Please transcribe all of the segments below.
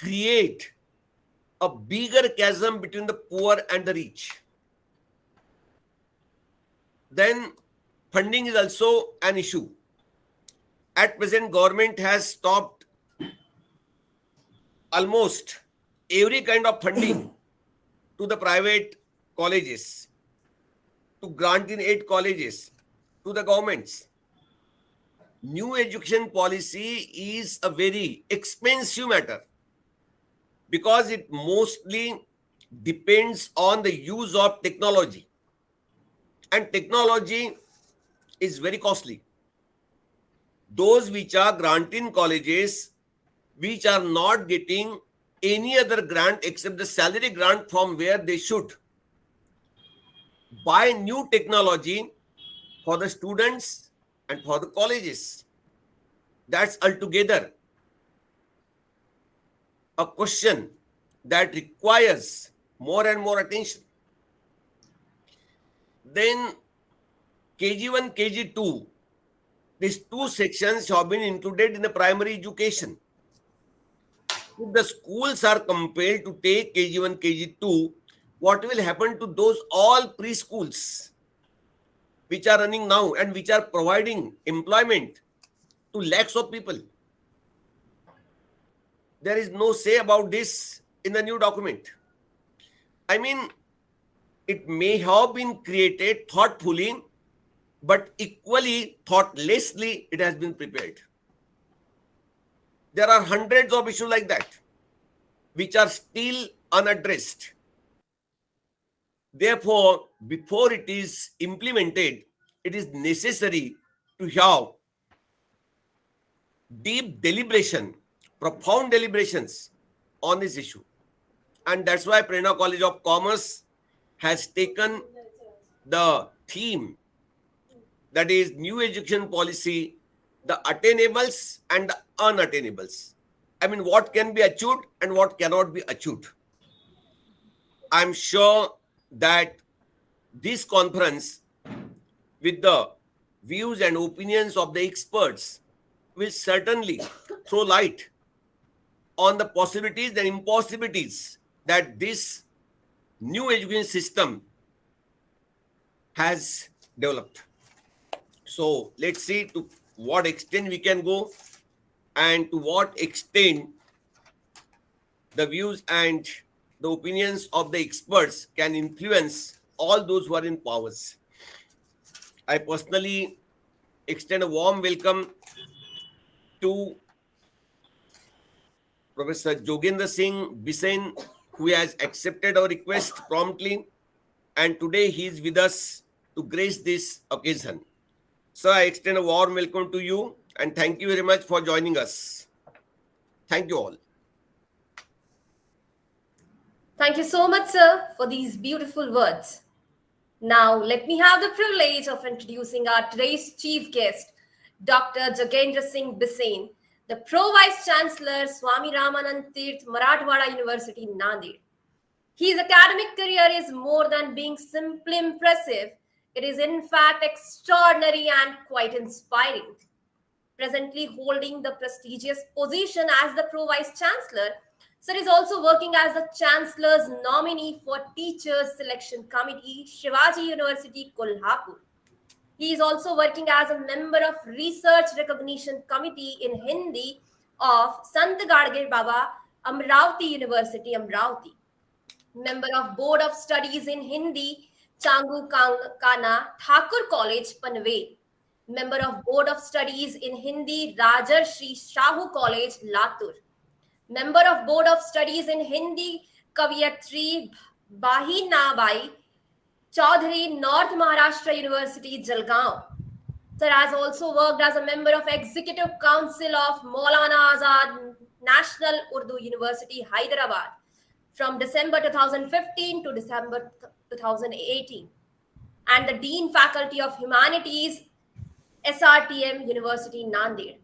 create a bigger chasm between the poor and the rich. Then funding is also an issue. At present, government has stopped almost every kind of funding to the private colleges, to grant in aid colleges, to the governments. New education policy is a very expensive matter because it mostly depends on the use of technology. And technology is very costly. Those which are granting colleges, which are not getting any other grant except the salary grant from where they should buy new technology for the students and for the colleges. That's altogether a question that requires more and more attention. Then KG1, KG2, these two sections have been included in the primary education. If the schools are compelled to take KG1, KG2, what will happen to those all preschools which are running now and which are providing employment to lakhs of people? There is no say about this in the new document. I mean, it may have been created thoughtfully, but equally thoughtlessly it has been prepared. There are hundreds of issues like that which are still unaddressed. Therefore, before it is implemented, it is necessary to have deep deliberation, profound deliberations on this issue. And that's why Prerna College of Commerce has taken the theme, that is new education policy, the attainables and the unattainables. I mean, what can be achieved and what cannot be achieved. I'm sure that this conference, with the views and opinions of the experts, will certainly throw light on the possibilities and impossibilities that this new education system has developed. So let's see to what extent we can go and to what extent the views and the opinions of the experts can influence all those who are in powers. I personally extend a warm welcome to Professor Jogendra Singh Bisain, who has accepted our request promptly, and today he is with us to grace this occasion. Sir, I extend a warm welcome to you and thank you very much for joining us. Thank you all. Thank you so much, sir, for these beautiful words. Now, let me have the privilege of introducing our today's chief guest, Dr. Jogendra Singh Bisain, the Pro-Vice Chancellor, Swami Ramanand Tirth, Marathwada University, Nanded. His academic career is more than being simply impressive. It is in fact extraordinary and quite inspiring. Presently holding the prestigious position as the Pro-Vice Chancellor, Sir is also working as the Chancellor's nominee for Teachers Selection Committee, Shivaji University, Kolhapur. He is also working as a member of Research Recognition Committee in Hindi of Sant Gadgil Baba, Amravati University, Amravati. Member of Board of Studies in Hindi, Changu Kana, Thakur College, Panvel. Member of Board of Studies in Hindi, Rajarshri Shahu College, Latur. Member of Board of Studies in Hindi, Kaviyatri Bahinabai Chaudhary, North Maharashtra University, Jalgaon. Sir has also worked as a member of Executive Council of Maulana Azad National Urdu University, Hyderabad, from December 2015 to December 2018, and the Dean Faculty of Humanities, SRTM University, Nanded.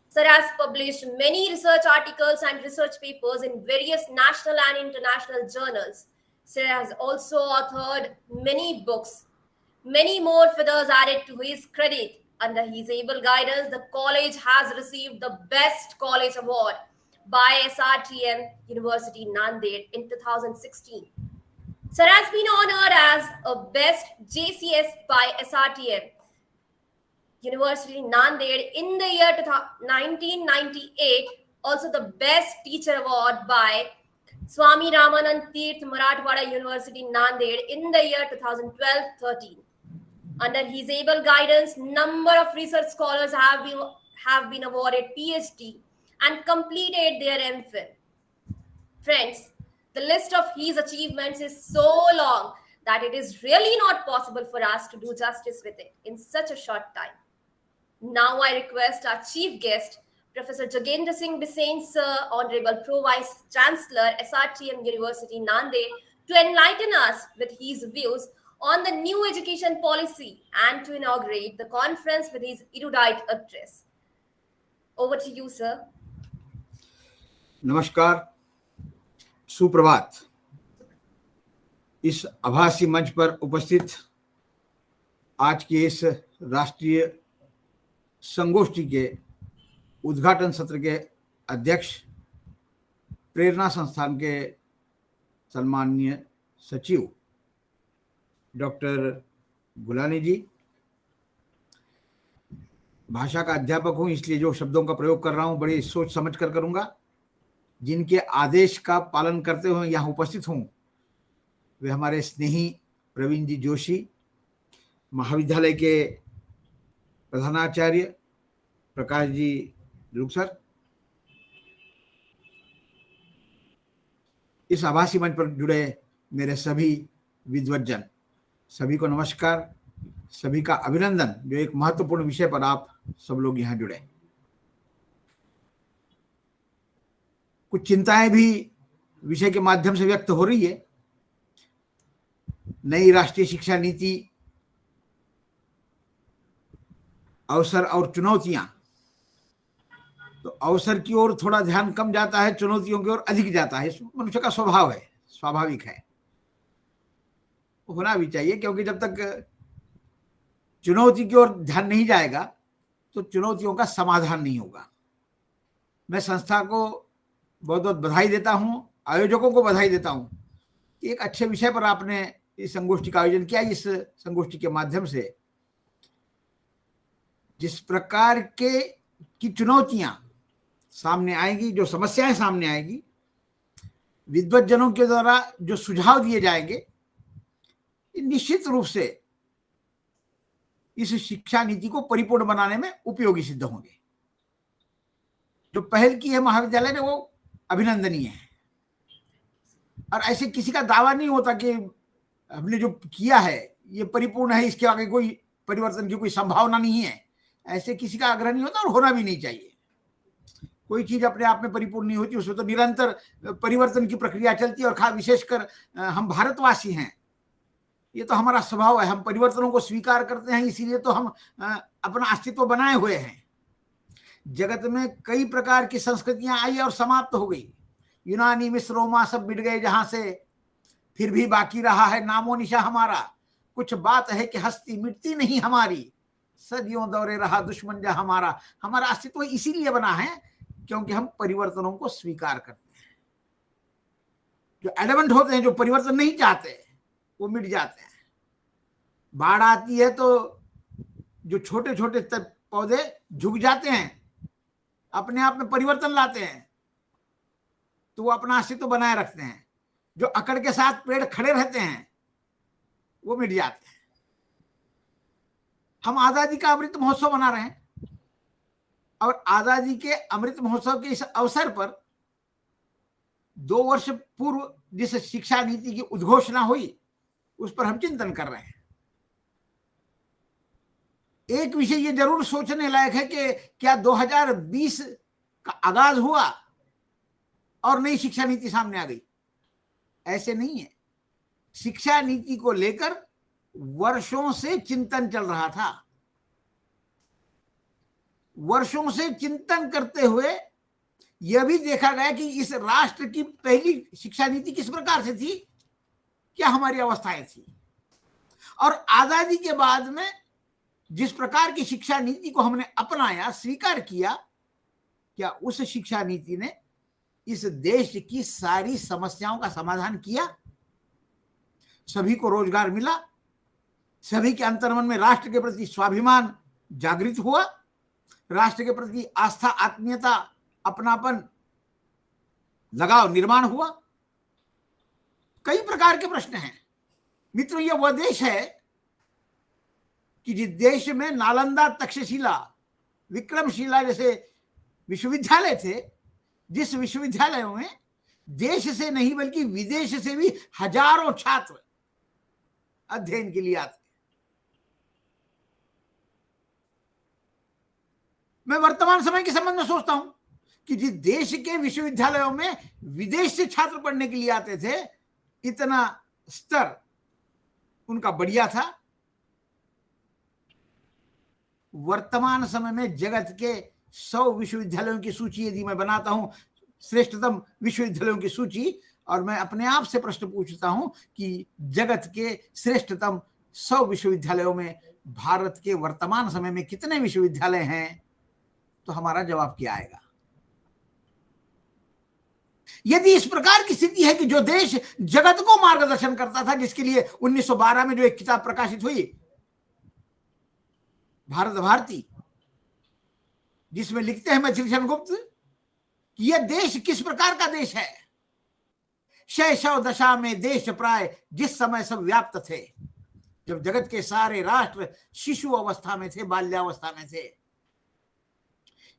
Sir has published many research articles and research papers in various national and international journals. Sir has also authored many books. Many more feathers added to his credit. Under his able guidance, the college has received the Best College Award by SRTM University Nanded in 2016. Sir has been honored as a Best JCS by SRTM University Nanded in the year 1998, also the Best Teacher Award by Swami Ramanand Tirth Marathwada University Nanded in the year 2012-13. Under his able guidance, number of research scholars have been awarded PhD and completed their MPhil. Friends, the list of his achievements is so long that it is really not possible for us to do justice with it in such a short time. Now I request our chief guest, Professor Jagendra Singh Bisain, Sir, Honorable Pro Vice Chancellor, SRTM University Nanded, to enlighten us with his views on the new education policy and to inaugurate the conference with his erudite address. Over to you, sir. नमस्कार, सुप्रभात। इस आभासी मंच पर उपस्थित आज के इस राष्ट्रीय संगोष्ठी के उद्घाटन सत्र के अध्यक्ष, प्रेरणा संस्थान के सम्माननीय सचिव डॉक्टर गुलानी जी, भाषा का अध्यापक हूं इसलिए जो शब्दों का प्रयोग कर रहा हूं बड़ी सोच समझ कर करूंगा। जिनके आदेश का पालन करते हुए यहाँ उपस्थित हूं वे हमारे स्नेही प्रवीण जी जोशी, महाविद्यालय के प्रधानाचार्य प्रकाश जी ध्रुव सर, इस आभासी मंच पर जुड़े मेरे सभी विद्वज्जन, सभी को नमस्कार, सभी का अभिनंदन जो एक महत्वपूर्ण विषय पर आप सब लोग यहाँ जुड़े। कुछ चिंताएं भी विषय के माध्यम से व्यक्त हो रही है। नई राष्ट्रीय शिक्षा नीति, अवसर और चुनौतियां, तो अवसर की ओर थोड़ा ध्यान कम जाता है, चुनौतियों की ओर अधिक जाता है। मनुष्य का स्वभाव है, स्वाभाविक है, होना भी चाहिए, क्योंकि जब तक चुनौती की ओर ध्यान नहीं जाएगा तो चुनौतियों का समाधान नहीं होगा। मैं संस्था को बहुत बहुत बधाई देता हूं, आयोजकों को बधाई देता हूं कि एक अच्छे विषय पर आपने इस संगोष्ठी का आयोजन किया। इस संगोष्ठी के माध्यम से जिस प्रकार की चुनौतियां सामने आएगी, जो समस्याएं सामने आएगी, विद्वज्जनों के द्वारा जो सुझाव दिए जाएंगे, निश्चित रूप से इस शिक्षा नीति को परिपूर्ण बनाने में उपयोगी सिद्ध होंगे। जो पहल की है महाविद्यालय ने वो अभिनंदनीय है, और ऐसे किसी का दावा नहीं होता कि हमने जो किया है ये परिपूर्ण है, इसके आगे कोई परिवर्तन की कोई संभावना नहीं है। ऐसे किसी का आग्रह नहीं होता और होना भी नहीं चाहिए। कोई चीज अपने आप में परिपूर्ण नहीं होती, उसमें तो निरंतर परिवर्तन की प्रक्रिया चलती है। और खास विशेषकर हम भारतवासी हैं, ये तो हमारा स्वभाव है, हम परिवर्तनों को स्वीकार करते हैं, इसीलिए तो हम अपना अस्तित्व बनाए हुए हैं। जगत में कई प्रकार की संस्कृतियां आई और समाप्त हो गई। यूनानी, मिस्र, रोमा सब मिट गए जहां से, फिर भी बाकी रहा है नामो निशा हमारा। कुछ बात है कि हस्ती मिटती नहीं हमारी, सदियों दौरे रहा दुश्मन जा हमारा। हमारा अस्तित्व इसीलिए बना है क्योंकि हम परिवर्तनों को स्वीकार करते हैं। जो एडमेंट होते हैं, जो परिवर्तन नहीं चाहते, वो मिट जाते हैं। बाढ़ आती है तो जो छोटे छोटे पौधे झुक जाते हैं, अपने आप में परिवर्तन लाते हैं, तो वो अपना अस्तित्व बनाए रखते हैं। जो अकड़ के साथ पेड़ खड़े रहते हैं वो मिट जाते हैं। हम आजादी का अमृत महोत्सव मना रहे हैं, और आजादी के अमृत महोत्सव के इस अवसर पर 2 वर्ष पूर्व जिस शिक्षा नीति की उद्घोषणा हुई उस पर हम चिंतन कर रहे हैं। एक विषय ये जरूर सोचने लायक है कि क्या 2020 का आगाज हुआ और नई शिक्षा नीति सामने आ गई? ऐसे नहीं है। शिक्षा नीति को लेकर वर्षों से चिंतन चल रहा था। वर्षों से चिंतन करते हुए यह भी देखा गया कि इस राष्ट्र की पहली शिक्षा नीति किस प्रकार से थी, क्या हमारी अवस्थाएं थी, और आजादी के बाद में जिस प्रकार की शिक्षा नीति को हमने अपनाया, स्वीकार किया, क्या उस शिक्षा नीति ने इस देश की सारी समस्याओं का समाधान किया, सभी को रोजगार मिला, सभी के अंतर्मन में राष्ट्र के प्रति स्वाभिमान जागृत हुआ, राष्ट्र के प्रति आस्था, आत्मीयता, अपनापन, लगाव निर्माण हुआ। कई प्रकार के प्रश्न हैं मित्रों। यह वह देश है कि जिस देश में नालंदा, तक्षशिला, विक्रमशिला जैसे विश्वविद्यालय थे, जिस विश्वविद्यालयों में देश से नहीं बल्कि विदेश से भी हजारों छात्र अध्ययन के लिए आते। मैं वर्तमान समय के संबंध में सोचता हूं कि जिस देश के विश्वविद्यालयों में विदेश से छात्र पढ़ने के लिए आते थे, इतना स्तर उनका बढ़िया था। वर्तमान समय में जगत के 100 विश्वविद्यालयों की सूची यदि मैं बनाता हूं, श्रेष्ठतम विश्वविद्यालयों की सूची, और मैं अपने आप से प्रश्न पूछता हूं कि जगत के श्रेष्ठतम 100 विश्वविद्यालयों में भारत के वर्तमान समय में कितने विश्वविद्यालय हैं, तो हमारा जवाब क्या आएगा? यदि इस प्रकार की स्थिति है कि जो देश जगत को मार्गदर्शन करता था, जिसके लिए 1912 में जो एक किताब प्रकाशित हुई भारत भारती, जिसमें लिखते हैं मछलीशन गुप्त कि यह देश किस प्रकार का देश है। शैशव दशा में देश प्राय जिस समय सब व्याप्त थे, जब जगत के सारे राष्ट्र शिशु अवस्था में थे, बाल्यावस्था में थे।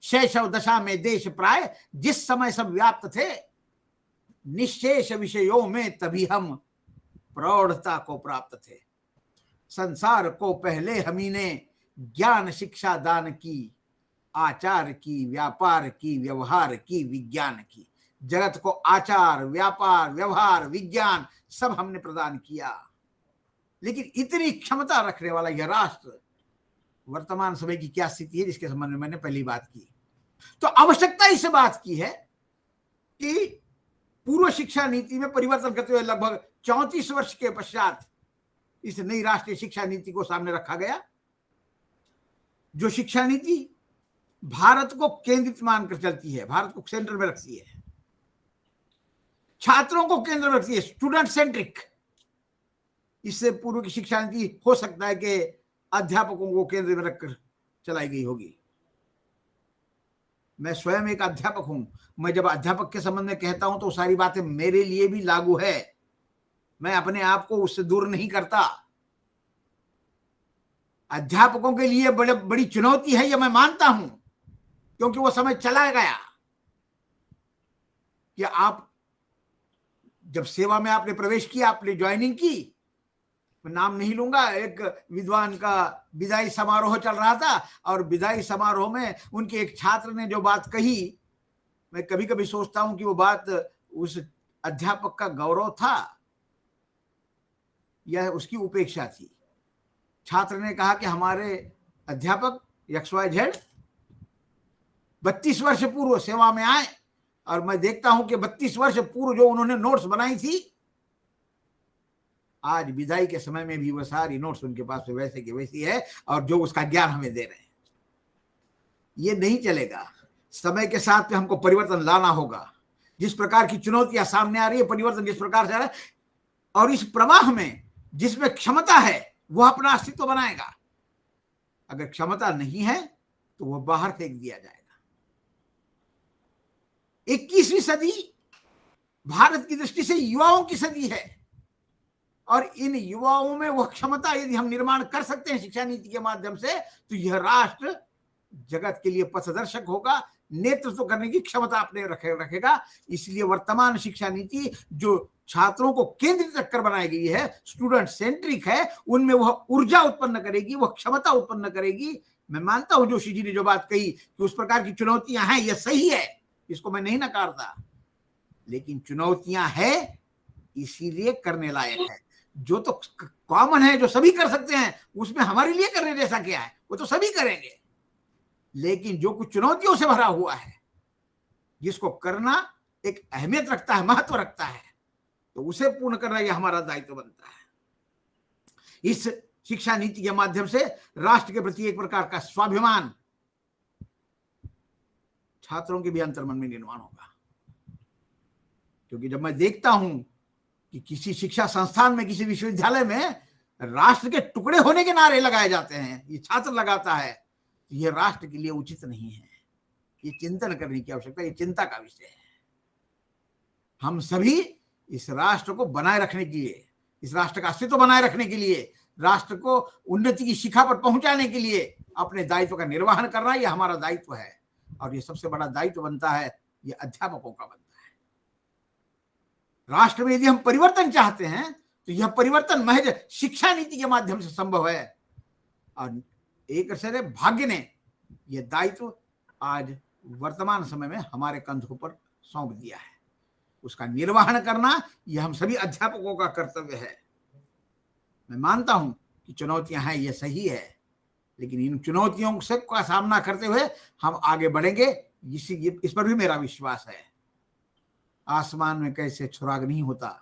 शैशव दशा में देश प्राय जिस समय सब व्याप्त थे, निशेष विषयों में तभी हम प्रौढ़ता को प्राप्त थे। संसार को पहले हमी ने ज्ञान शिक्षा दान की, आचार की, व्यापार की, व्यवहार की, विज्ञान की। जगत को आचार, व्यापार, व्यवहार, विज्ञान सब हमने प्रदान किया। लेकिन इतनी क्षमता रखने वाला यह राष्ट्र वर्तमान समय की क्या स्थिति है, जिसके संबंध में मैंने पहली बात की। तो आवश्यकता इस बात की है कि पूर्व शिक्षा नीति में परिवर्तन करते हुए लगभग 34 वर्ष के पश्चात इस नई राष्ट्रीय शिक्षा नीति को सामने रखा गया, जो शिक्षा नीति भारत को केंद्रित मानकर चलती है, भारत को सेंटर में रखती है, छात्रों को केंद्र में रखती है, स्टूडेंट सेंट्रिक। इससे पूर्व की शिक्षा नीति हो सकता है कि अध्यापकों को केंद्र में रखकर चलाई गई होगी। मैं स्वयं एक अध्यापक हूं। मैं जब अध्यापक के संबंध में कहता हूं तो सारी बातें मेरे लिए भी लागू है। मैं अपने आप को उससे दूर नहीं करता। अध्यापकों के लिए बड़ी चुनौती है, यह मैं मानता हूं, क्योंकि वो समय चला गया कि आप जब सेवा में आपने प्रवेश किया, आपने ज्वाइनिंग की, मैं नाम नहीं लूंगा, एक विद्वान का विदाई समारोह चल रहा था और विदाई समारोह में उनके एक छात्र ने जो बात कही, मैं कभी कभी सोचता हूं कि वो बात उस अध्यापक का गौरव था या उसकी उपेक्षा थी। छात्र ने कहा कि हमारे अध्यापक XYZ 32 वर्ष पूर्व सेवा में आए और मैं देखता हूं कि 32 वर्ष पूर्व जो उन्होंने नोट्स बनाई थी, आज विदाई के समय में भी वो सारी नोट्स उनके पास वैसे की वैसी है और जो उसका ज्ञान हमें दे रहे हैं। ये नहीं चलेगा। समय के साथ में हमको परिवर्तन लाना होगा। जिस प्रकार की चुनौतियां सामने आ रही है, परिवर्तन जिस प्रकार से आ रहा है, और इस प्रवाह में जिसमें क्षमता है वह अपना अस्तित्व बनाएगा। अगर क्षमता नहीं है तो वह बाहर फेंक दिया जाएगा। 21वीं सदी भारत की दृष्टि से युवाओं की सदी है और इन युवाओं में वह क्षमता यदि हम निर्माण कर सकते हैं शिक्षा नीति के माध्यम से, तो यह राष्ट्र जगत के लिए पथदर्शक होगा, नेतृत्व करने की क्षमता अपने रखेगा। इसलिए वर्तमान शिक्षा नीति जो छात्रों को केंद्रित रखकर बनाई गई है, स्टूडेंट सेंट्रिक है, उनमें वह ऊर्जा उत्पन्न करेगी, वह क्षमता उत्पन्न करेगी। मैं मानता हूं जोशी जी ने जो बात कही कि उस प्रकार की चुनौतियां हैं, यह सही है, इसको मैं नहीं नकारता, लेकिन चुनौतियां हैं इसीलिए करने लायक है। जो तो कॉमन है, जो सभी कर सकते हैं, उसमें हमारे लिए करने जैसा क्या है, वो तो सभी करेंगे। लेकिन जो कुछ चुनौतियों से भरा हुआ है, जिसको करना एक अहमियत रखता है, महत्व रखता है, तो उसे पूर्ण करना यह हमारा दायित्व बनता है। इस शिक्षा नीति के माध्यम से राष्ट्र के प्रति एक प्रकार का स्वाभिमान छात्रों के भी अंतर्मन में निर्माण होगा। क्योंकि जब मैं देखता हूं कि किसी शिक्षा संस्थान में, किसी विश्वविद्यालय में राष्ट्र के टुकड़े होने के नारे लगाए जाते हैं, ये छात्र लगाता है, तो ये राष्ट्र के लिए उचित नहीं है। ये चिंतन करने की आवश्यकता, ये चिंता का विषय है। हम सभी इस राष्ट्र को बनाए रखने के लिए, इस राष्ट्र का अस्तित्व बनाए रखने के लिए, राष्ट्र को उन्नति की शिखा पर पहुंचाने के लिए अपने दायित्व का निर्वहन करना, ये हमारा दायित्व है। और ये सबसे बड़ा दायित्व बनता है, ये अध्यापकों का बनता है। राष्ट्र में यदि हम परिवर्तन चाहते हैं तो यह परिवर्तन महज शिक्षा नीति के माध्यम से संभव है। और एक तरह से भाग्य ने यह दायित्व आज वर्तमान समय में हमारे कंधों पर सौंप दिया है। उसका निर्वहन करना यह हम सभी अध्यापकों का कर्तव्य है। मैं मानता हूं कि चुनौतियां हैं, यह सही है, लेकिन इन चुनौतियों से का सामना करते हुए हम आगे बढ़ेंगे, इस पर भी मेरा विश्वास है। आसमान में कैसे सुराग नहीं होता,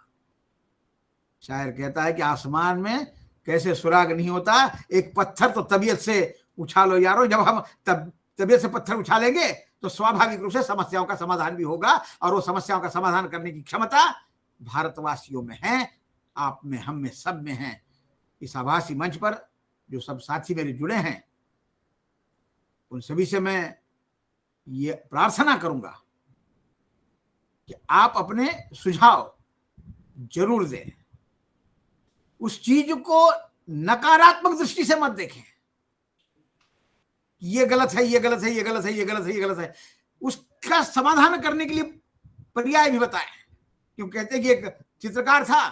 शायर कहता है कि आसमान में कैसे सुराग नहीं होता, एक पत्थर तो तबीयत से उछालो यारो। जब हम तबीयत से पत्थर उछालेंगे तो स्वाभाविक रूप से समस्याओं का समाधान भी होगा, और वो समस्याओं का समाधान करने की क्षमता भारतवासियों में है, आप में, हम में, सब में है। इस आभासी मंच पर जो सब साथी मेरे जुड़े हैं, उन सभी से मैं ये प्रार्थना करूंगा कि आप अपने सुझाव जरूर दें। उस चीज को नकारात्मक दृष्टि से मत देखें, ये गलत है, ये गलत है, ये गलत है, ये गलत है, ये गलत है। उसका समाधान करने के लिए पर्याय भी बताएं। क्यों कहते हैं कि एक चित्रकार था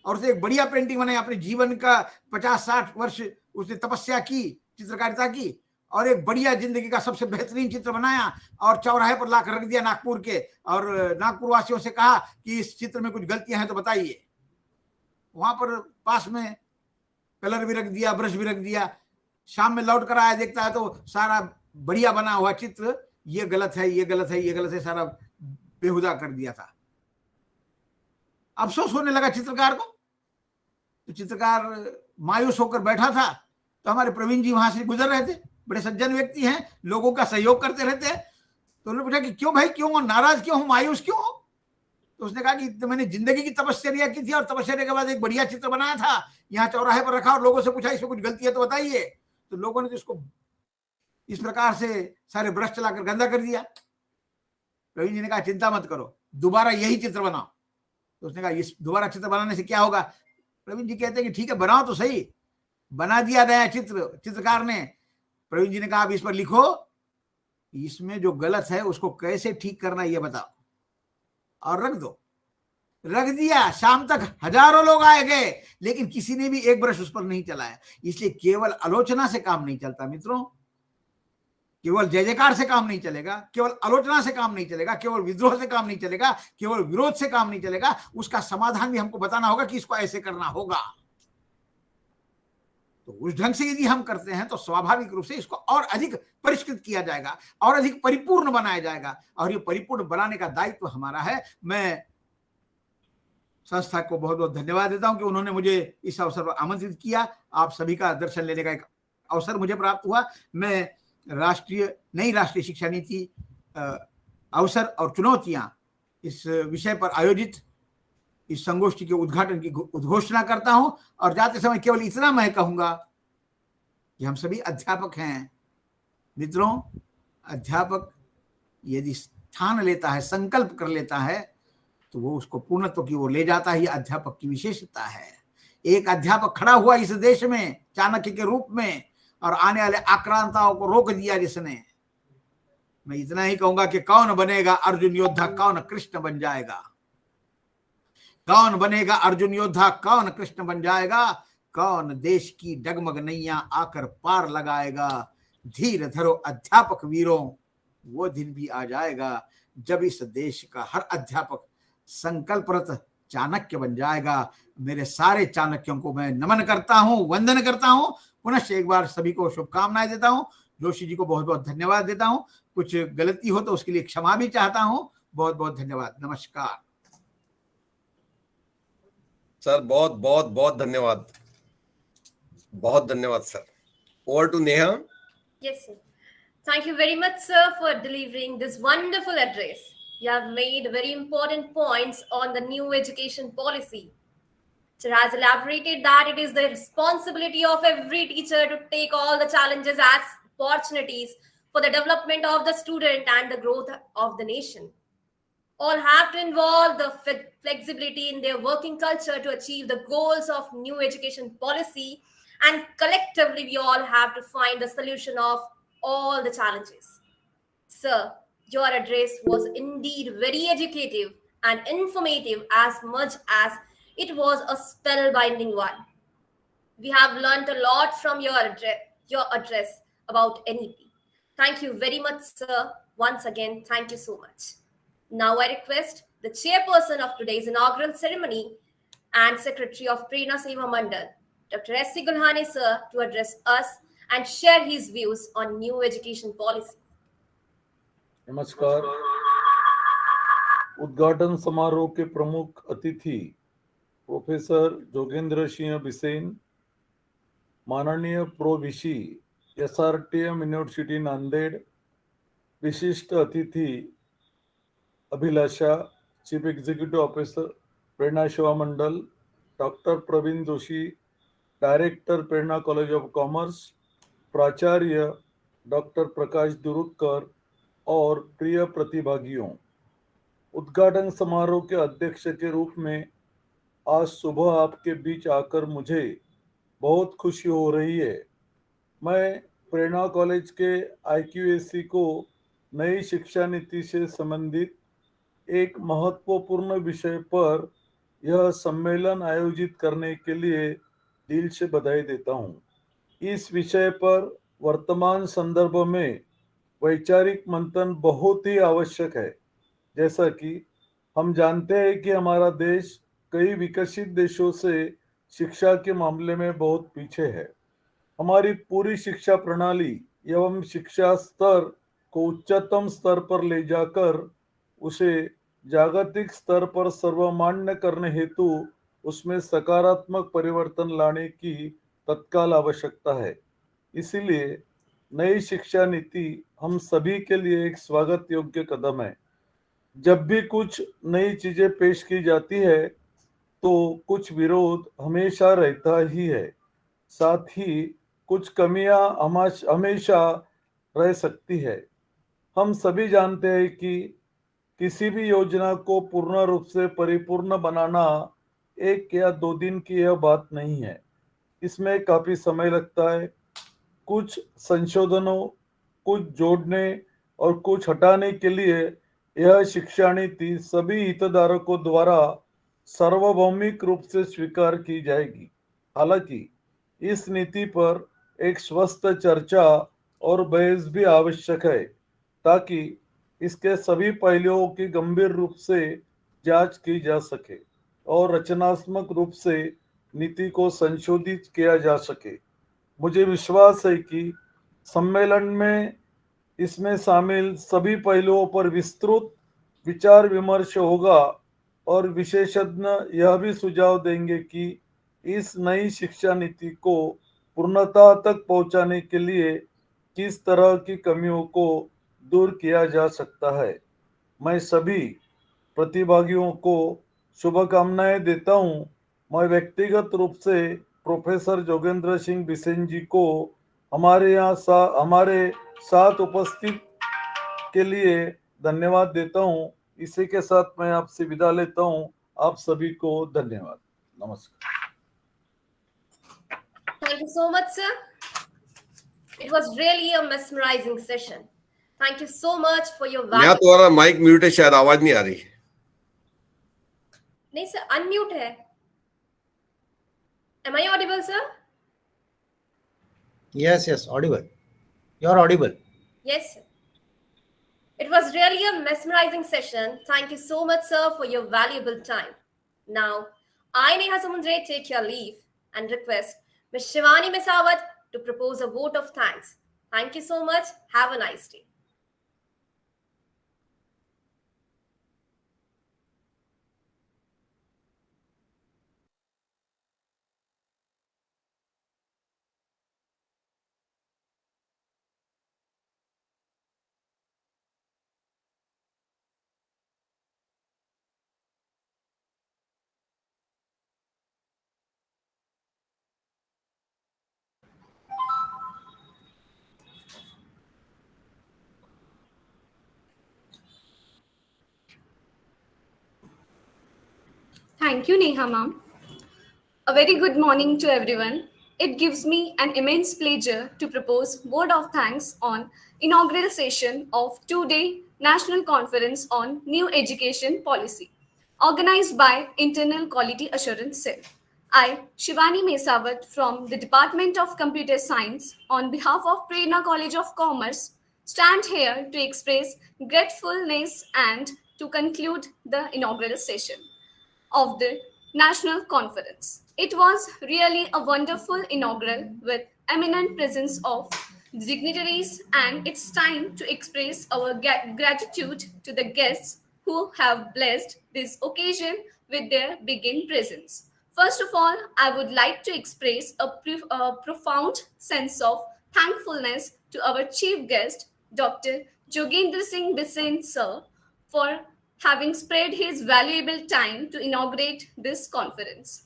और उसे एक बढ़िया पेंटिंग बनाई, अपने जीवन का 50-60 वर्ष उसने तपस्या की, चित्रकारिता की, और एक बढ़िया जिंदगी का सबसे बेहतरीन चित्र बनाया और चौराहे पर लाकर रख दिया नागपुर के, और नागपुर वासियों से कहा कि इस चित्र में कुछ गलतियां हैं तो बताइए। वहां पर पास में कलर भी रख दिया, ब्रश भी रख दिया। शाम में लौट कर आया, देखता है तो सारा बढ़िया बना हुआ चित्र ये गलत है, ये गलत है, ये गलत है, सारा बेहुदा कर दिया था। अफसोस होने लगा चित्रकार को। तो चित्रकार मायूस होकर बैठा था, तो हमारे प्रवीण जी वहां से गुजर रहे थे, बड़े सज्जन व्यक्ति हैं, लोगों का सहयोग करते रहते हैं। तो उन्होंने पूछा कि क्यों भाई, क्यों नाराज क्यों हो, मायूस क्यों हो? तो उसने कहा कि मैंने जिंदगी की तपस्या की थी और तपस्या के बाद एक बढ़िया चित्र बनाया था, यहाँ चौराहे पर रखा और लोगों से पूछा इसमें कुछ गलती है तो बताइए। तो लोगों ने तो इसको इस प्रकार से सारे ब्रश चलाकर गंदा कर दिया। प्रवीण जी ने कहा चिंता मत करो, दोबारा यही चित्र बनाओ। तो उसने कहा इस दोबारा चित्र बनाने से क्या होगा? प्रवीण जी कहते हैं कि ठीक है बनाओ तो सही। बना दिया नया चित्र चित्रकार ने। प्रवीण जी ने कहा अब इस पर लिखो, इसमें जो गलत है उसको कैसे ठीक करना ये बताओ, और रख दो। रख दिया। शाम तक हजारों लोग आए गए, लेकिन किसी ने भी एक ब्रश उस पर नहीं चलाया। इसलिए केवल आलोचना से काम नहीं चलता मित्रों, केवल जय जयकार से काम नहीं चलेगा, केवल आलोचना से काम नहीं चलेगा, केवल विद्रोह से काम नहीं चलेगा, केवल विरोध से काम नहीं चलेगा। उसका समाधान भी हमको बताना होगा कि इसको ऐसे करना होगा। तो उस ढंग से यदि हम करते हैं तो स्वाभाविक रूप से इसको और अधिक परिष्कृत किया जाएगा, और अधिक परिपूर्ण बनाया जाएगा, और ये परिपूर्ण बनाने का दायित्व हमारा है। मैं संस्था को बहुत बहुत धन्यवाद देता हूं कि उन्होंने मुझे इस अवसर पर आमंत्रित किया। आप सभी का दर्शन लेने का एक अवसर मुझे प्राप्त हुआ। मैं नई राष्ट्रीय शिक्षा नीति अवसर और चुनौतियां इस विषय पर आयोजित इस संगोष्ठी के उद्घाटन की उद्घोषणा करता हूं, और जाते समय केवल इतना मैं कहूंगा कि हम सभी अध्यापक हैं मित्रों। अध्यापक यदि स्थान लेता है, संकल्प कर लेता है, तो वो उसको पूर्णत्व की ओर ले जाता है। ये अध्यापक की विशेषता है। एक अध्यापक खड़ा हुआ इस देश में चाणक्य के रूप में, और आने वाले आक्रांताओं को रोक दिया जिसने। मैं इतना ही कहूंगा कि कौन बनेगा अर्जुन योद्धा, कौन कृष्ण बन जाएगा। कौन बनेगा अर्जुन योद्धा, कौन कृष्ण बन जाएगा। कौन देश की डगमग नैया आकर पार लगाएगा। धीर धरो अध्यापक वीरों, वो दिन भी आ जाएगा जब इस देश का हर अध्यापक संकल्परत चाणक्य बन जाएगा। मेरे सारे चाणक्यों को मैं नमन करता हूं, वंदन करता हूं। पुनः एक बार सभी को शुभकामनाएं देता हूं। जोशी जी को बहुत बहुत धन्यवाद देता हूं। कुछ गलती हो तो उसके लिए क्षमा भी चाहता हूं। बहुत बहुत धन्यवाद। नमस्कार सर, बहुत बहुत बहुत धन्यवाद, बहुत धन्यवाद sir. Over to Neha. Yes, sir. Thank you very much, sir, for delivering this wonderful address. You have made very important points on the new education policy. Sir has elaborated that it is the responsibility of every teacher to take all the challenges as opportunities for the development of the student and the growth of the nation. All have to involve the flexibility in their working culture to achieve the goals of new education policy, and collectively we all have to find the solution of all the challenges. Sir, your address was indeed very educative and informative as much as it was a spellbinding one. We have learned a lot from your address about NEP. Thank you very much, sir. Once again, thank you so much. Now I request the chairperson of today's inaugural ceremony and secretary of Prerna Seva Mandal, Dr. S.C. Gulhane, sir, to address us and share his views on new education policy. नमस्कार। उद्घाटन समारोह के प्रमुख अतिथि professor Jogendra Singh Bisen, माननीय pro VC SRTM university Nanded, विशिष्ट अतिथि Abhilasha chief executive officer Prerna Seva Mandal, doctor Praveen Joshi, director Prerna college of commerce, प्राचार्य डॉक्टर प्रकाश दुरुक्कर और प्रिय प्रतिभागियों, उद्घाटन समारोह के अध्यक्ष के रूप में आज सुबह आपके बीच आकर मुझे बहुत खुशी हो रही है। मैं प्रेरणा कॉलेज के IQAC को नई शिक्षा नीति से संबंधित एक महत्वपूर्ण विषय पर यह सम्मेलन आयोजित करने के लिए दिल से बधाई देता हूँ। इस विषय पर वर्तमान संदर्भ में वैचारिक मंथन बहुत ही आवश्यक है। जैसा कि हम जानते हैं कि हमारा देश कई विकसित देशों से शिक्षा के मामले में बहुत पीछे है। हमारी पूरी शिक्षा प्रणाली एवं शिक्षा स्तर को उच्चतम स्तर पर ले जाकर उसे जागतिक स्तर पर सर्वमान्य करने हेतु उसमें सकारात्मक परिवर्तन लाने की तत्काल आवश्यकता है। इसीलिए नई शिक्षा नीति हम सभी के लिए एक स्वागत योग्य कदम है। जब भी कुछ नई चीजें पेश की जाती है तो कुछ विरोध हमेशा रहता ही है, साथ ही कुछ कमियां हमेशा रह सकती है। हम सभी जानते हैं कि किसी भी योजना को पूर्ण रूप से परिपूर्ण बनाना 1 या 2 दिन की यह बात नहीं है। इसमें काफी समय लगता है। कुछ संशोधनों, कुछ जोड़ने और कुछ हटाने के लिए यह शिक्षा नीति सभी हितधारकों द्वारा सार्वभौमिक रूप से स्वीकार की जाएगी। हालांकि इस नीति पर एक स्वस्थ चर्चा और बहस भी आवश्यक है ताकि इसके सभी पहलुओं की गंभीर रूप से जांच की जा सके और रचनात्मक रूप से नीति को संशोधित किया जा सके। मुझे विश्वास है कि सम्मेलन में इसमें शामिल सभी पहलुओं पर विस्तृत विचार विमर्श होगा और विशेषज्ञ यह भी सुझाव देंगे कि इस नई शिक्षा नीति को पूर्णता तक पहुंचाने के लिए किस तरह की कमियों को दूर किया जा सकता है। मैं सभी प्रतिभागियों को शुभकामनाएं देता हूं। मैं व्यक्तिगत रूप से प्रोफेसर जोगेंद्र सिंह बिसेन जी को हमारे साथ उपस्थित के लिए धन्यवाद देता हूं। इसी के साथ मैं आपसे विदा लेता हूं। आप सभी को धन्यवाद। नमस्कार। Thank you so much, sir. It was really a mesmerizing session. Thank you so much for your यहाँ valuable. तुम्हारा माइक म्यूट है, शायद आवाज नहीं आ रही। नहीं सर, अनम्यूट है। Am I audible, sir? Yes, audible. You're audible. Yes, sir. It was really a mesmerizing session. Thank you so much, sir, for your valuable time. Now, I, Neha Samundre, take your leave and request Ms. Shivani Mesawat to propose a vote of thanks. Thank you so much. Have a nice day. Thank you, Neha ma'am. A very good morning to everyone. It gives me an immense pleasure to propose word of thanks on inaugural session of two-day National Conference on New Education Policy, organized by Internal Quality Assurance Cell. I, Shivani Mesawat from the Department of Computer Science, on behalf of Prerna College of Commerce, stand here to express gratefulness and to conclude the inaugural session of the national conference. It was really a wonderful inaugural with eminent presence of dignitaries, and it's time to express our gratitude to the guests who have blessed this occasion with their begin presence. First of all, I would like to express a profound sense of thankfulness to our chief guest, Dr. Jogendra Singh Bissen, sir, for having spared his valuable time to inaugurate this conference.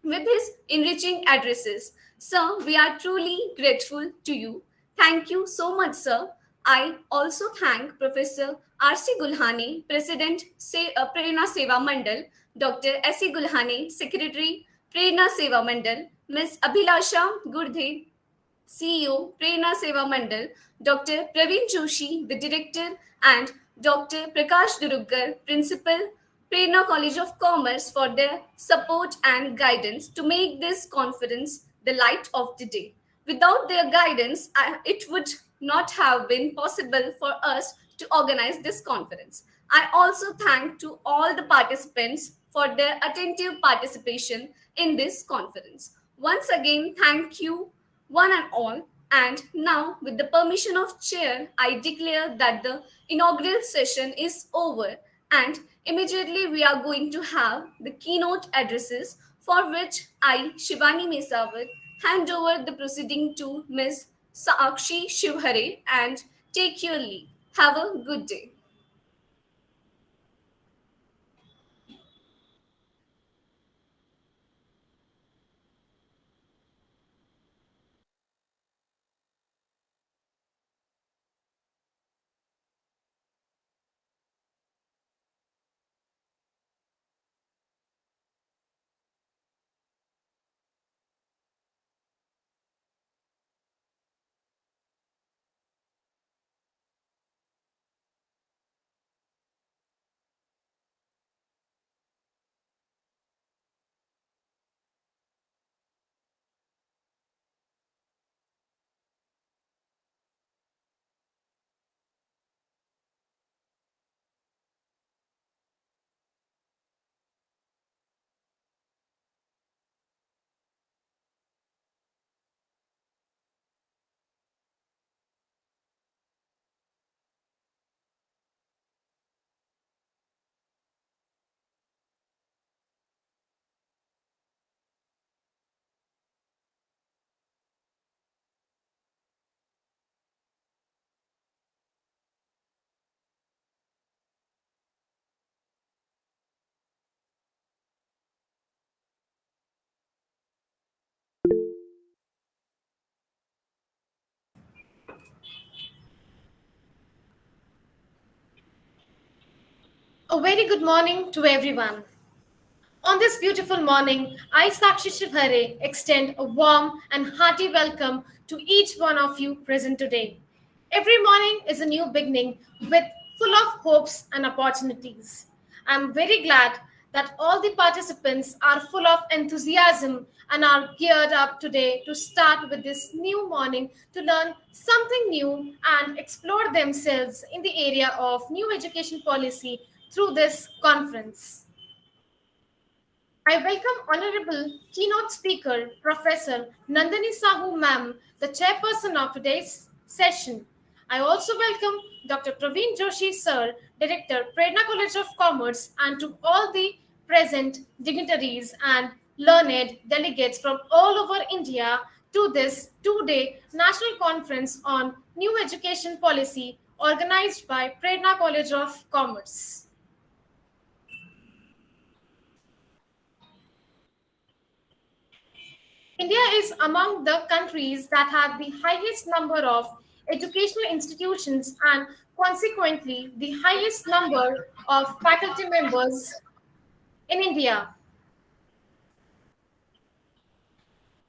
With his enriching addresses, sir, we are truly grateful to you. Thank you so much, sir. I also thank Professor R.C. Gulhane, President Prerna Seva Mandal, Dr. S.E. Gulhane, Secretary, Prerna Seva Mandal, Ms. Abhilasha Gurdhe, CEO, Prerna Seva Mandal, Dr. Praveen Joshi, the Director, and Dr. Prakash Duruggar, Principal, Prerna College of Commerce, for their support and guidance to make this conference the light of the day. Without their guidance, it would not have been possible for us to organize this conference. I also thank to all the participants for their attentive participation in this conference. Once again, thank you one and all. And now, with the permission of chair, I declare that the inaugural session is over, and immediately we are going to have the keynote addresses, for which I, Shivani Mesawat, hand over the proceeding to Ms. Sakshi Shivhare and take your leave. Have a good day. A very good morning to everyone. On this beautiful morning, I, Sakshi Shivhare, extend a warm and hearty welcome to each one of you present today. Every morning is a new beginning with full of hopes and opportunities. I'm very glad that all the participants are full of enthusiasm and are geared up today to start with this new morning to learn something new and explore themselves in the area of new education policy through this conference. I welcome Honorable Keynote Speaker Professor Nandini Sahu Ma'am, the chairperson of today's session. I also welcome Dr. Praveen Joshi Sir, Director, Prerna College of Commerce, and to all the present dignitaries and learned delegates from all over India to this two-day national conference on new education policy organized by Prerna College of Commerce. India is among the countries that have the highest number of educational institutions and consequently the highest number of faculty members in India.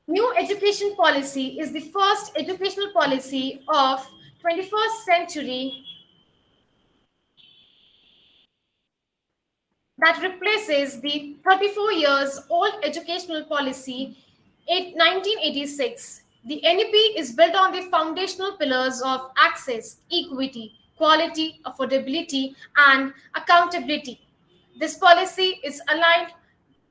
New education policy is the first educational policy of 21st century that replaces the 34 years old educational policy in 1986. The NEP is built on the foundational pillars of access, equity, quality, affordability, and accountability. This policy is aligned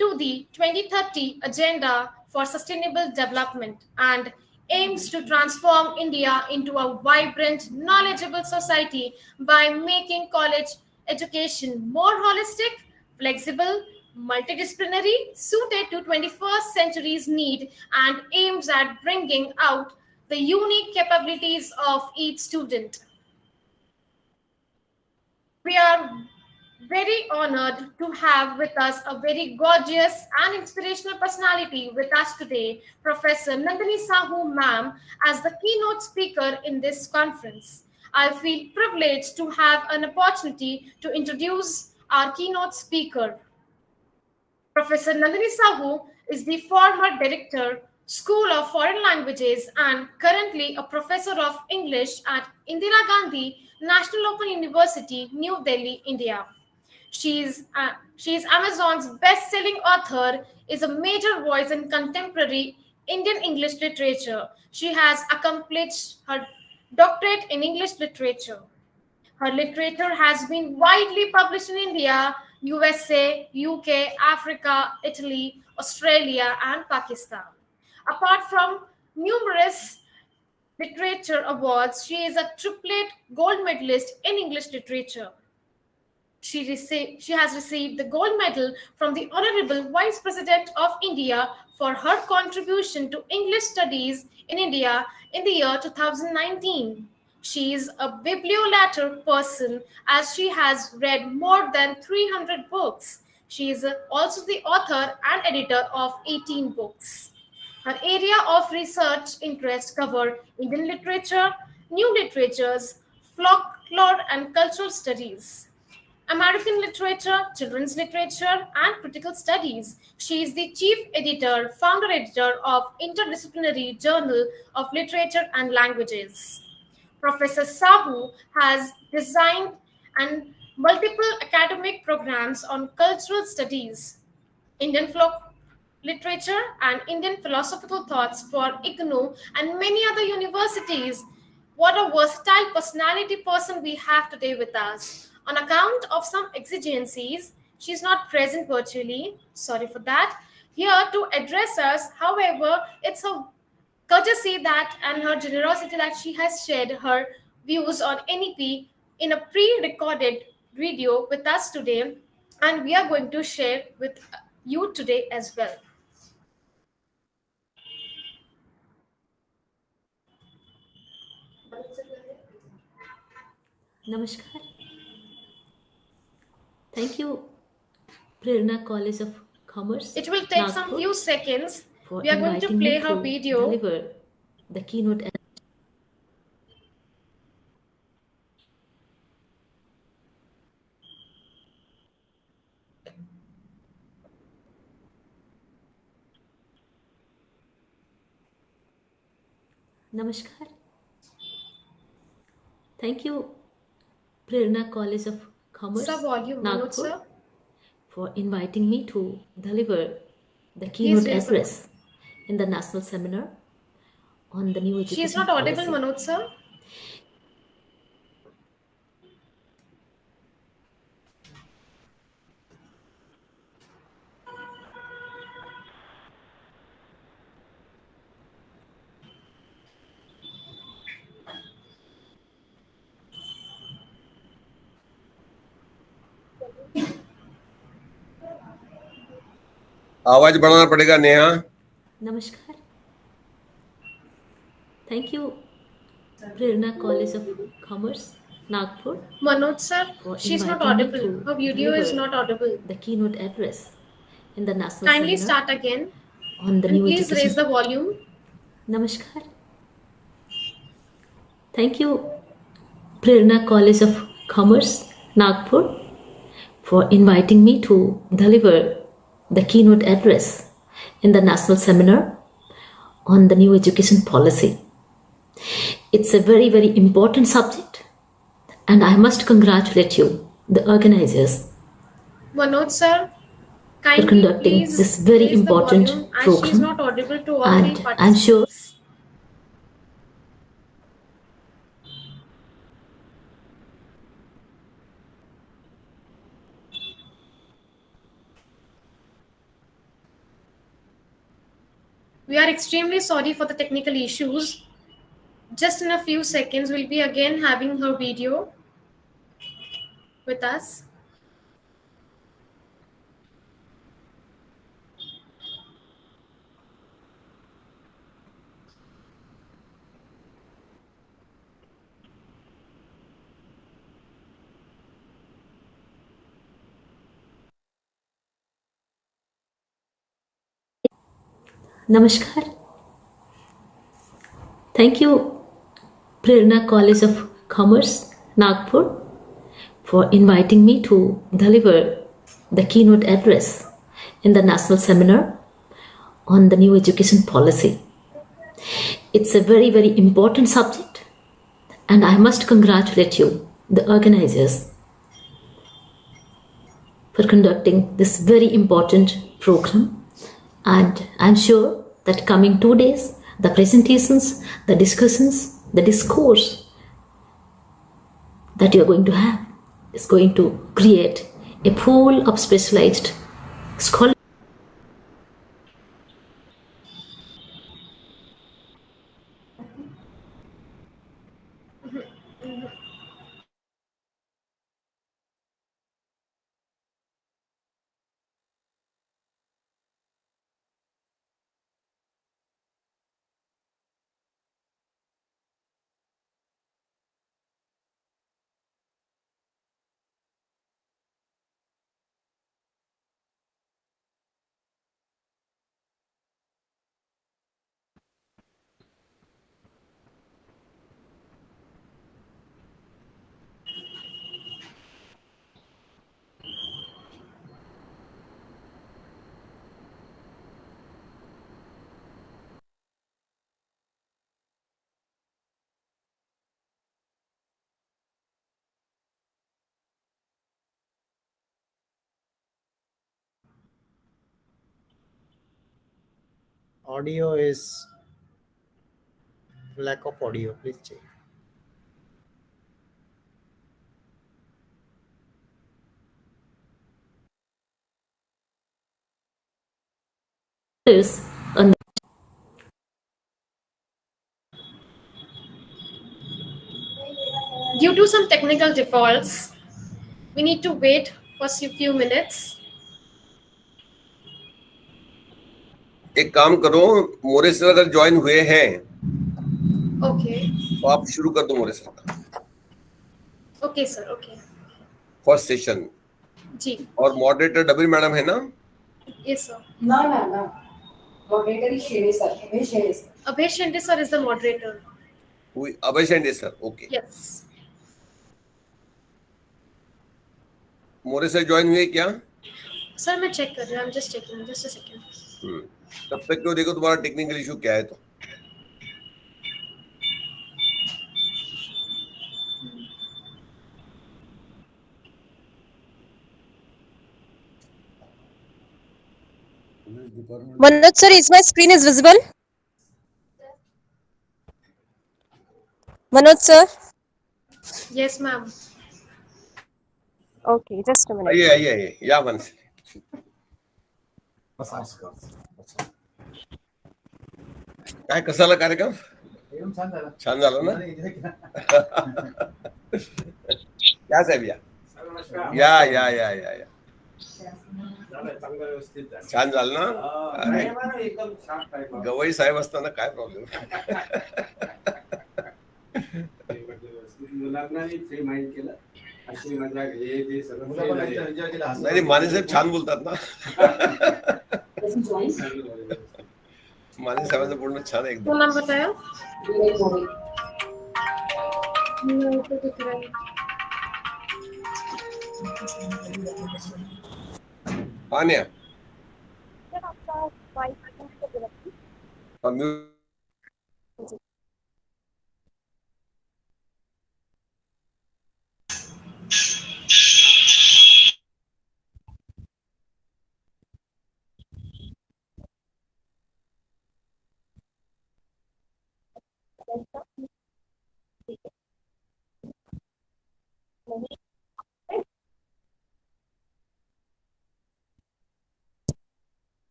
to the 2030 Agenda for Sustainable Development and aims to transform India into a vibrant, knowledgeable society by making college education more holistic, flexible, multidisciplinary, suited to 21st century's need, and aims at bringing out the unique capabilities of each student. We are very honored to have with us a very gorgeous and inspirational personality with us today, Professor Nandini Sahu ma'am, as the keynote speaker in this conference. I feel privileged to have an opportunity to introduce our keynote speaker. Professor Nandini Sahu is the former director, School of Foreign Languages, and currently a professor of English at Indira Gandhi National Open University, New Delhi, India. She is Amazon's best-selling author, is a major voice in contemporary Indian English literature. She has accomplished her doctorate in English literature. Her literature has been widely published in India, USA, UK, Africa, Italy, Australia, and Pakistan. Apart from numerous literature awards, she is a triplet gold medalist in English literature. She has received the gold medal from the Honorable Vice President of India for her contribution to English studies in India in the year 2019. She is a bibliolater person as she has read more than 300 books. She is also the author and editor of 18 books. Her area of research interest cover Indian literature, new literatures, folklore and cultural studies, American literature, children's literature, and critical studies. She is the chief editor, founder editor of Interdisciplinary Journal of Literature and Languages. Professor Sahu has designed and multiple academic programs on cultural studies, Indian folk literature, and Indian philosophical thoughts for IGNOU and many other universities. What a versatile personality person we have today with us. On account of some exigencies, she's not present virtually. Sorry for that. Here to address us, however, it's a courtesy that and her generosity that she has shared her views on NEP in a pre-recorded video with us today, and we are going to share with you today as well. Namaskar. Thank you, Prerna College of Commerce. It will take some few seconds. We are going to play her video. Deliver the keynote. Namaskar. Thank you, Prerna College of Commerce, volume, Nagpur, sir, for inviting me to deliver the keynote address in the national seminar on the new education She is not audible, policy. Manoj sir. आवाज बढ़ाना पड़ेगा Neha. Namaskar. Thank you, Prerna College of Commerce, Nagpur, Manoj sir, for she's not inviting me audible. to Her video is deliver not audible. the keynote address in the national Kindly seminar start again. on the And new please education. raise the volume. Namaskar. Thank you, Prerna College of Commerce, Nagpur, for inviting me to deliver the keynote address in the national seminar on the new education policy. It's a very, very important subject, and I must congratulate you, the organizers, Manoj sir, for kindly conducting please this very raise the important volume as she is program. not audible to all three And I'm sure participants. We are extremely sorry for the technical issues. Just in a few seconds, we'll be again having her video with us. Namaskar. Thank you, Prerna College of Commerce, Nagpur, for inviting me to deliver the keynote address in the national seminar on the new education policy. It's a very, very important subject, and I must congratulate you, the organizers, for conducting this very important program. And I'm sure that coming 2 days, the presentations, the discussions, the discourse that you're going to have is going to create a pool of specialized scholars. Audio is lack of audio. Please check. On Due to some technical defaults, we need to wait for a few minutes. एक काम करो, मोरे sir अगर join हुए हैं Okay. तो आप शुरू कर दो More sir. Okay, sir. Okay. First session जी. और मॉडरेटर डबल मैडम है ना? Yes, sir. No. Moderator is Shede sir. Abhay Shende sir is the moderator. Abhay Shende sir. Okay. Yes. More sir join हुए क्या? Sir, मैं check कर रही हूँ. I'm just checking. Just a second. तब तक क्यों देखो तुम्हारा टेक्निकल इशू क्या है तो. Manoj sir, is my screen is visible? Manoj sir? Yes, ma'am. Okay, just a minute. आइए या वंस. काय कसा झाला कार्यक्रम? छान झाला ना? क्या साहेब या छान झालं ना? अरे गवई साहेब असताना काय प्रॉब्लेम. नाही माने साहेब छान बोलतात ना. माने साहेबांचं बोलणं छान एकदम. तो नाम बताया? पाण्या म्यूट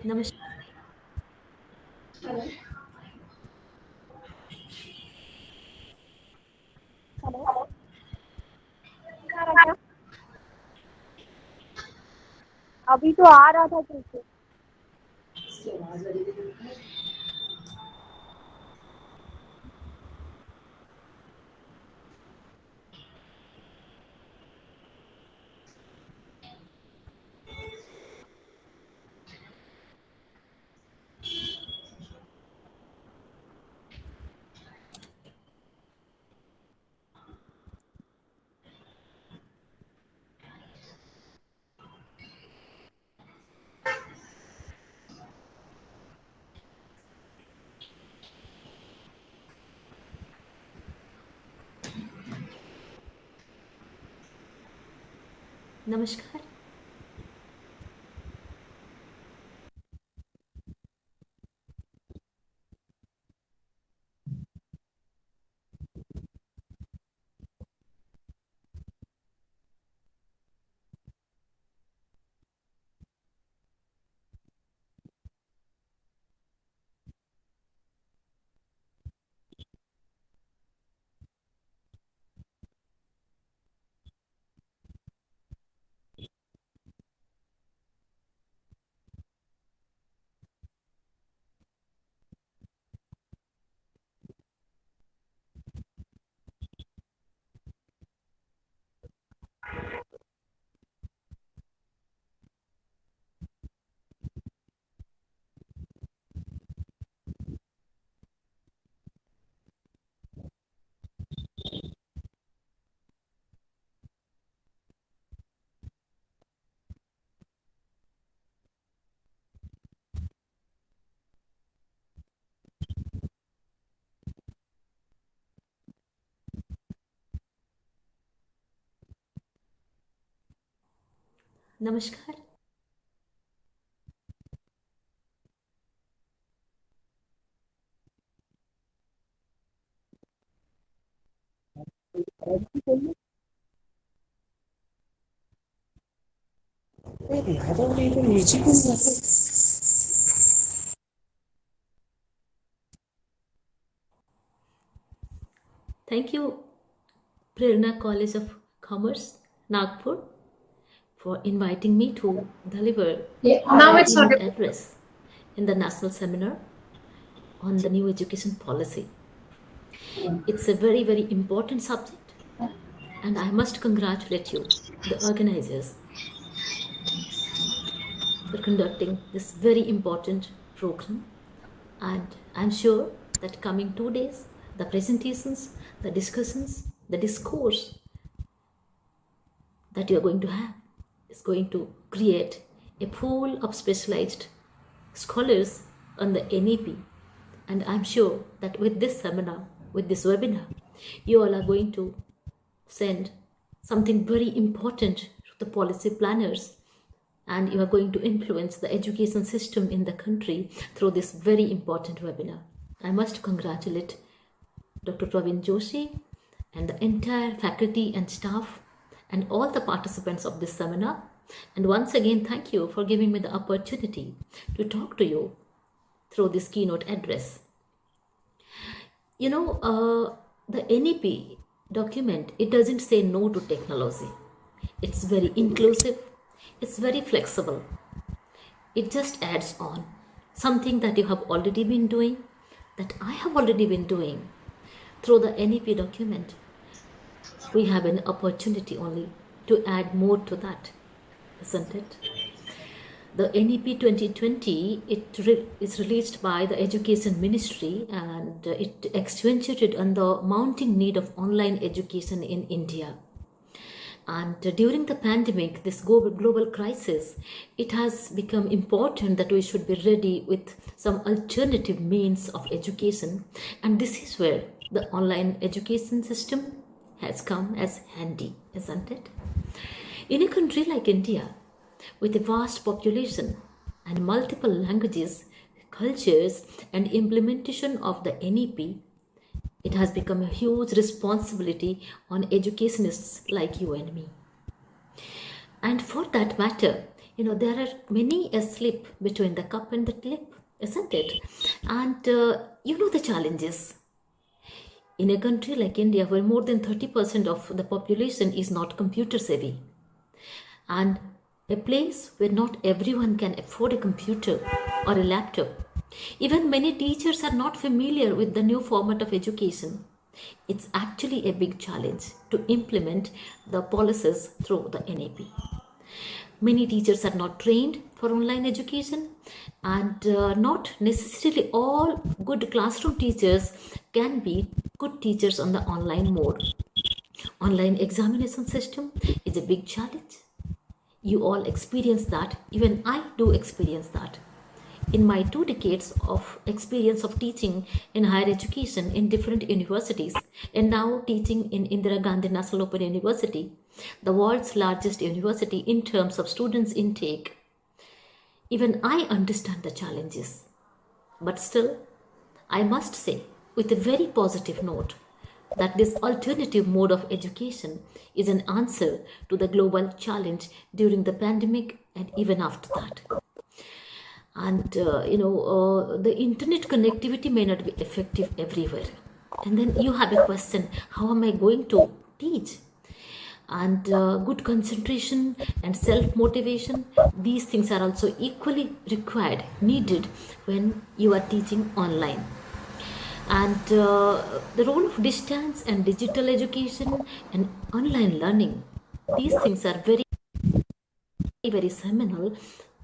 नमस्कार. अभी तो आ रहा था तुझसे. नमस्कार. Namaskar. Thank you, Prerna College of Commerce, Nagpur, for inviting me to deliver Now the it's keynote audible. address in the national seminar on the new education policy. It's a very, very important subject, and I must congratulate you, the organizers, for conducting this very important program. And I'm sure that coming 2 days, the presentations, the discussions, the discourse that you're going to have is going to create a pool of specialized scholars on the NEP. And I'm sure that with this seminar, with this webinar, you all are going to send something very important to the policy planners, and you are going to influence the education system in the country through this very important webinar. I must congratulate Dr. Pravin Joshi and the entire faculty and staff and all the participants of this seminar. And once again, thank you for giving me the opportunity to talk to you through this keynote address. You know, the NEP document, it doesn't say no to technology. It's very inclusive. It's very flexible. It just adds on something that you have already been doing, that I have already been doing. Through the NEP document, we have an opportunity only to add more to that, isn't it? The NEP 2020, is released by the Education Ministry, and it accentuated on the mounting need of online education in India. And during the pandemic, this global crisis, it has become important that we should be ready with some alternative means of education. And this is where the online education system has come as handy, isn't it? In a country like India, with a vast population and multiple languages, cultures, and implementation of the NEP, it has become a huge responsibility on educationists like you and me. And for that matter, you know, there are many a slip between the cup and the lip, isn't it? And you know the challenges. In a country like India, where more than 30% of the population is not computer savvy, and a place where not everyone can afford a computer or a laptop, even many teachers are not familiar with the new format of education. It's actually a big challenge to implement the policies through the NAP. Many teachers are not trained for online education, and not necessarily all good classroom teachers can be good teachers on the online mode. Online examination system is a big challenge. You all experience that. Even I do experience that. In my 2 decades of experience of teaching in higher education in different universities, and now teaching in Indira Gandhi National Open University, the world's largest university in terms of students intake, even I understand the challenges. But still, I must say, with a very positive note, that this alternative mode of education is an answer to the global challenge during the pandemic and even after that. And the internet connectivity may not be effective everywhere. And then you have a question, how am I going to teach? And good concentration and self-motivation, these things are also equally required, needed when you are teaching online. And the role of distance and digital education and online learning, these things are very, very seminal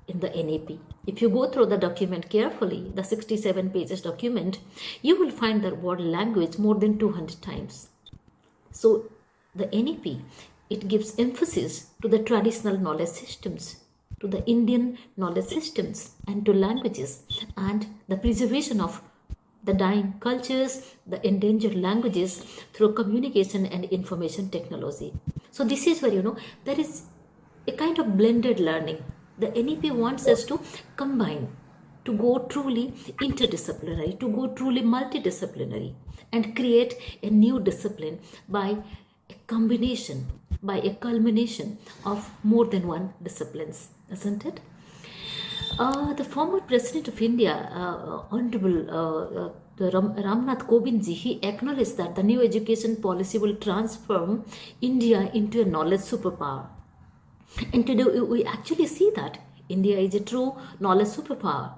in the NAP. If you go through the document carefully, the 67 pages document, you will find the word language more than 200 times. So the NAP, it gives emphasis to the traditional knowledge systems, to the Indian knowledge systems, and to languages, and the preservation of the dying cultures, the endangered languages through communication and information technology. So this is where, there is a kind of blended learning. The NEP wants us to combine, to go truly interdisciplinary, to go truly multidisciplinary, and create a new discipline by a combination, by a culmination of more than one disciplines, isn't it? The former President of India, Honorable Ramnath Kovind ji, he acknowledged that the new education policy will transform India into a knowledge superpower. And today we actually see that India is a true knowledge superpower.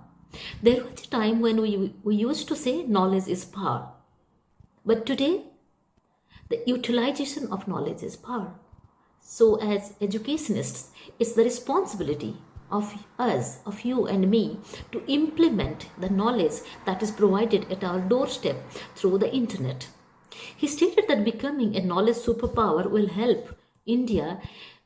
There was a time when we used to say knowledge is power. But today, the utilization of knowledge is power. So as educationists, it's the responsibility of us, of you and me, to implement the knowledge that is provided at our doorstep through the internet. He stated that becoming a knowledge superpower will help India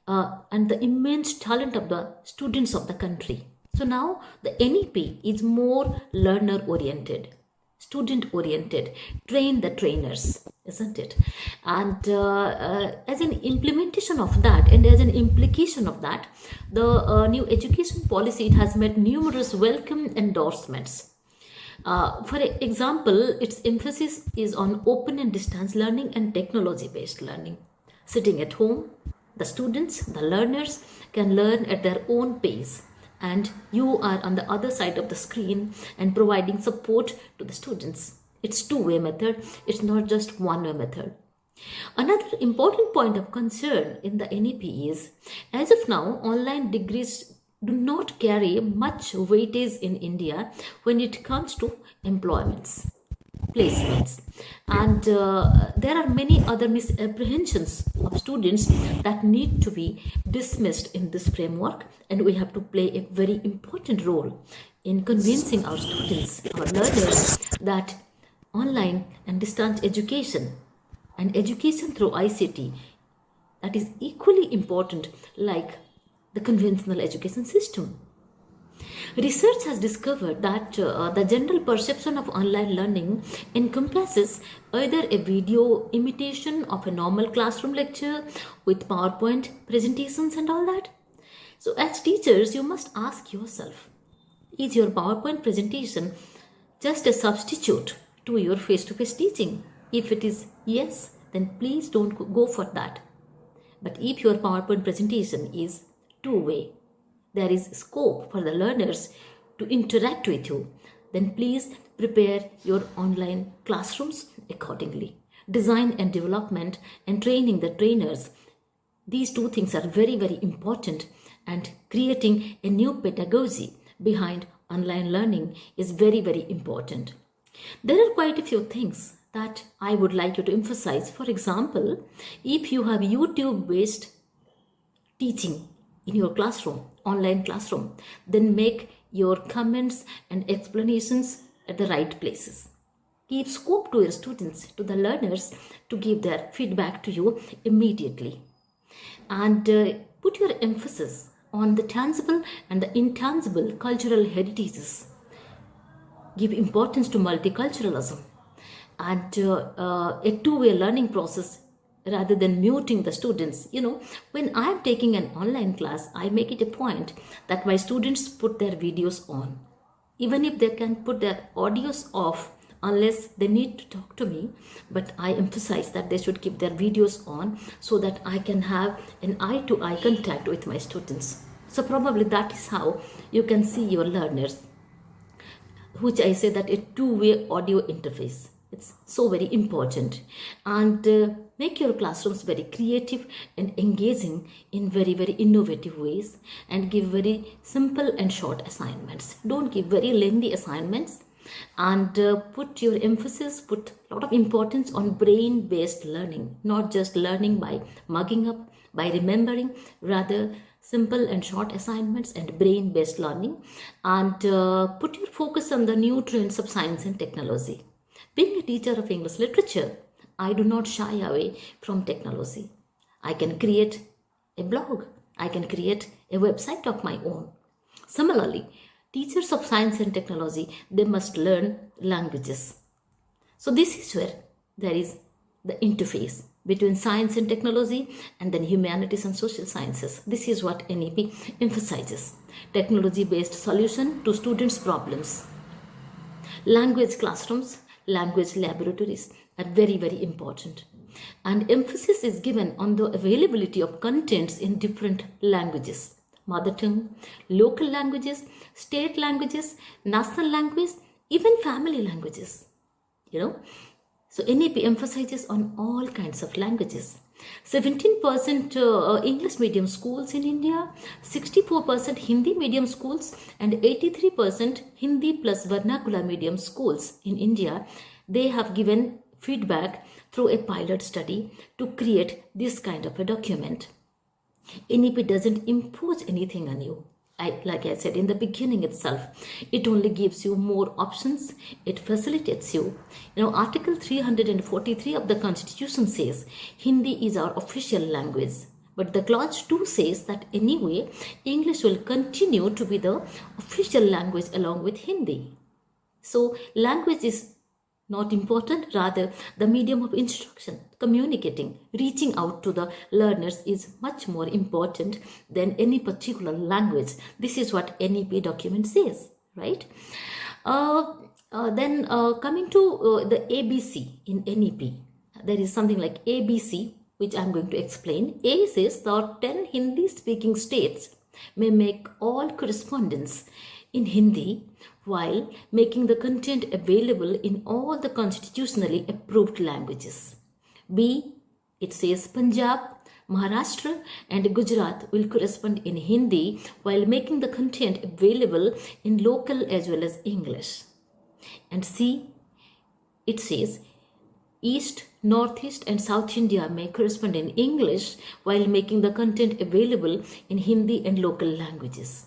and the immense talent of the students of the country. So now the NEP is more learner oriented, student oriented, train the trainers, isn't it? And as an implementation of that, and as an implication of that, the new education policy, it has met numerous welcome endorsements. For example, its emphasis is on open and distance learning and technology based learning. Sitting at home, the students, the learners can learn at their own pace, and you are on the other side of the screen and providing support to the students. It's two-way method, it's not just one-way method. Another important point of concern in the NEP is, as of now, online degrees do not carry much weightage in India when it comes to employments, placements, and there are many other misapprehensions of students that need to be dismissed in this framework, and we have to play a very important role in convincing our students, our learners, that online and distance education and education through ICT, that is equally important like the conventional education system. Research has discovered that the general perception of online learning encompasses either a video imitation of a normal classroom lecture with PowerPoint presentations and all that. So as teachers, you must ask yourself, is your PowerPoint presentation just a substitute to your face-to-face teaching? If it is yes, then please don't go for that. But if your PowerPoint presentation is two-way, there is scope for the learners to interact with you, then please prepare your online classrooms accordingly. Design and development and training the trainers, these two things are very, very important, and creating a new pedagogy behind online learning is very, very important. There are quite a few things that I would like you to emphasize. For example, if you have YouTube-based teaching in your classroom, online classroom, then make your comments and explanations at the right places. Give scope to your students, to the learners, to give their feedback to you immediately. And put your emphasis on the tangible and the intangible cultural heritages. Give importance to multiculturalism and a two-way learning process rather than muting the students. You know, when I am taking an online class, I make it a point that my students put their videos on. Even if they can put their audios off unless they need to talk to me, but I emphasize that they should keep their videos on so that I can have an eye-to-eye contact with my students. So probably that is how you can see your learners, which I say that a two-way audio interface. It's so very important. And make your classrooms very creative and engaging in very, very innovative ways, and give very simple and short assignments. Don't give very lengthy assignments, and put your emphasis, put a lot of importance on brain-based learning, not just learning by mugging up, by remembering, rather simple and short assignments and brain-based learning. And put your focus on the new trends of science and technology. Being a teacher of English literature, I do not shy away from technology. I can create a blog. I can create a website of my own. Similarly, teachers of science and technology, they must learn languages. So this is where there is the interface between science and technology, and then humanities and social sciences. This is what NEP emphasizes. Technology-based solution to students' problems. Language classrooms, language laboratories are very, very important. And emphasis is given on the availability of contents in different languages. Mother tongue, local languages, state languages, national language, even family languages. So NEP emphasizes on all kinds of languages. 17% English medium schools in India, 64% Hindi medium schools, and 83% Hindi plus vernacular medium schools in India. They have given feedback through a pilot study to create this kind of a document. NEP doesn't impose anything on you. Like I said in the beginning itself, it only gives you more options. It facilitates you. Article 343 of the Constitution says Hindi is our official language. But the clause 2 says that anyway, English will continue to be the official language along with Hindi. So language is not important, rather the medium of instruction, communicating, reaching out to the learners is much more important than any particular language. This is what NEP document says, right? Then coming to the ABC in NEP, there is something like ABC, which I'm going to explain. A says that 10 Hindi speaking states may make all correspondence in Hindi while making the content available in all the constitutionally approved languages. B, it says Punjab, Maharashtra and Gujarat will correspond in Hindi while making the content available in local as well as English. And C, it says East, Northeast and South India may correspond in English while making the content available in Hindi and local languages.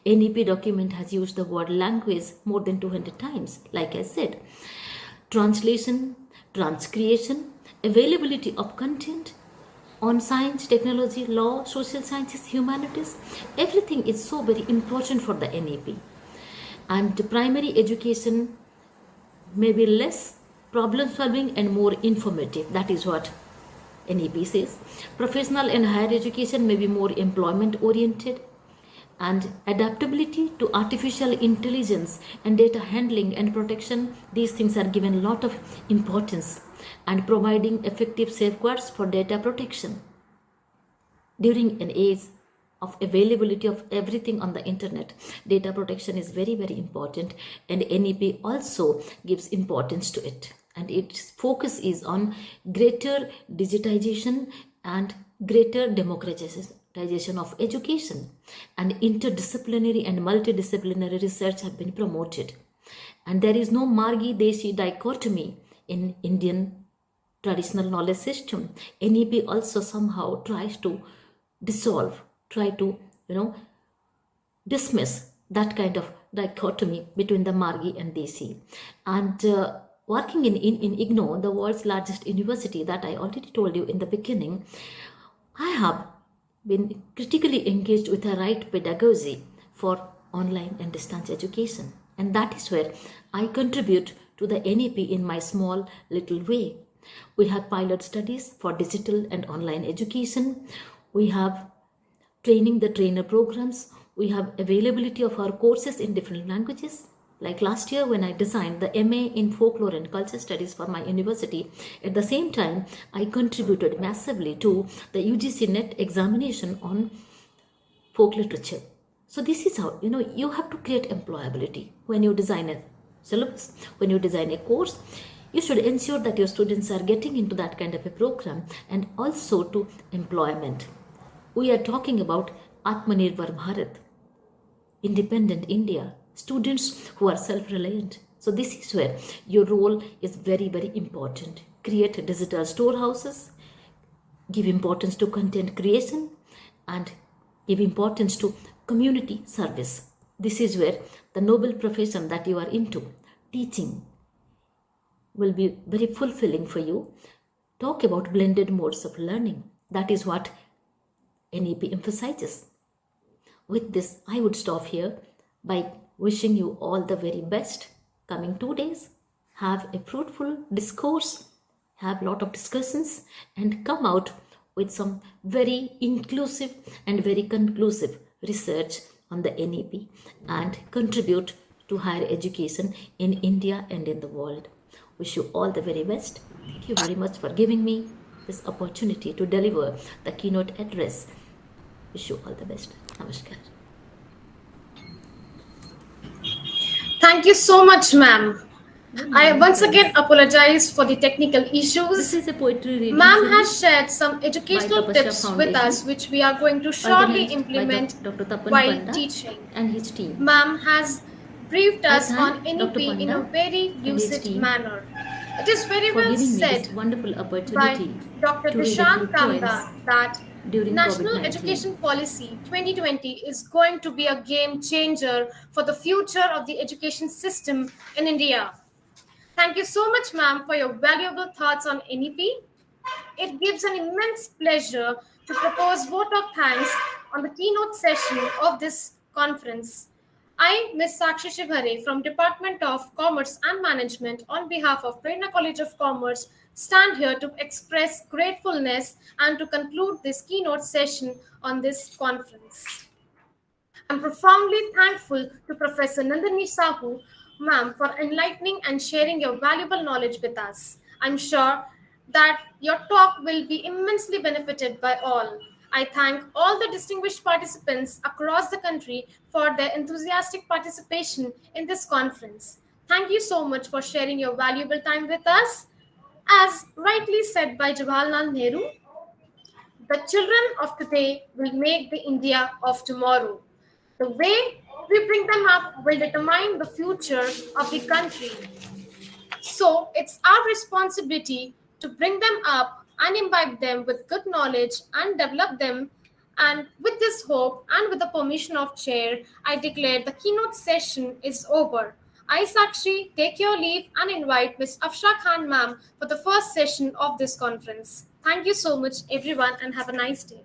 NEP document has used the word language more than 200 times, like I said. Translation, transcreation, availability of content on science, technology, law, social sciences, humanities, everything is so very important for the NEP. And primary education may be less problem solving and more informative. That is what NEP says. Professional and higher education may be more employment oriented. And adaptability to artificial intelligence and data handling and protection, these things are given a lot of importance, and providing effective safeguards for data protection. During an age of availability of everything on the internet, data protection is very, very important, and NEP also gives importance to it. And its focus is on greater digitization and greater democratization of education, and interdisciplinary and multidisciplinary research have been promoted. And there is no Margi Deshi dichotomy in Indian traditional knowledge system. NEP also somehow tries to dismiss that kind of dichotomy between the Margi and Desi. And working in IGNOU, the world's largest university that I already told you in the beginning, I have been critically engaged with the right pedagogy for online and distance education. And that is where I contribute to the NEP in my small little way. We have pilot studies for digital and online education. We have training the trainer programs. We have availability of our courses in different languages. Like last year when I designed the MA in Folklore and Culture Studies for my university, at the same time, I contributed massively to the UGC NET examination on folk literature. So this is how, you have to create employability. When you design a syllabus, when you design a course, you should ensure that your students are getting into that kind of a program, and also to employment. We are talking about Atmanirbhar Bharat, independent India, students who are self-reliant. So this is where your role is very, very important. Create digital storehouses, give importance to content creation, and give importance to community service. This is where the noble profession that you are into, teaching, will be very fulfilling for you. Talk about blended modes of learning. That is what NEP emphasizes. With this, I would stop here by wishing you all the very best. Coming 2 days, have a fruitful discourse. have a lot of discussions, and come out with some very inclusive and very conclusive research on the NEP and contribute to higher education in India and in the world. Wish you all the very best. Thank you very much for giving me this opportunity to deliver the keynote address. Wish you all the best. Namaskar. Thank you so much, ma'am. I once again apologize for the technical This issues. is a poetry reading Ma'am series has shared some educational Tapasya tips with Foundation, us, which we are going to shortly organized by implement Dr. Tapan while Panda teaching. and his team. Ma'am has briefed I us thank on Dr. NEP in a Panda very and his lucid team manner. It is very for well giving me this said wonderful by opportunity Dr. to read a few Dishant poems Kamdar that during National COVID-19. Education Policy 2020 is going to be a game changer for the future of the education system in India. Thank you so much, ma'am, for your valuable thoughts on NEP. It gives an immense pleasure to propose vote of thanks on the keynote session of this conference. I, Ms. Sakshi Shivhare from Department of Commerce and Management on behalf of Prerna College of Commerce stand here to express gratefulness and to conclude this keynote session on this conference. I'm profoundly thankful to Professor Nandini Sahu, ma'am, for enlightening and sharing your valuable knowledge with us. I'm sure that your talk will be immensely benefited by all. I thank all the distinguished participants across the country for their enthusiastic participation in this conference. Thank you so much for sharing your valuable time with us. As rightly said by Jawaharlal Nehru, the children of today will make the India of tomorrow. The way we bring them up will determine the future of the country. So it's our responsibility to bring them up and imbibe them with good knowledge and develop them. And with this hope and with the permission of chair, I declare the keynote session is over. I, Sakshi, take your leave and invite Ms. Afsha Khan ma'am for the first session of this conference. Thank you so much, everyone, and have a nice day.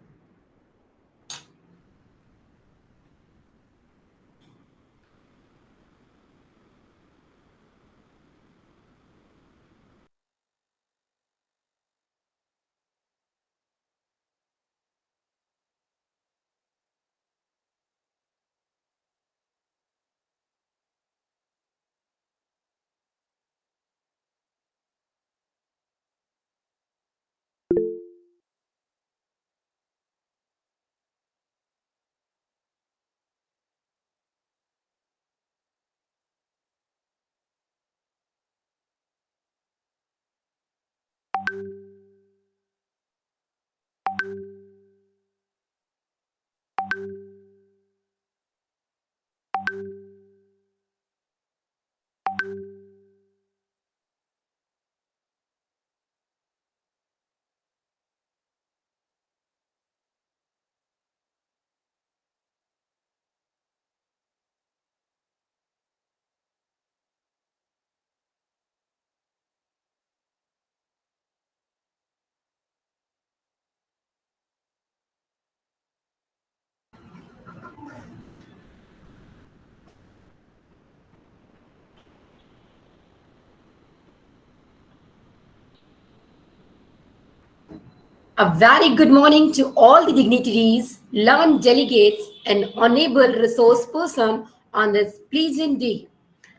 A very good morning to all the dignitaries, learned delegates, and honorable resource person on this pleasant day.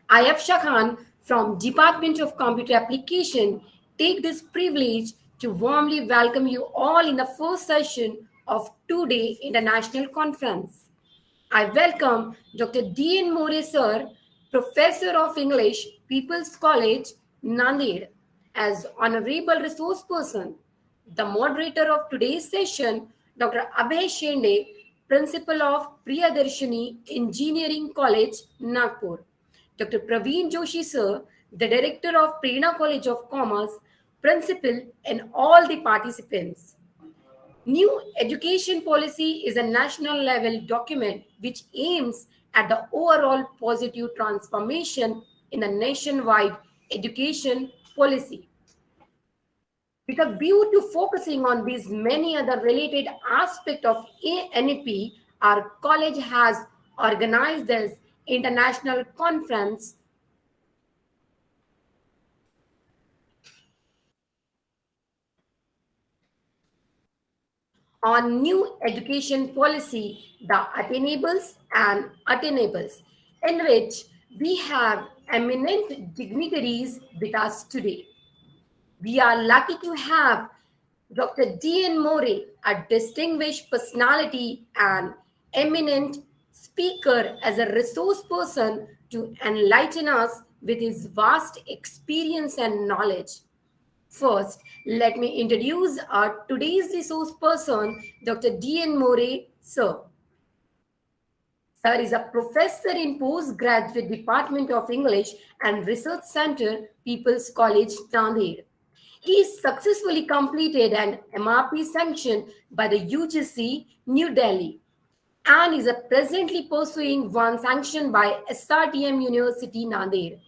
I, Afsha Khan, from Department of Computer Application, take this privilege to warmly welcome you all in the first session of two-day international conference. I welcome Dr. D.N. More sir, Professor of English, People's College, Nanded, as Honorable Resource Person. The moderator of today's session, Dr. Abhay Shende, Principal of Priyadarshini Engineering College, Nagpur. Dr. Praveen Joshi sir, the Director of Prerna College of Commerce, Principal, and all the participants. New education policy is a national level document which aims at the overall positive transformation in the nationwide education policy. With a view to focusing on these many other related aspects of NEP, our college has organized this international conference on new education policy, the attainables and attainables, in which we have eminent dignitaries with us today. We are lucky to have Dr. D.N. Morey, a distinguished personality and eminent speaker, as a resource person to enlighten us with his vast experience and knowledge. First, let me introduce our today's resource person, Dr. D.N. Morey, sir. Sir is a professor in postgraduate Department of English and Research Center, People's College, Nanded. He successfully completed an MRP sanction by the UGC, New Delhi, and is presently pursuing one sanctioned by SRTM University, Nanded.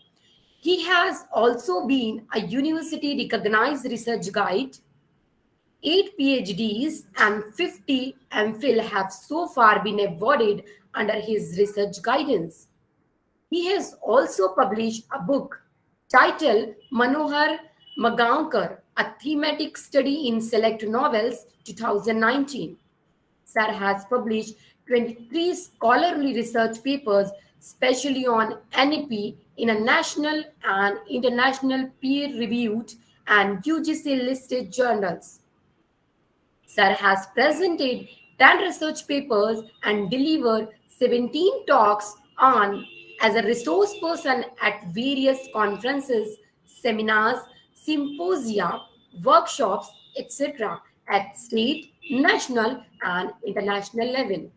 He has also been a university recognized research guide. 8 PhDs and 50 MPhil have so far been awarded under his research guidance. He has also published a book titled Manohar Magaonkar, a thematic study in select novels, 2019. Sir has published 23 scholarly research papers, especially on NEP, in a national and international peer-reviewed and UGC-listed journals. Sir has presented 10 research papers and delivered 17 talks on as a resource person at various conferences, seminars, symposia, workshops, etc. at state, national, and international level.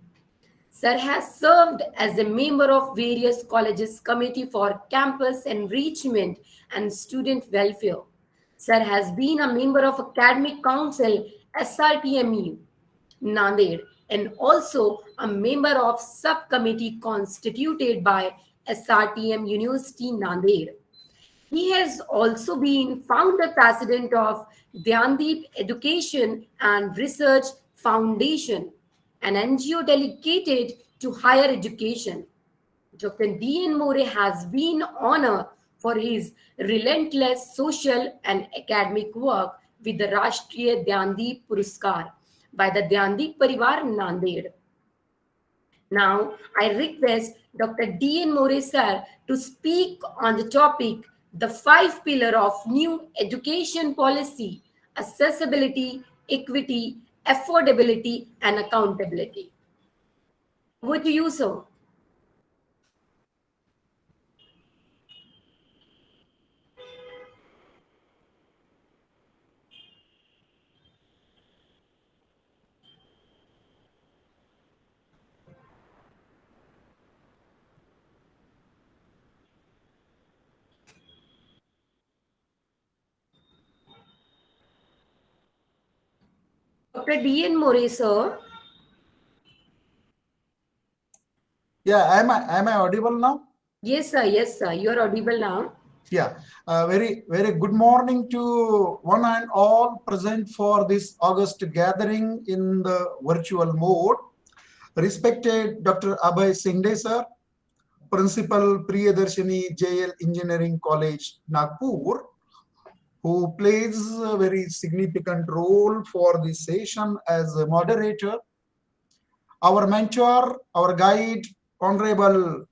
Sir has served as a member of various colleges committee for campus enrichment and student welfare. Sir has been a member of Academic Council SRTMU, Nanded, and also a member of subcommittee constituted by SRTM University, Nanded. He has also been founder president of Dhyandeep Education and Research Foundation, an NGO dedicated to higher education. Dr. D.N. Morey has been honored for his relentless social and academic work with the Rashtriya Dhyandeep Puruskar by the Dhyandeep Parivar, Nanded. Now, I request Dr. D.N. Morey sir to speak on the topic, the 5 pillars of new education policy: accessibility, equity, affordability, and accountability. Over to you, sir. Dr. D.N. Morey, sir. Yeah, am I audible now? Yes, sir. Yes, sir. You are audible now. Yeah. Very good morning to one and all present for this August gathering in the virtual mode. Respected Dr. Abhay Singde sir, Principal Priyadarshini JL Engineering College, Nagpur, who plays a very significant role for this session as a moderator. Our mentor, our guide, Honorable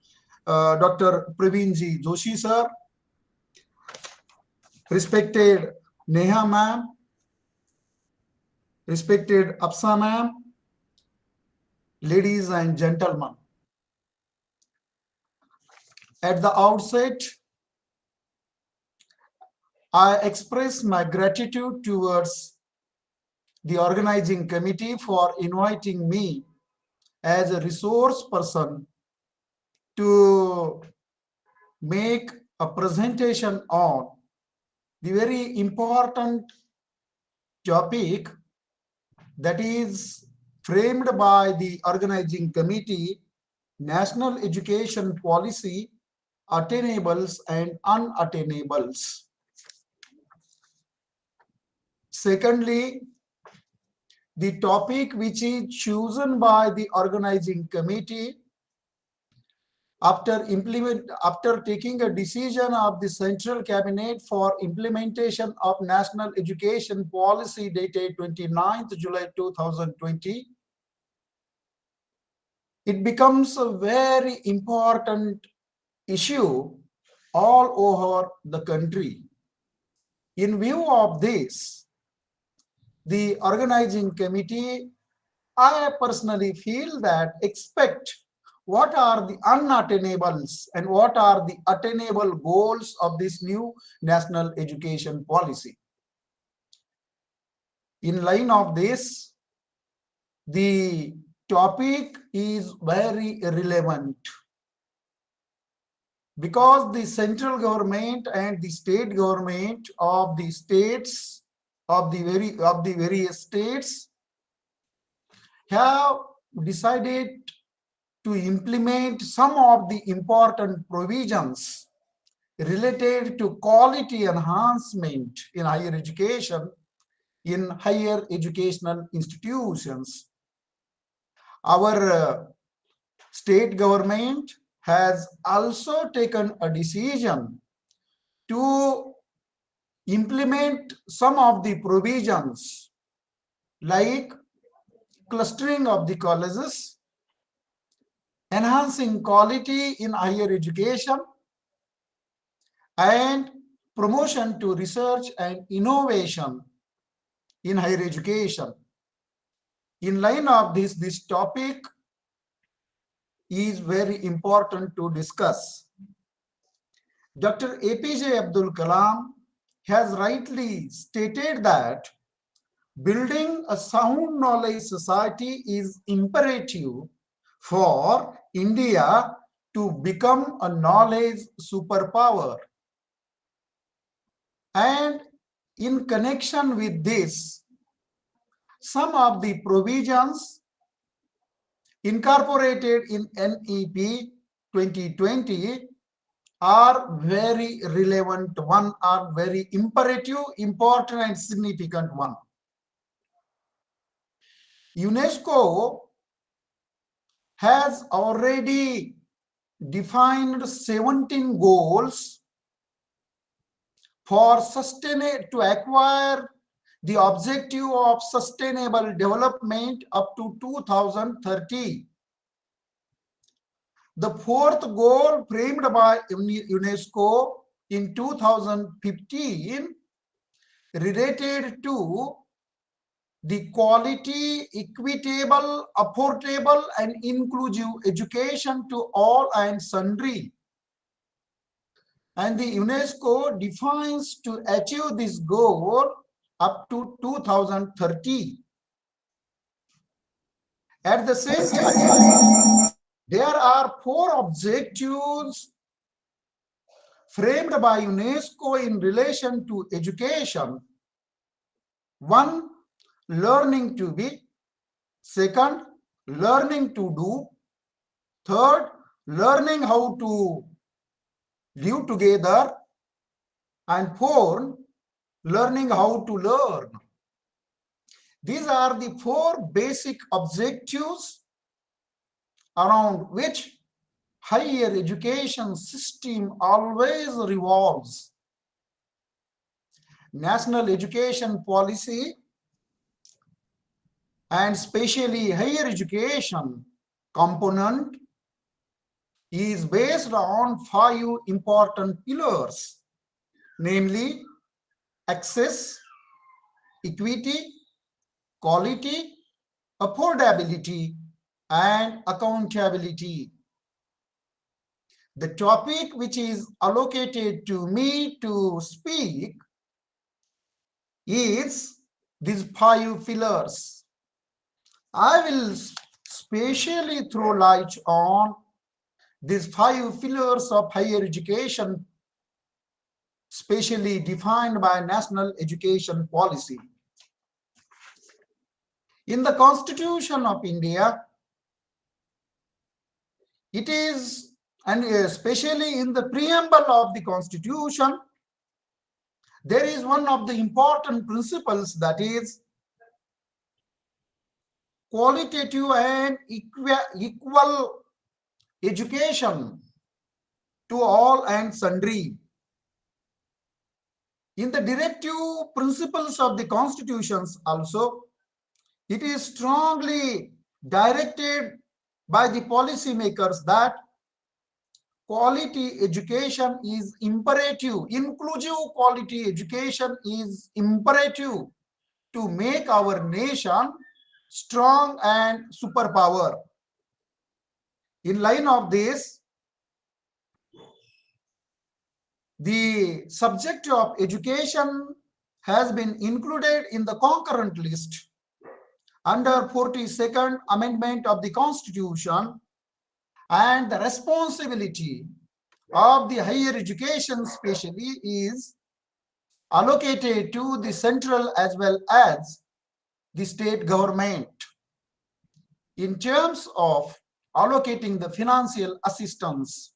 Dr. Praveenji Joshi sir, respected Neha ma'am, respected Apsa ma'am, ladies and gentlemen. At the outset, I express my gratitude towards the organizing committee for inviting me as a resource person to make a presentation on the very important topic that is framed by the organizing committee, National Education Policy, Attainables and Unattainables. Secondly, the topic which is chosen by the organizing committee after taking a decision of the Central Cabinet for implementation of National Education Policy dated 29th July 2020, it becomes a very important issue all over the country. In view of this, the organizing committee, I personally feel that expect what are the unattainables and what are the attainable goals of this new national education policy. In line of this, the topic is very relevant because the central government and the state government of the states of the various states have decided to implement some of the important provisions related to quality enhancement in higher education in higher educational institutions. Our state government has also taken a decision to implement some of the provisions like clustering of the colleges, enhancing quality in higher education, and promotion to research and innovation in higher education. In line of this topic is very important to discuss. Dr. APJ Abdul Kalam has rightly stated that building a sound knowledge society is imperative for India to become a knowledge superpower. And in connection with this, some of the provisions incorporated in NEP 2020 are very relevant one, are very imperative, important and significant one. UNESCO has already defined 17 goals for to acquire the objective of sustainable development up to 2030. The fourth goal framed by UNESCO in 2015 related to the quality, equitable, affordable, and inclusive education to all and sundry. And the UNESCO defines to achieve this goal up to 2030. At the same time, there are 4 objectives framed by UNESCO in relation to education. 1, learning to be. 2nd, learning to do. 3rd, learning how to live together. And 4th, learning how to learn. These are the 4 basic objectives around which higher education system always revolves. National education policy and especially higher education component is based on 5 important pillars, namely access, equity, quality, affordability, and accountability. The topic which is allocated to me to speak is these 5 pillars. I will specially throw light on these 5 pillars of higher education, specially defined by National Education Policy. In the Constitution of India, it is, and especially in the preamble of the Constitution, there is one of the important principles, that is qualitative and equal education to all and sundry. In the directive principles of the constitutions also, it is strongly directed by the policymakers that quality education is imperative. Inclusive quality education is imperative to make our nation strong and superpower. In line of this, the subject of education has been included in the concurrent list under 42nd Amendment of the Constitution, and the responsibility of the higher education specially is allocated to the central as well as the state government in terms of allocating the financial assistance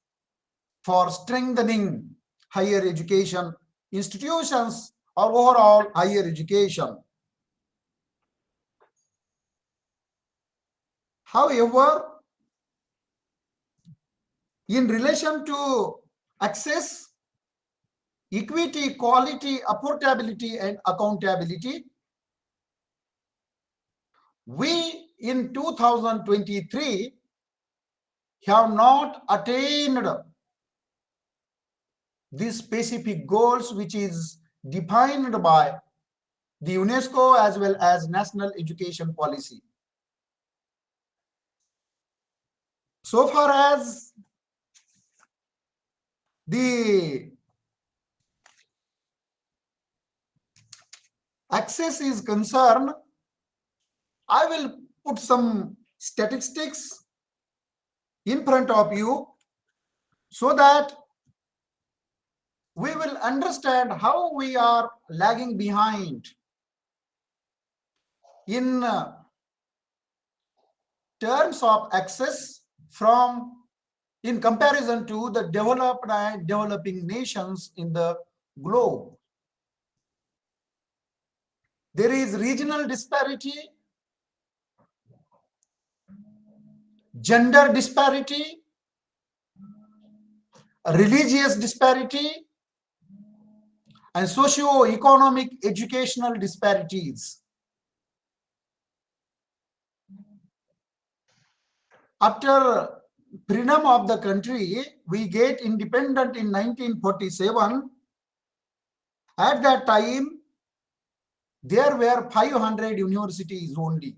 for strengthening higher education institutions or overall higher education. However, in relation to access, equity, quality, affordability, and accountability, we in 2023 have not attained these specific goals which is defined by the UNESCO as well as National Education Policy. So far as the access is concerned, I will put some statistics in front of you so that we will understand how we are lagging behind in terms of access in comparison to the developed and developing nations in the globe. There is regional disparity, gender disparity, religious disparity, and socio-economic educational disparities. After freedom of the country, we get independent in 1947. At that time, there were 500 universities only.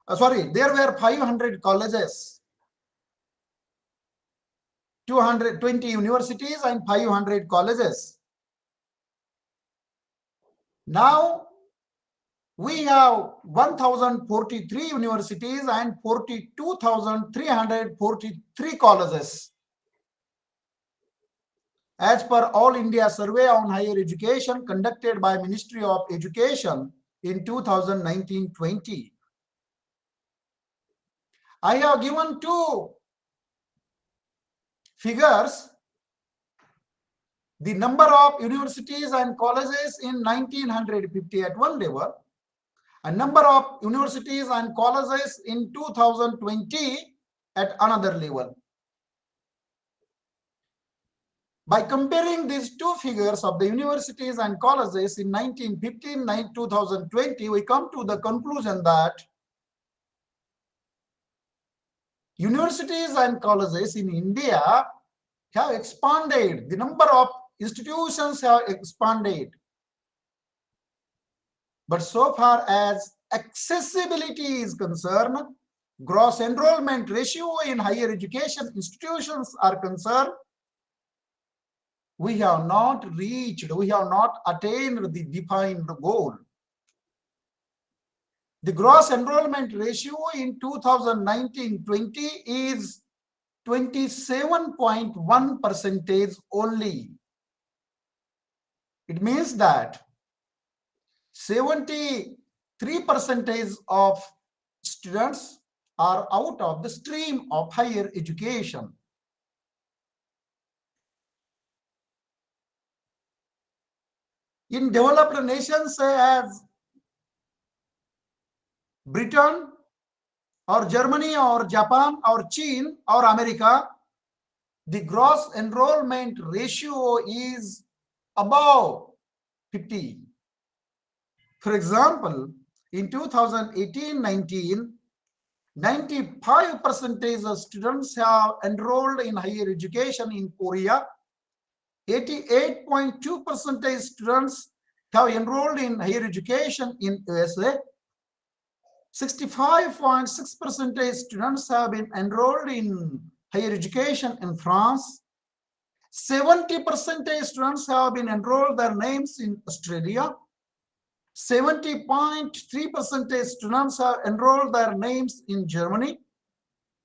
There were 500 colleges, 220 universities and 500 colleges. Now we have 1043 universities and 42,343 colleges. As per All India Survey on Higher Education conducted by Ministry of Education in 2019-20. I have given two figures: the number of universities and colleges in 1950 at one level, and number of universities and colleges in 2020 at another level. By comparing these two figures of the universities and colleges in 1915 and 2020, we come to the conclusion that universities and colleges in India have expanded. The number of institutions have expanded. But so far as accessibility is concerned, gross enrollment ratio in higher education institutions are concerned, we have not reached, we have not attained the defined goal. The gross enrollment ratio in 2019-20 is 27.1% only. It means that 73% of students are out of the stream of higher education. In developed nations as Britain or Germany or Japan or China or America, the gross enrollment ratio is above 50. For example, in 2018-19, 95% of students have enrolled in higher education in Korea. 88.2% students have enrolled in higher education in USA. 65.6% students have been enrolled in higher education in France. 70% students have been enrolled their names in Australia. 70.3% students have enrolled their names in Germany,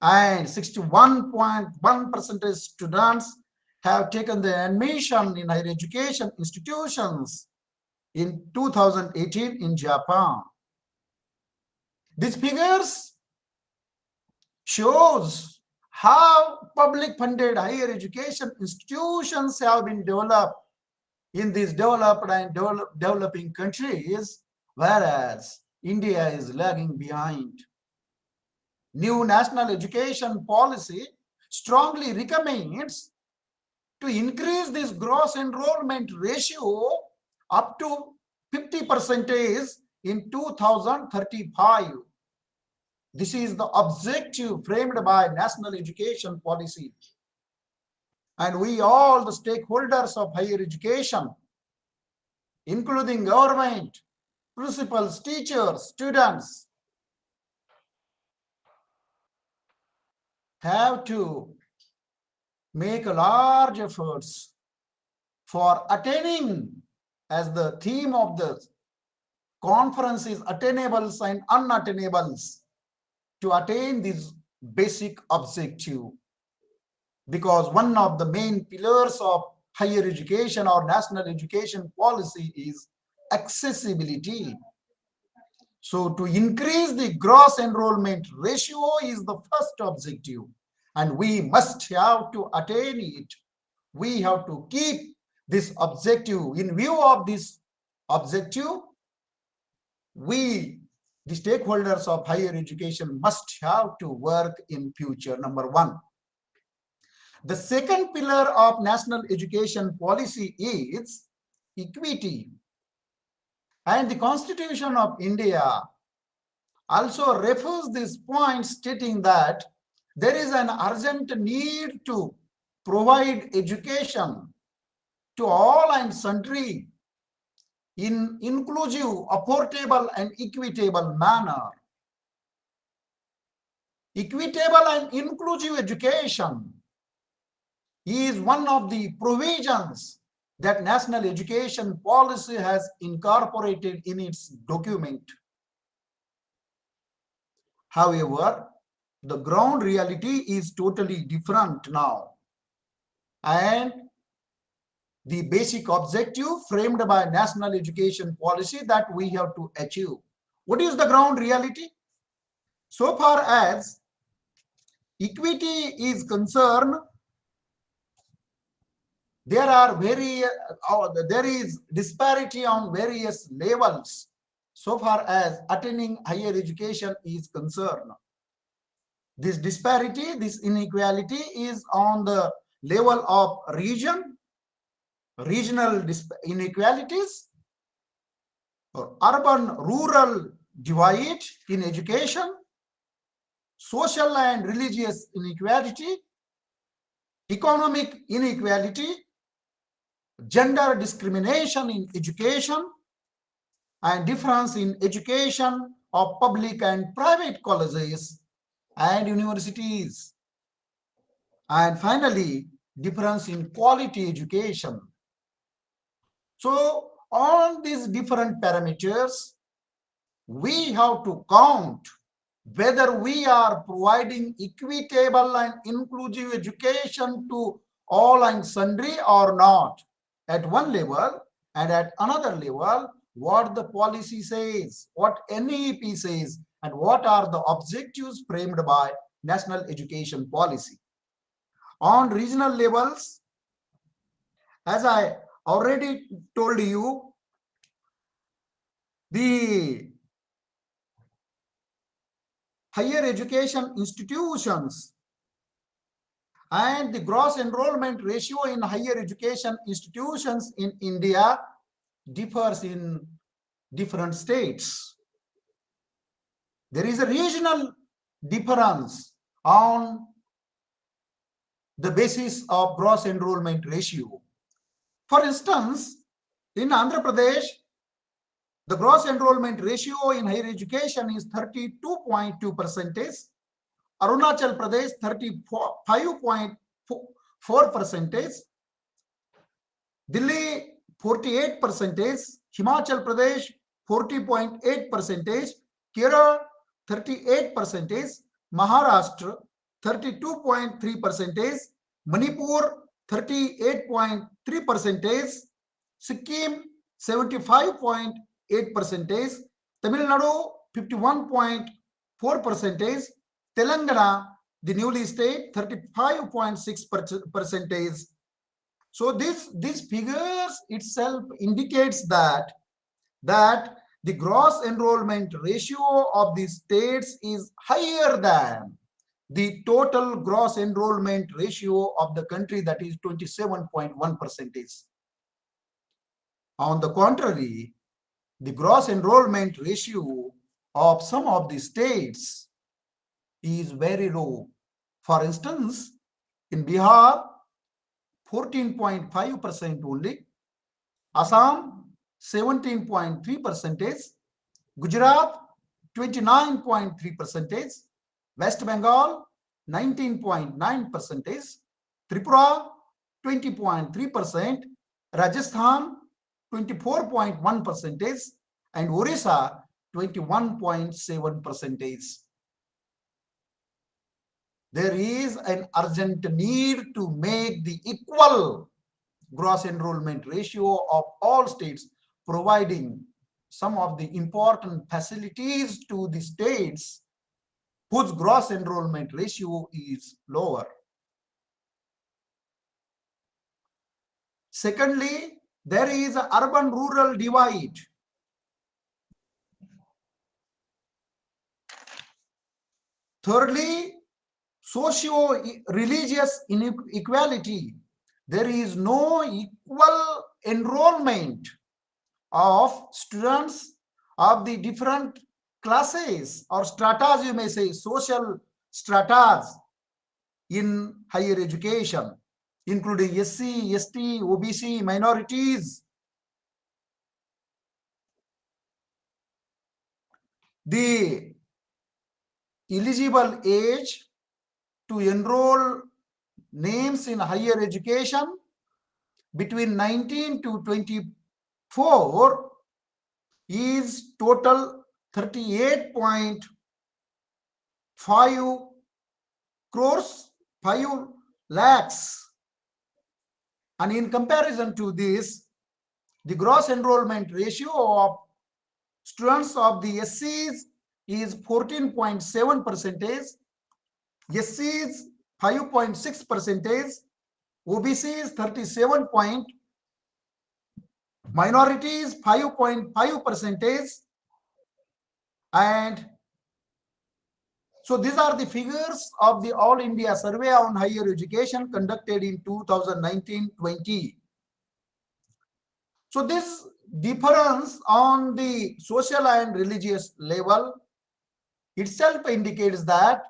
and 61.1% students have taken the admission in higher education institutions in 2018 in Japan. These figures shows how public funded higher education institutions have been developed in these developed and developing countries, whereas India is lagging behind. New national education policy strongly recommends to increase this gross enrollment ratio up to 50% in 2035. This is the objective framed by national education policy. And we all, the stakeholders of higher education, including government, principals, teachers, students, have to make large efforts for attaining, as the theme of the conference is attainables and unattainables, to attain this basic objective. Because one of the main pillars of higher education or national education policy is accessibility. So to increase the gross enrollment ratio is the first objective, and we must have to attain it. We have to keep this objective. In view of this objective, we, the stakeholders of higher education, must have to work in future. Number one. The second pillar of national education policy is equity. And the Constitution of India also refers this point, stating that there is an urgent need to provide education to all and sundry in inclusive, affordable, and equitable manner. Equitable and inclusive education is one of the provisions that national education policy has incorporated in its document. However, the ground reality is totally different now, and the basic objective framed by national education policy that we have to achieve. What is the ground reality? So far as equity is concerned, there is disparity on various levels so far as attaining higher education is concerned. This disparity, this inequality is on the level of regional inequalities, or urban-rural divide in education, social and religious inequality, economic inequality, gender discrimination in education, and difference in education of public and private colleges and universities. And finally, difference in quality education. So on these different parameters, we have to count whether we are providing equitable and inclusive education to all and sundry or not, at one level, and at another level, what the policy says, what NEP says, and what are the objectives framed by national education policy. On regional levels, as I already told you, the higher education institutions, and the gross enrollment ratio in higher education institutions in India differs in different states. There is a regional difference on the basis of gross enrollment ratio. For instance, in Andhra Pradesh, the gross enrollment ratio in higher education is 32.2%, Arunachal Pradesh 35.4%, Delhi 48%, Himachal Pradesh 40.8%, Kerala 38%, Maharashtra 32.3%, Manipur 38.3%, Sikkim 75.8%, Tamil Nadu 51.4%, Telangana, the newly state, 35.6%. So these figures itself indicates that the gross enrollment ratio of the states is higher than the total gross enrollment ratio of the country, that is 27.1%. On the contrary, the gross enrollment ratio of some of the states is very low. For instance, in Bihar, 14.5% only, Assam 17.3%, Gujarat 29.3%, West Bengal 19.9%, Tripura 20.3%, Rajasthan 24.1%, and Orissa 21.7%. There is an urgent need to make the equal gross enrollment ratio of all states, providing some of the important facilities to the states whose gross enrollment ratio is lower. Secondly, there is an urban-rural divide. Thirdly, socio-religious inequality. There is no equal enrollment of students of the different classes or stratas, you may say, social stratas in higher education, including SC, ST, OBC, minorities. The eligible age to enroll names in higher education between 19 to 24 is total 38.5 crores, 5 lakhs. And in comparison to this, the gross enrollment ratio of students of the SCs is 14.7%, SCs 5.6%, OBCs 37 point, minorities 5.5%, and so these are the figures of the All India Survey on Higher Education conducted in 2019-20. So this difference on the social and religious level itself indicates that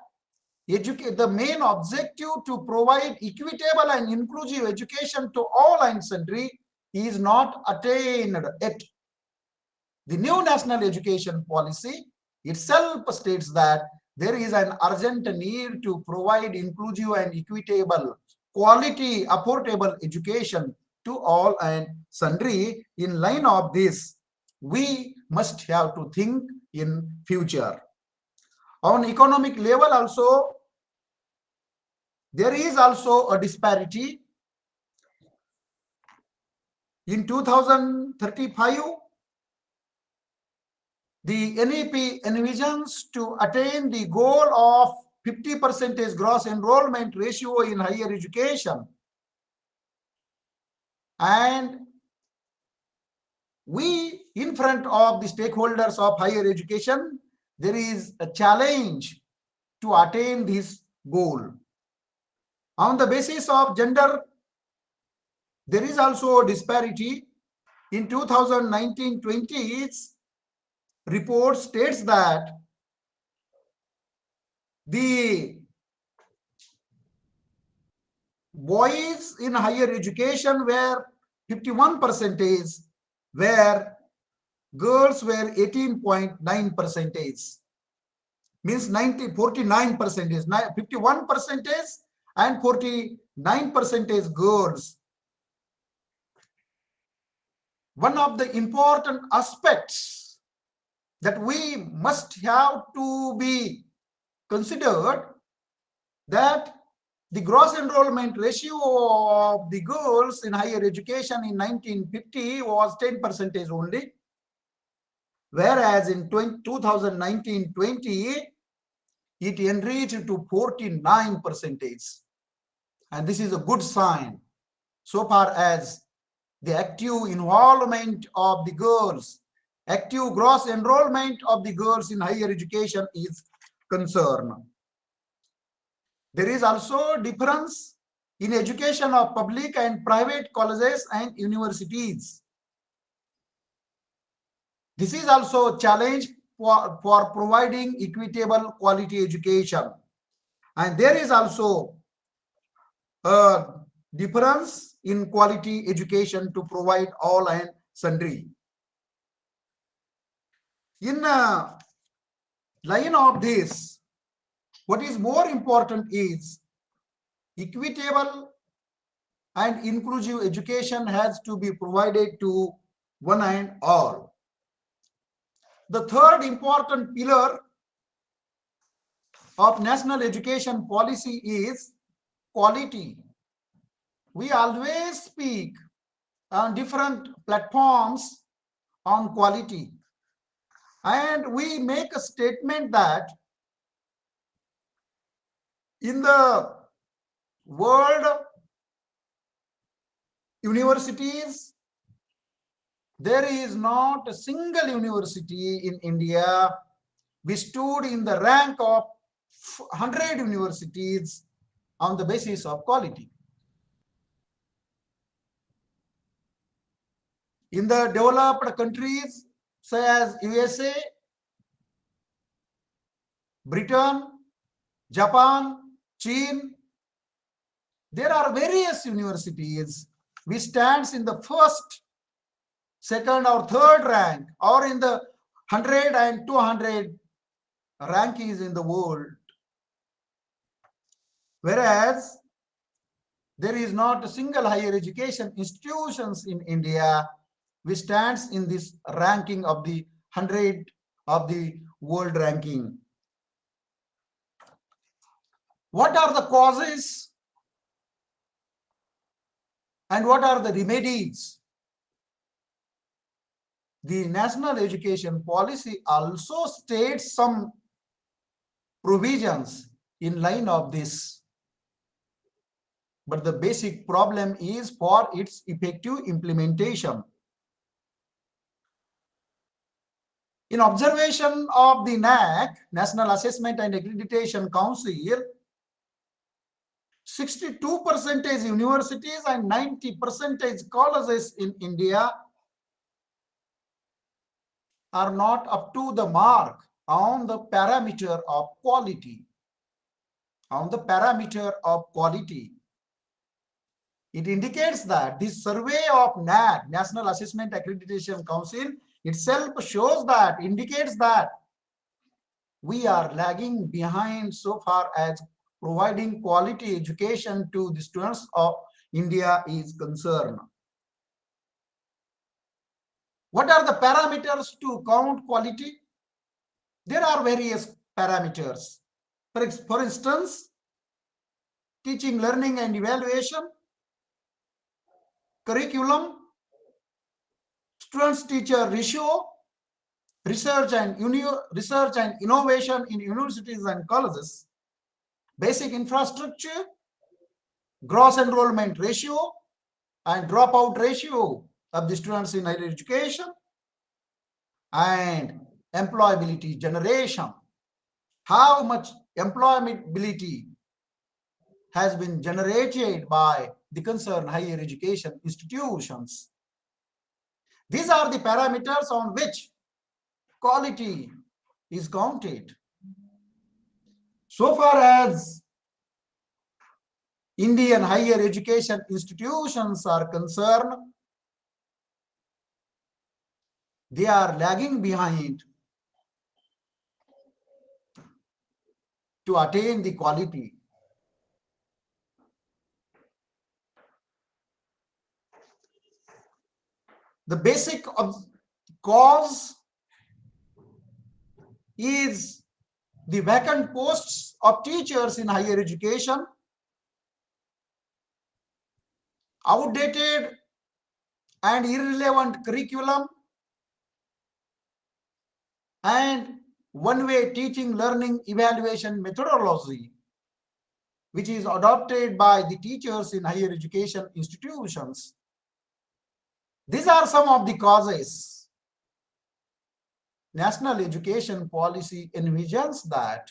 the main objective to provide equitable and inclusive education to all and sundry is not attained yet. The new national education policy itself states that there is an urgent need to provide inclusive and equitable, quality, affordable education to all and sundry. In line of this, we must have to think in future. On economic level also, there is also a disparity. In 2035, the NEP envisions to attain the goal of 50% gross enrollment ratio in higher education. And we, in front of the stakeholders of higher education, there is a challenge to attain this goal. On the basis of gender, there is also a disparity. In 2019-20, report states that the boys in higher education were 51%, where girls were 18.9%, means 49%, 51% and 49% girls. One of the important aspects that we must have to be considered, that the gross enrollment ratio of the girls in higher education in 1950 was 10% only, whereas in 2019-20 it enriched to 49%. And this is a good sign so far as the active involvement of the girls, active gross enrollment of the girls in higher education is concerned. There is also difference in education of public and private colleges and universities. This is also a challenge for providing equitable quality education. And there is also a difference in quality education to provide all and sundry. In line of this, what is more important is equitable and inclusive education has to be provided to one and all. The third important pillar of national education policy is quality. We always speak on different platforms on quality, and we make a statement that in the world universities, there is not a single university in India which stood in the rank of 100 universities on the basis of quality. In the developed countries such as USA, Britain, Japan, China, there are various universities which stands in the first, second or third rank, or in the 100 and 200 rankings in the world. Whereas there is not a single higher education institutions in India which stands in this ranking of the 100 of the world ranking. What are the causes and what are the remedies? The national education policy also states some provisions in line of this. But the basic problem is for its effective implementation. In observation of the NAC, National Assessment and Accreditation Council, 62% universities and 90% colleges in India are not up to the mark on the parameter of quality. On the parameter of quality. It indicates that this survey of NAC, National Assessment Accreditation Council, itself shows that, indicates that we are lagging behind so far as providing quality education to the students of India is concerned. What are the parameters to count quality? There are various parameters. For instance, teaching, learning and evaluation, curriculum, students-teacher ratio, research and innovation in universities and colleges, basic infrastructure, gross enrollment ratio and dropout ratio of the students in higher education, and employability generation. How much employability has been generated by the concerned higher education institutions. These are the parameters on which quality is counted. So far as Indian higher education institutions are concerned, they are lagging behind to attain the quality. The basic cause is the vacant posts of teachers in higher education, outdated and irrelevant curriculum, and one-way teaching learning evaluation methodology, which is adopted by the teachers in higher education institutions. These are some of the causes. National education policy envisions that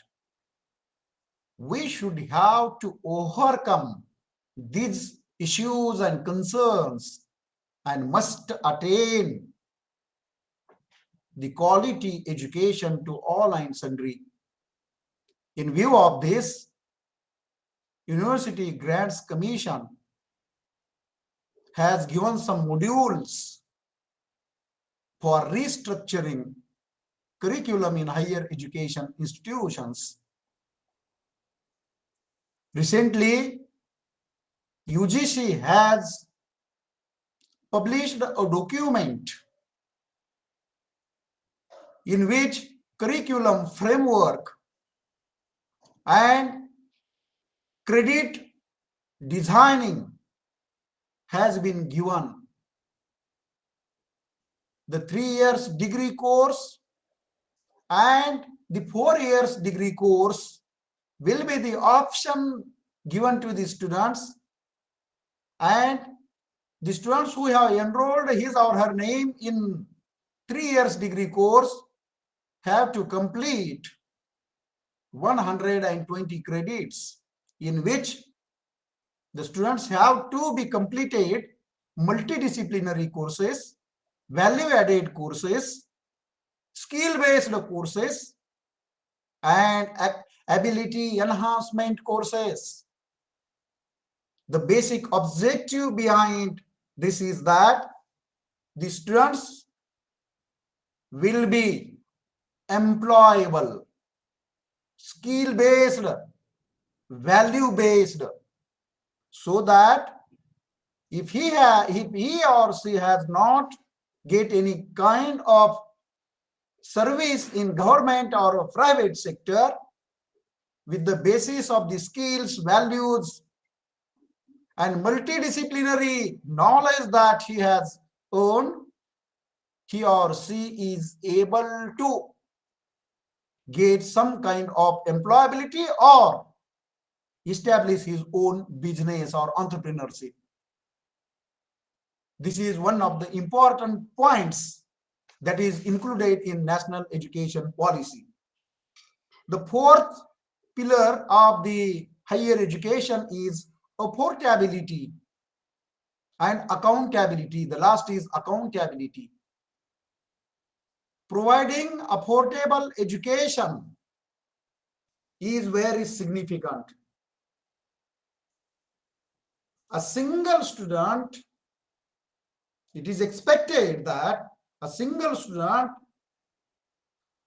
we should have to overcome these issues and concerns and must attain the quality education to all and sundry. In view of this, University Grants Commission has given some modules for restructuring curriculum in higher education institutions. Recently, UGC has published a document in which curriculum framework and credit designing has been given. The 3 years degree course and the 4 years degree course will be the option given to the students, and the students who have enrolled his or her name in 3 years degree course have to complete 120 credits, in which the students have to be completed multidisciplinary courses, value-added courses, skill-based courses, and ability enhancement courses. The basic objective behind this is that the students will be employable, skill-based, value-based, so that if he or she has not get any kind of service in government or private sector, with the basis of the skills, values, and multidisciplinary knowledge that he has earned, he or she is able to get some kind of employability or establish his own business or entrepreneurship. This is one of the important points that is included in national education policy. The fourth pillar of the higher education is affordability and accountability. The last is accountability. Providing affordable education is very significant. A single student, it is expected that a single student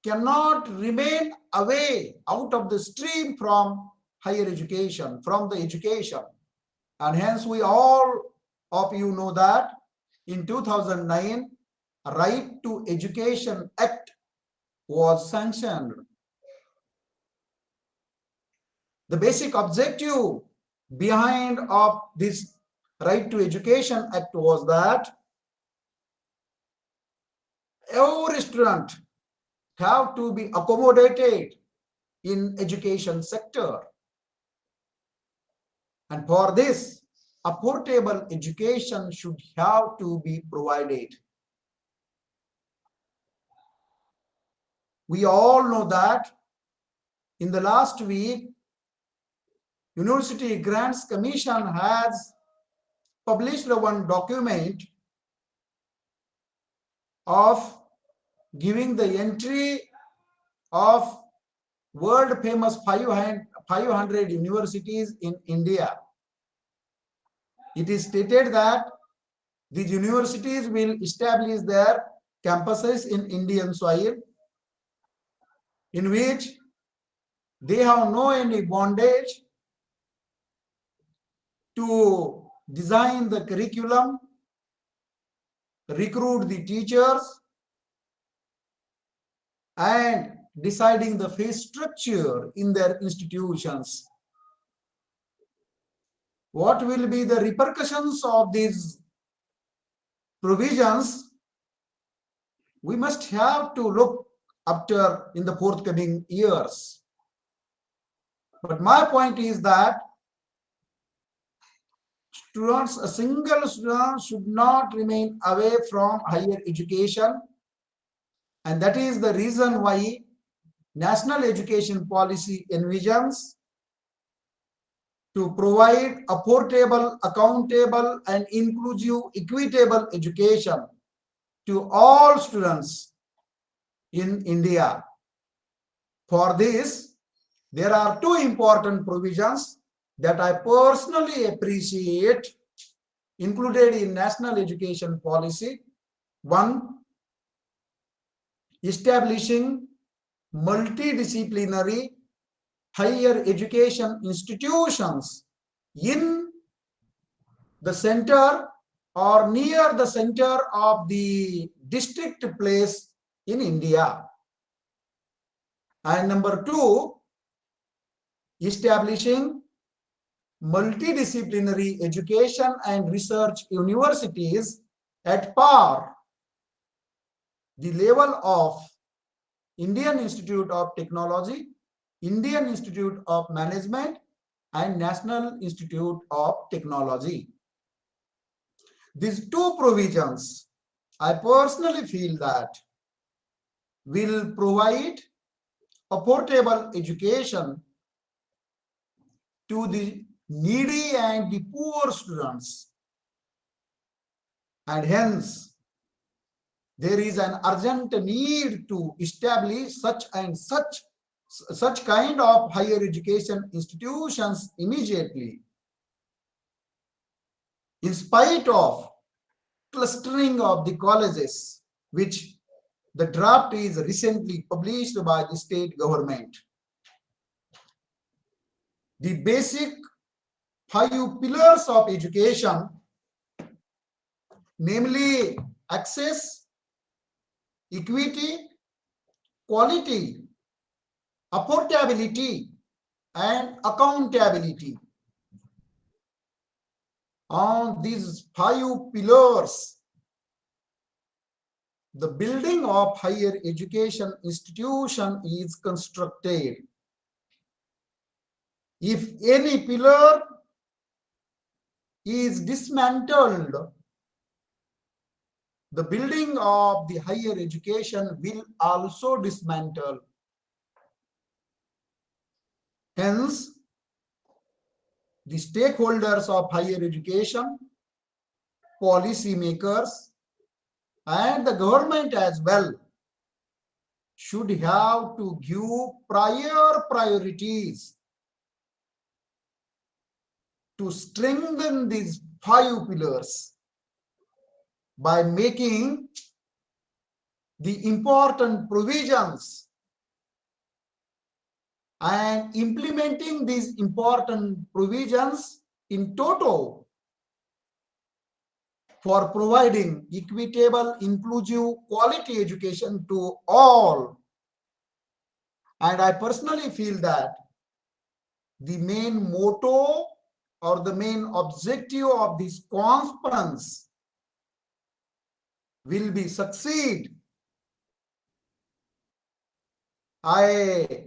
cannot remain away out of the stream from higher education, from the education. And hence we all of you know that in 2009, Right to Education Act was sanctioned. The basic objective behind of this Right to Education Act was that every student have to be accommodated in education sector. And for this, affordable education should have to be provided. We all know that in the last week, University Grants Commission has published one document of giving the entry of world famous 500 universities in India. It is stated that these universities will establish their campuses in Indian soil, in which they have no any bondage to design the curriculum, recruit the teachers, and deciding the fee structure in their institutions. What will be the repercussions of these provisions? We must have to look after in the forthcoming years. But my point is that students, a single student should not remain away from higher education. And that is the reason why National Education Policy envisions to provide affordable, accountable, and inclusive, equitable education to all students in India. For this, there are two important provisions that I personally appreciate included in National Education Policy. One, establishing multidisciplinary higher education institutions in the center or near the center of the district place in India. And number two, establishing multidisciplinary education and research universities at par the level of Indian Institute of Technology, Indian Institute of Management, and National Institute of Technology. These two provisions, I personally feel that will provide affordable education to the needy and the poor students. And hence, there is an urgent need to establish such kind of higher education institutions immediately. In spite of clustering of the colleges, which the draft is recently published by the state government. The basic 5 pillars of education, namely access, equity, quality, affordability, and accountability. On these 5 pillars, the building of higher education institution is constructed. If any pillar is dismantled, the building of the higher education will also dismantle. Hence, the stakeholders of higher education, policy makers, and the government as well should have to give priorities to strengthen these 5 pillars by making the important provisions and implementing these important provisions in toto for providing equitable, inclusive, quality education to all. And I personally feel that the main motto or the main objective of this conference will be succeed. I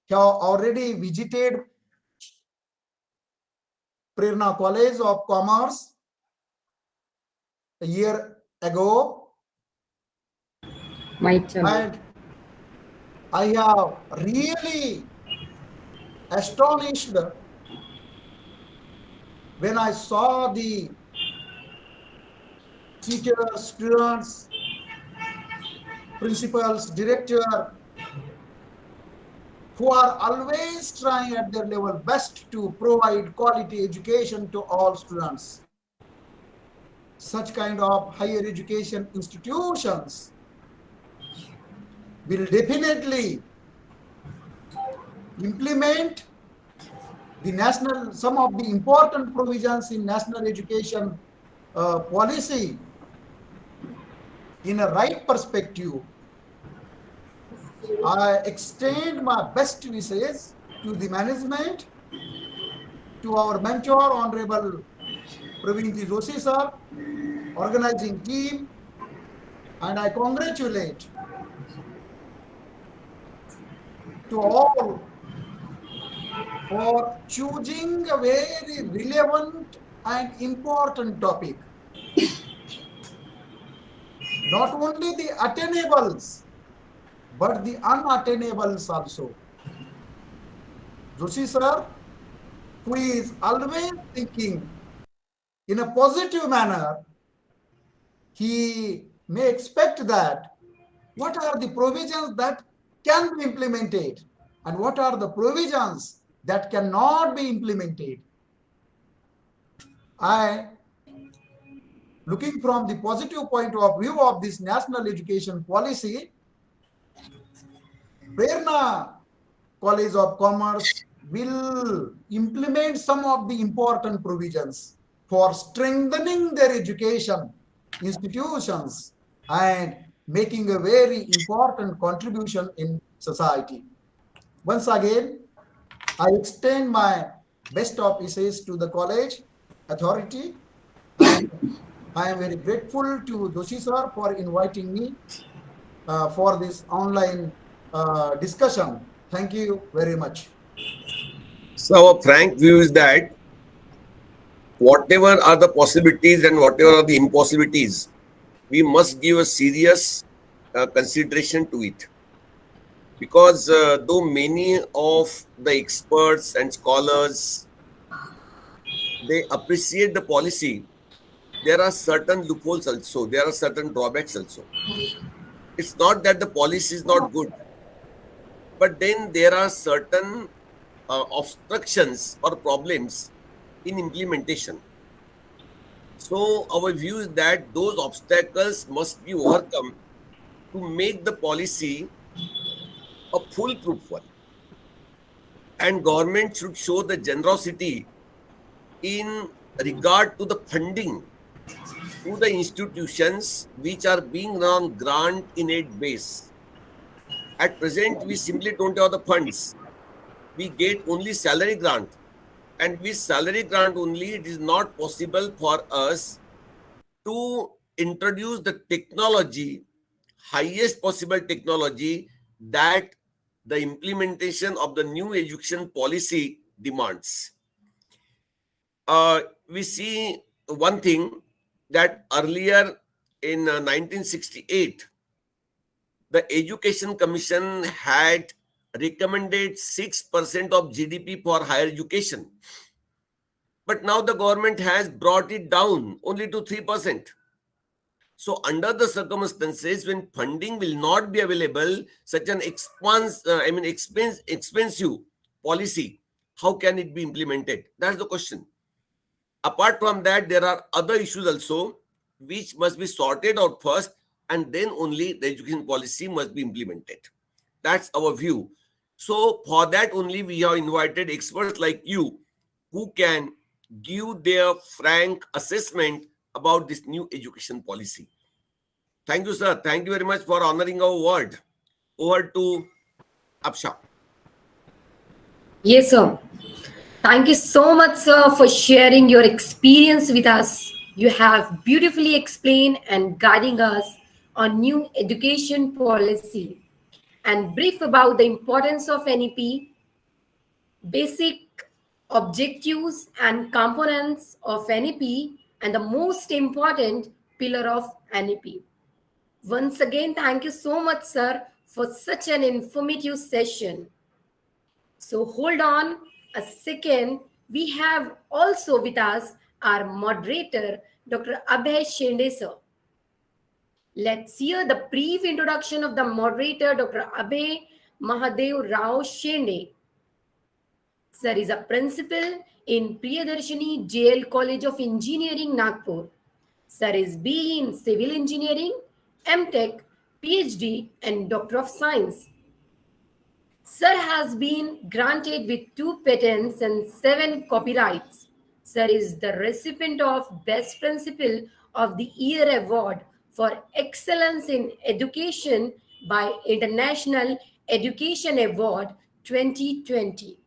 have already visited Prerna College of Commerce a year ago. My turn. I have really astonished when I saw the teachers, students, principals, director, who are always trying at their level best to provide quality education to all students. Such kind of higher education institutions will definitely implement some of the important provisions in national education policy in a right perspective. I extend my best wishes to the management, to our mentor, Honorable Praveen Joshi sir, organizing team, and I congratulate to all for choosing a very relevant and important topic. Not only the attainables, but the unattainables also. Joshi sir, who is always thinking in a positive manner, he may expect that what are the provisions that can be implemented and what are the provisions that cannot be implemented. Looking from the positive point of view of this national education policy, Prerna College of Commerce will implement some of the important provisions for strengthening their education institutions and making a very important contribution in society. Once again, I extend my best of wishes to the college authority, and I am very grateful to Joshi sir for inviting me for this online discussion. Thank you very much. So our frank view is that whatever are the possibilities and whatever are the impossibilities, we must give a serious consideration to it. Because though many of the experts and scholars, they appreciate the policy, there are certain loopholes also, there are certain drawbacks also. It's not that the policy is not good, but then there are certain obstructions or problems in implementation. So our view is that those obstacles must be overcome to make the policy a foolproof one. And government should show the generosity in regard to the funding to the institutions which are being run on grant in aid base. At present, we simply don't have the funds. We get only salary grant. And with salary grant only, it is not possible for us to introduce the technology, highest possible technology that the implementation of the new education policy demands. We see one thing that earlier in 1968, the Education Commission had recommended 6% of GDP for higher education. But now the government has brought it down only to 3%. So under the circumstances when funding will not be available, such an expensive policy, how can it be implemented? That's the question. Apart from that, there are other issues also which must be sorted out first, and then only the education policy must be implemented. That's our view. So for that only we have invited experts like you who can give their frank assessment about this new education policy. Thank you, sir. Thank you very much for honoring our word. Over to Apsha. Yes, sir. Thank you so much, sir, for sharing your experience with us. You have beautifully explained and guiding us on new education policy and brief about the importance of NEP, basic objectives and components of NEP, and the most important pillar of NEP. Once again, thank you so much, sir, for such an informative session. So hold on a second. We have also with us our moderator, Dr. Abhay Shende sir. Let's hear the brief introduction of the moderator, Dr. Abhay Mahadev Rao Shende. Sir is a principal in Priyadarshini JL College of Engineering, Nagpur. Sir is BE in Civil Engineering, MTech, PhD, and Doctor of Science. Sir has been granted with 2 patents and 7 copyrights. Sir is the recipient of Best Principal of the Year Award for Excellence in Education by International Education Award 2020.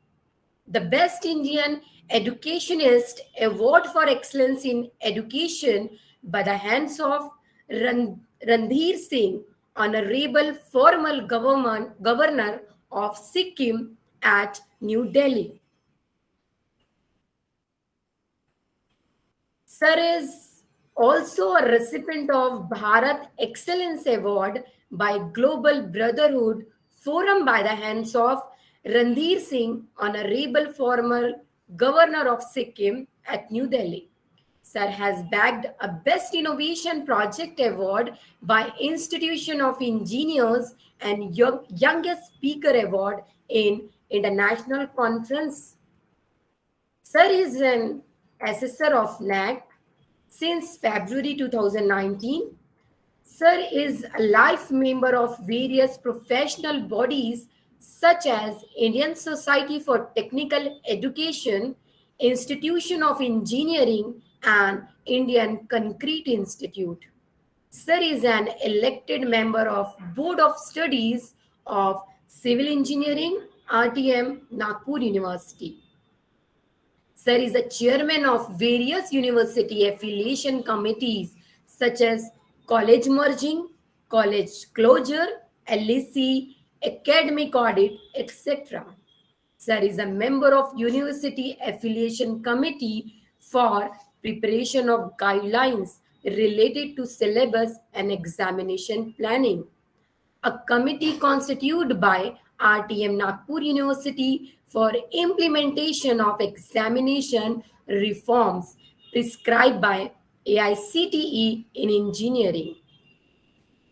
The Best Indian Educationist Award for Excellence in Education by the hands of Randhir Singh, Honorable Former Governor of Sikkim at New Delhi. Sir is also a recipient of Bharat Excellence Award by Global Brotherhood Forum by the hands of Randhir Singh, Honorable Former Governor of Sikkim at New Delhi. Sir has bagged a Best Innovation Project Award by Institution of Engineers and Youngest Speaker Award in International Conference. Sir is an assessor of NAC since February 2019. Sir is a life member of various professional bodies such as Indian Society for Technical Education, Institution of Engineering, and Indian Concrete Institute. Sir is an elected member of Board of Studies of Civil Engineering, RTM, Nagpur University. Sir is the chairman of various university affiliation committees such as college merging, college closure, LEC, academic audit, etc. Sir is a member of University Affiliation Committee for preparation of guidelines related to syllabus and examination planning. A committee constituted by RTM Nagpur University for implementation of examination reforms prescribed by AICTE in engineering.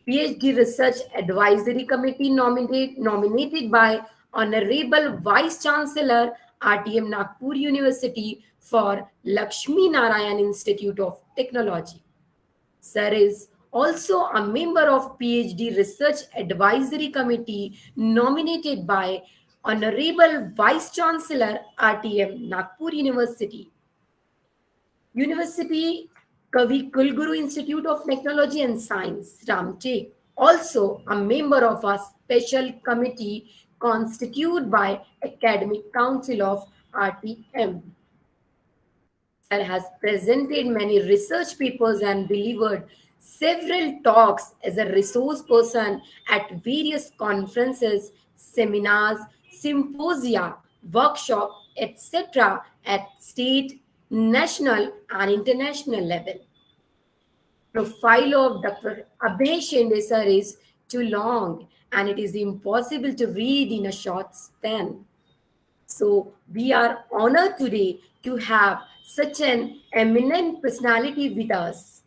PhD Research Advisory Committee nominated by Honorable Vice Chancellor RTM Nagpur University for Lakshmi Narayan Institute of Technology. Sir is also a member of PhD Research Advisory Committee nominated by Honorable Vice Chancellor RTM Nagpur University. University Kavi Kulguru Institute of Technology and Science, Ramtek, also a member of a special committee constituted by Academic Council of RTM. Sir has presented many research papers and delivered several talks as a resource person at various conferences, seminars, symposia, workshops, etc. at state, national, and international level. Profile of Dr. Abhay Shende sir is too long and it is impossible to read in a short span. So we are honored today to have such an eminent personality with us.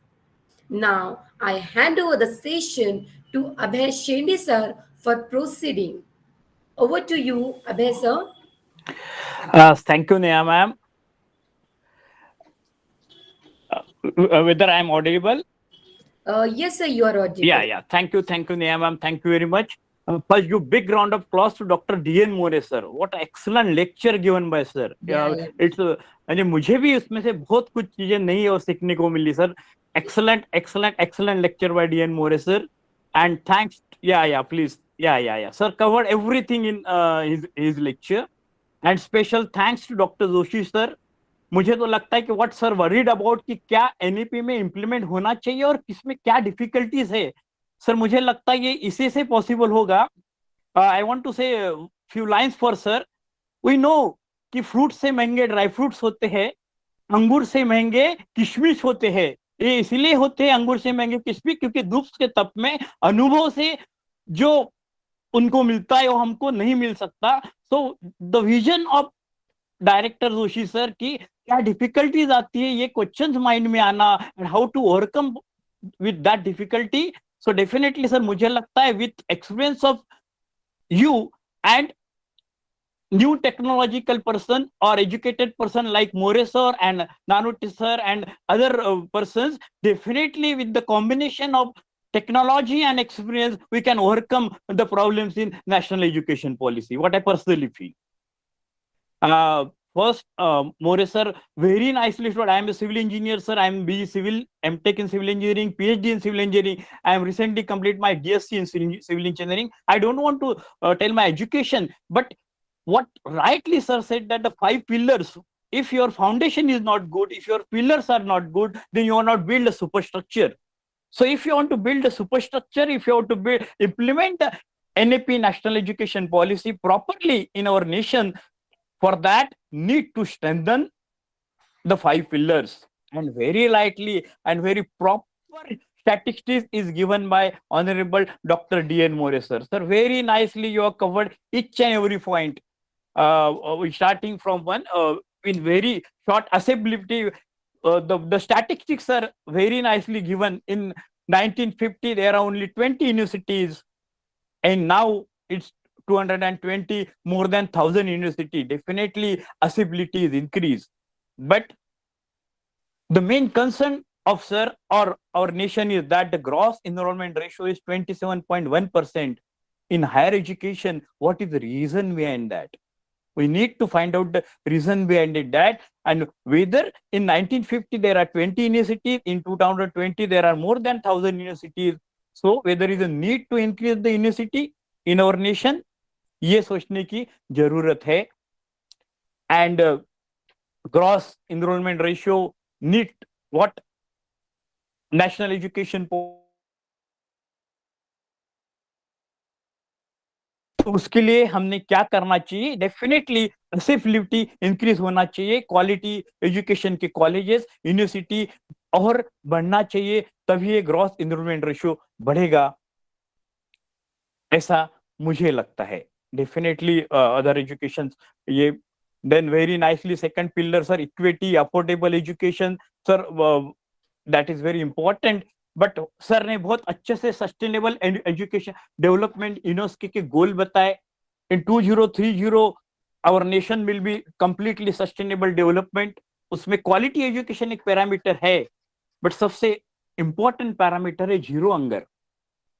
Now I hand over the session to Abhay Shende sir for proceeding. Over to you, Abhay sir. Thank you, Neha ma'am. Whether I'm audible? Yes, sir, you are audible. Yeah. Thank you, Neha ma'am. Thank you very much. First, you big round of applause to Dr. D.N. More sir. What excellent lecture given by sir. Yeah. It's मुझे भी उसमें से बहुत कुछ चीजें नई और सीखने को मिली sir. Excellent lecture by D.N. More sir. And thanks. Please. Sir covered everything in his lecture. And special thanks to Dr. Joshi sir. मुझे तो लगता है कि व्हाट सर वरीड अबाउट कि क्या एनईपी में इंप्लीमेंट होना चाहिए और किसमें क्या डिफिकल्टीज है सर. मुझे लगता है ये इसी से पॉसिबल होगा. I want to say few lines for sir. We know कि फ्रूट से महंगे ड्राई फ्रूट्स होते हैं, अंगूर से महंगे किशमिश होते हैं. ये इसलिए होते हैं अंगूर से महंगे किशमिश क्योंकि धूप के तप में अनुभव से जो उनको मिलता है वो हमको नहीं मिल सकता. So the vision of director Joshi sir की क्या डिफिकल्टीज आती है, ये क्वेश्चंस माइंड में आना, and how to overcome with that difficulty. So definitely sir मुझे लगता है with experience of you and new technological person or educated person like More sir and Nanuti sir and other persons, definitely with the combination of technology and experience, we can overcome the problems in national education policy, what I personally feel. First, More sir, very nicely told. I am a civil engineer, sir. I am BE Civil, MTech in Civil Engineering, PhD in Civil Engineering. I am recently completed my DSc in Civil Engineering. I don't want to tell my education, but what rightly sir said that the 5 pillars, if your foundation is not good, if your pillars are not good, then you will not build a superstructure. So if you want to build a superstructure, if you want to implement the NAP National Education Policy properly in our nation, for that need to strengthen the 5 pillars, and very lightly and very proper statistics is given by Honorable Dr. D.N. More sir. Sir, very nicely you have covered each and every point, starting from one in very short accessibility. The statistics are very nicely given. In 1950 there are only 20 universities, and now it's 220, more than 1,000 university. Definitely accessibility is increased, but the main concern of sir or our nation is that the gross enrollment ratio is 27.1% in higher education. What is the reason behind that? We need to find out the reason behind it, that, and whether in 1950 there are 20 universities, in 2020 there are more than 1,000 universities. So whether there is a need to increase the university in our nation, ये सोचने की जरूरत है. And gross enrollment ratio need what national education तो उसके लिए हमने क्या करना चाहिए? डेफिनेटली एक्सेसिबिलिटी इंक्रीज होना चाहिए, क्वालिटी एजुकेशन के कॉलेजेस, यूनिवर्सिटी और बढ़ना चाहिए, तभी ये ग्रॉस एनरोलमेंट रेशियो बढ़ेगा, ऐसा मुझे लगता है. डेफिनेटली अदर एजुकेशन ये. Then very nicely second pillar sir, equity, affordable education. Sir that is very important, but sir ने बहुत अच्छे से सस्टेनेबल एजुकेशन डेवलपमेंट यूनेस्को के गोल बताए. In 2030 our nation will be completely sustainable development. उसमें quality education एक parameter है, but सबसे इंपॉर्टेंट पैरामीटर है zero hunger.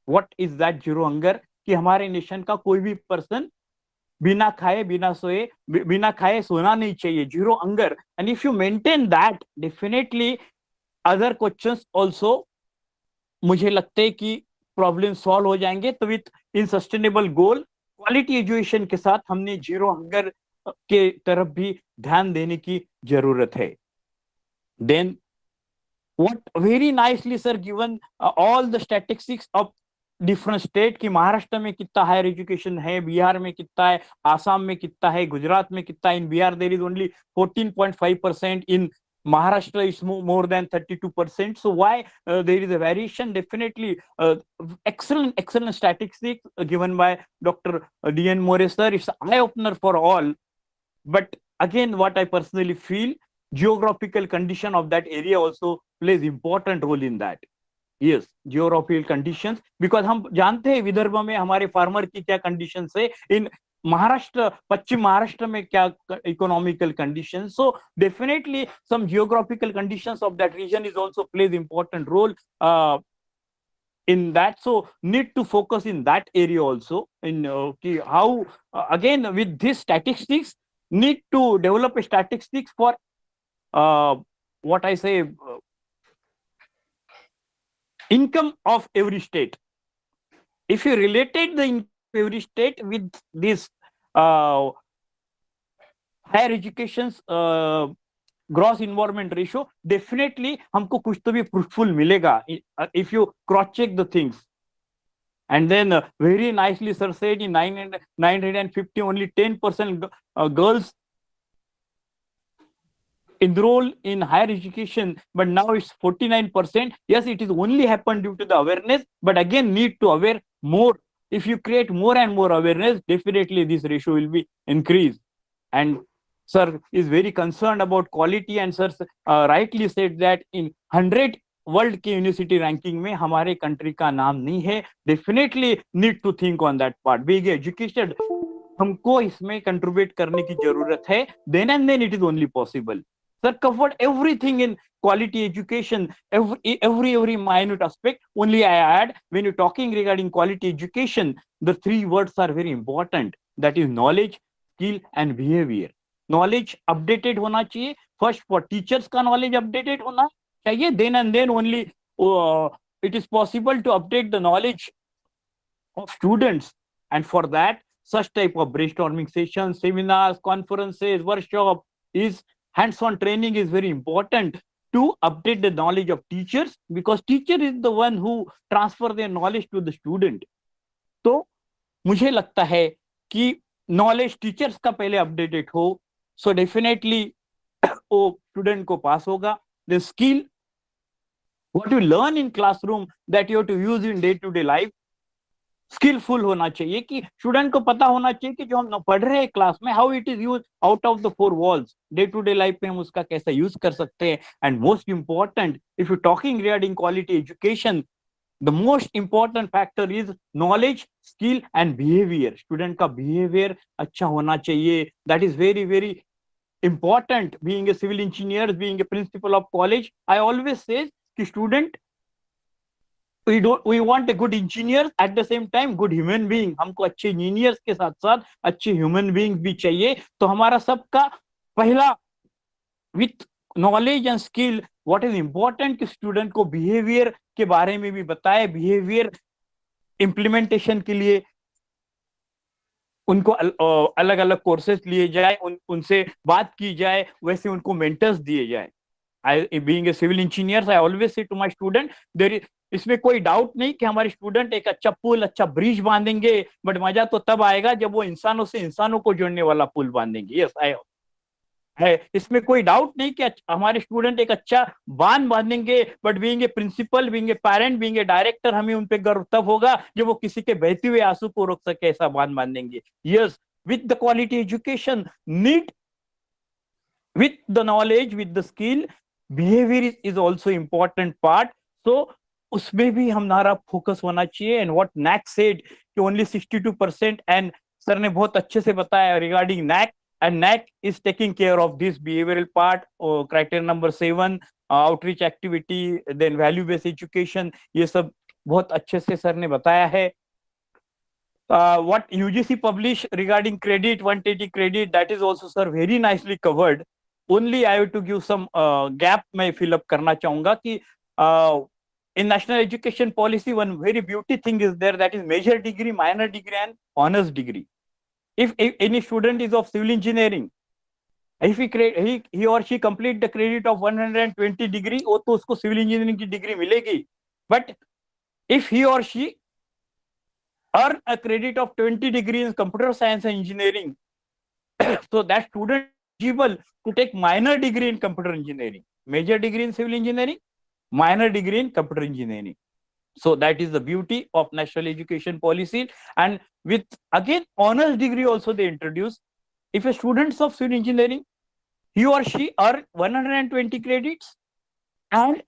What is that zero hunger? कि हमारे नेशन का कोई भी पर्सन बिना खाए बिना खाए सोना नहीं चाहिए, zero hunger. And if you maintain that, definitely other questions also मुझे लगता है कि प्रॉब्लम सॉल्व हो जाएंगे. तो with in sustainable goal, quality education के साथ हमने जीरो हंगर के तरफ भी ध्यान देने की जरूरत है. Then what very nicely sir given all the statistics of different state, की महाराष्ट्र में कितना हायर एजुकेशन है, बिहार में कितना है, आसाम में कितना है, गुजरात में कितना है. In Bihar there is only 14.5%, in Maharashtra is more than 32%. So why there is a variation? Definitely excellent statistics given by Dr. D.N. More sir. It's an eye opener for all. But again, what I personally feel, geographical condition of that area also plays important role in that. Yes, geographical conditions, because हम जानते हैं विदर्भ में हमारे farmer की क्या conditions है, इन महाराष्ट्र, पश्चिम महाराष्ट्र में क्या economical condition. So definitely some geographical conditions of that region is also plays important role in that. So need to focus in that area also, in how again with this statistics need to develop a statistics for what I say income of every state. If you related the income of every state with this higher education's gross enrollment ratio, definitely हमको कुछ तो भी fruitful मिलेगा if you cross check the things. And then very nicely sir said in 950 only 10% girls enroll in higher education, but now it's 49%. Yes, it is only happened due to the awareness, but again need to aware more if you create more and more awareness, definitely this ratio will be increased. And sir is very concerned about quality, and sir rightly said that in 100 world की university ranking में हमारे country का नाम नहीं है. Definitely need to think on that part. Big education हमको इसमें contribute करने की जरूरत है. Then and then it is only possible. Sir covered everything in quality education, every minute aspect. Only I add, when you're talking regarding quality education, the three words are very important. That is knowledge, skill and behavior. Knowledge updated होना चाहिए. First for teachers का knowledge updated होना चाहिए. Then and then only it is possible to update the knowledge of students. And for that, such type of brainstorming sessions, seminars, conferences, workshop is hands-on training is very important to update the knowledge of teachers, because teacher is the one who transfer their knowledge to the student. तो मुझे लगता है कि knowledge teachers का पहले updated हो, so definitely वो student को pass होगा. The skill, what you learn in classroom, that you have to use in day-to-day life, skillful होना चाहिए कि स्टूडेंट को पता होना चाहिए कि जो हम पढ़ रहे हैं क्लास में, how it is use out of the four walls, day to day life में हम उसका कैसा यूज कर सकते हैं. And most important, if you talking regarding quality education, the most important factor is knowledge, skill and behaviour. Student का behaviour अच्छा होना चाहिए. That is very very important. Being a civil engineer, being a principal of college, I always say कि student, we want a good engineer, at the same time good human being. हमको अच्छे engineers के साथ साथ अच्छे human beings भी चाहिए. तो हमारा सबका पहला with knowledge and skill, what is important कि student को behavior के बारे में भी बताए. behavior implementation के लिए उनको अलग अलग कोर्सेज लिए जाए, उनसे बात की जाए, वैसे उनको मेंटर्स दिए जाए. Being a civil engineer, I always say to my student, there is, इसमें कोई डाउट नहीं कि हमारे स्टूडेंट एक अच्छा पुल, अच्छा ब्रिज बांधेंगे, बट मजा तो तब आएगा जब वो इंसानों से इंसानों को जोड़ने वाला पुल बांधेंगे. यस, आई है, इसमें कोई डाउट नहीं कि हमारे स्टूडेंट एक अच्छा बांध बांधेंगे, but being a principal, being a parent, being a director, हमें उन पे गर्व तब होगा जब वो किसी के बहते हुए आंसू को रोक सके, ऐसा बांध बांधेंगे. Yes, with the quality education need, with the knowledge, with the skill, behavior is also important part. So उसमें भी हमारा फोकस होना चाहिए. एंड व्हाट नैक सेड कि ओनली 62%, एंड सर ने बहुत अच्छे से बताया regarding NAAC, and NAAC is taking care of this behavioural part. Criteria number 7, outreach activity, then value based education, ये सब बहुत अच्छे से सर ने बताया है. What UGC publish regarding credit, 180 credit, that is also sir very nicely covered. Only I have to give some gap मैं fill up करना चाहूंगा कि in national education policy one very beauty thing is there, that is major degree, minor degree and honors degree. If any student is of civil engineering, if he or she complete the credit of 120 degree, वो तो उसको civil engineering की degree मिलेगी. But if he or she earn a credit of 20 degrees in computer science and engineering, so that student is eligible to take minor degree in computer engineering, major degree in civil engineering, minor degree in computer engineering. So that is the beauty of national education policy. And with again honors degree also they introduce. If a student of civil engineering, he or she earn 120 credits and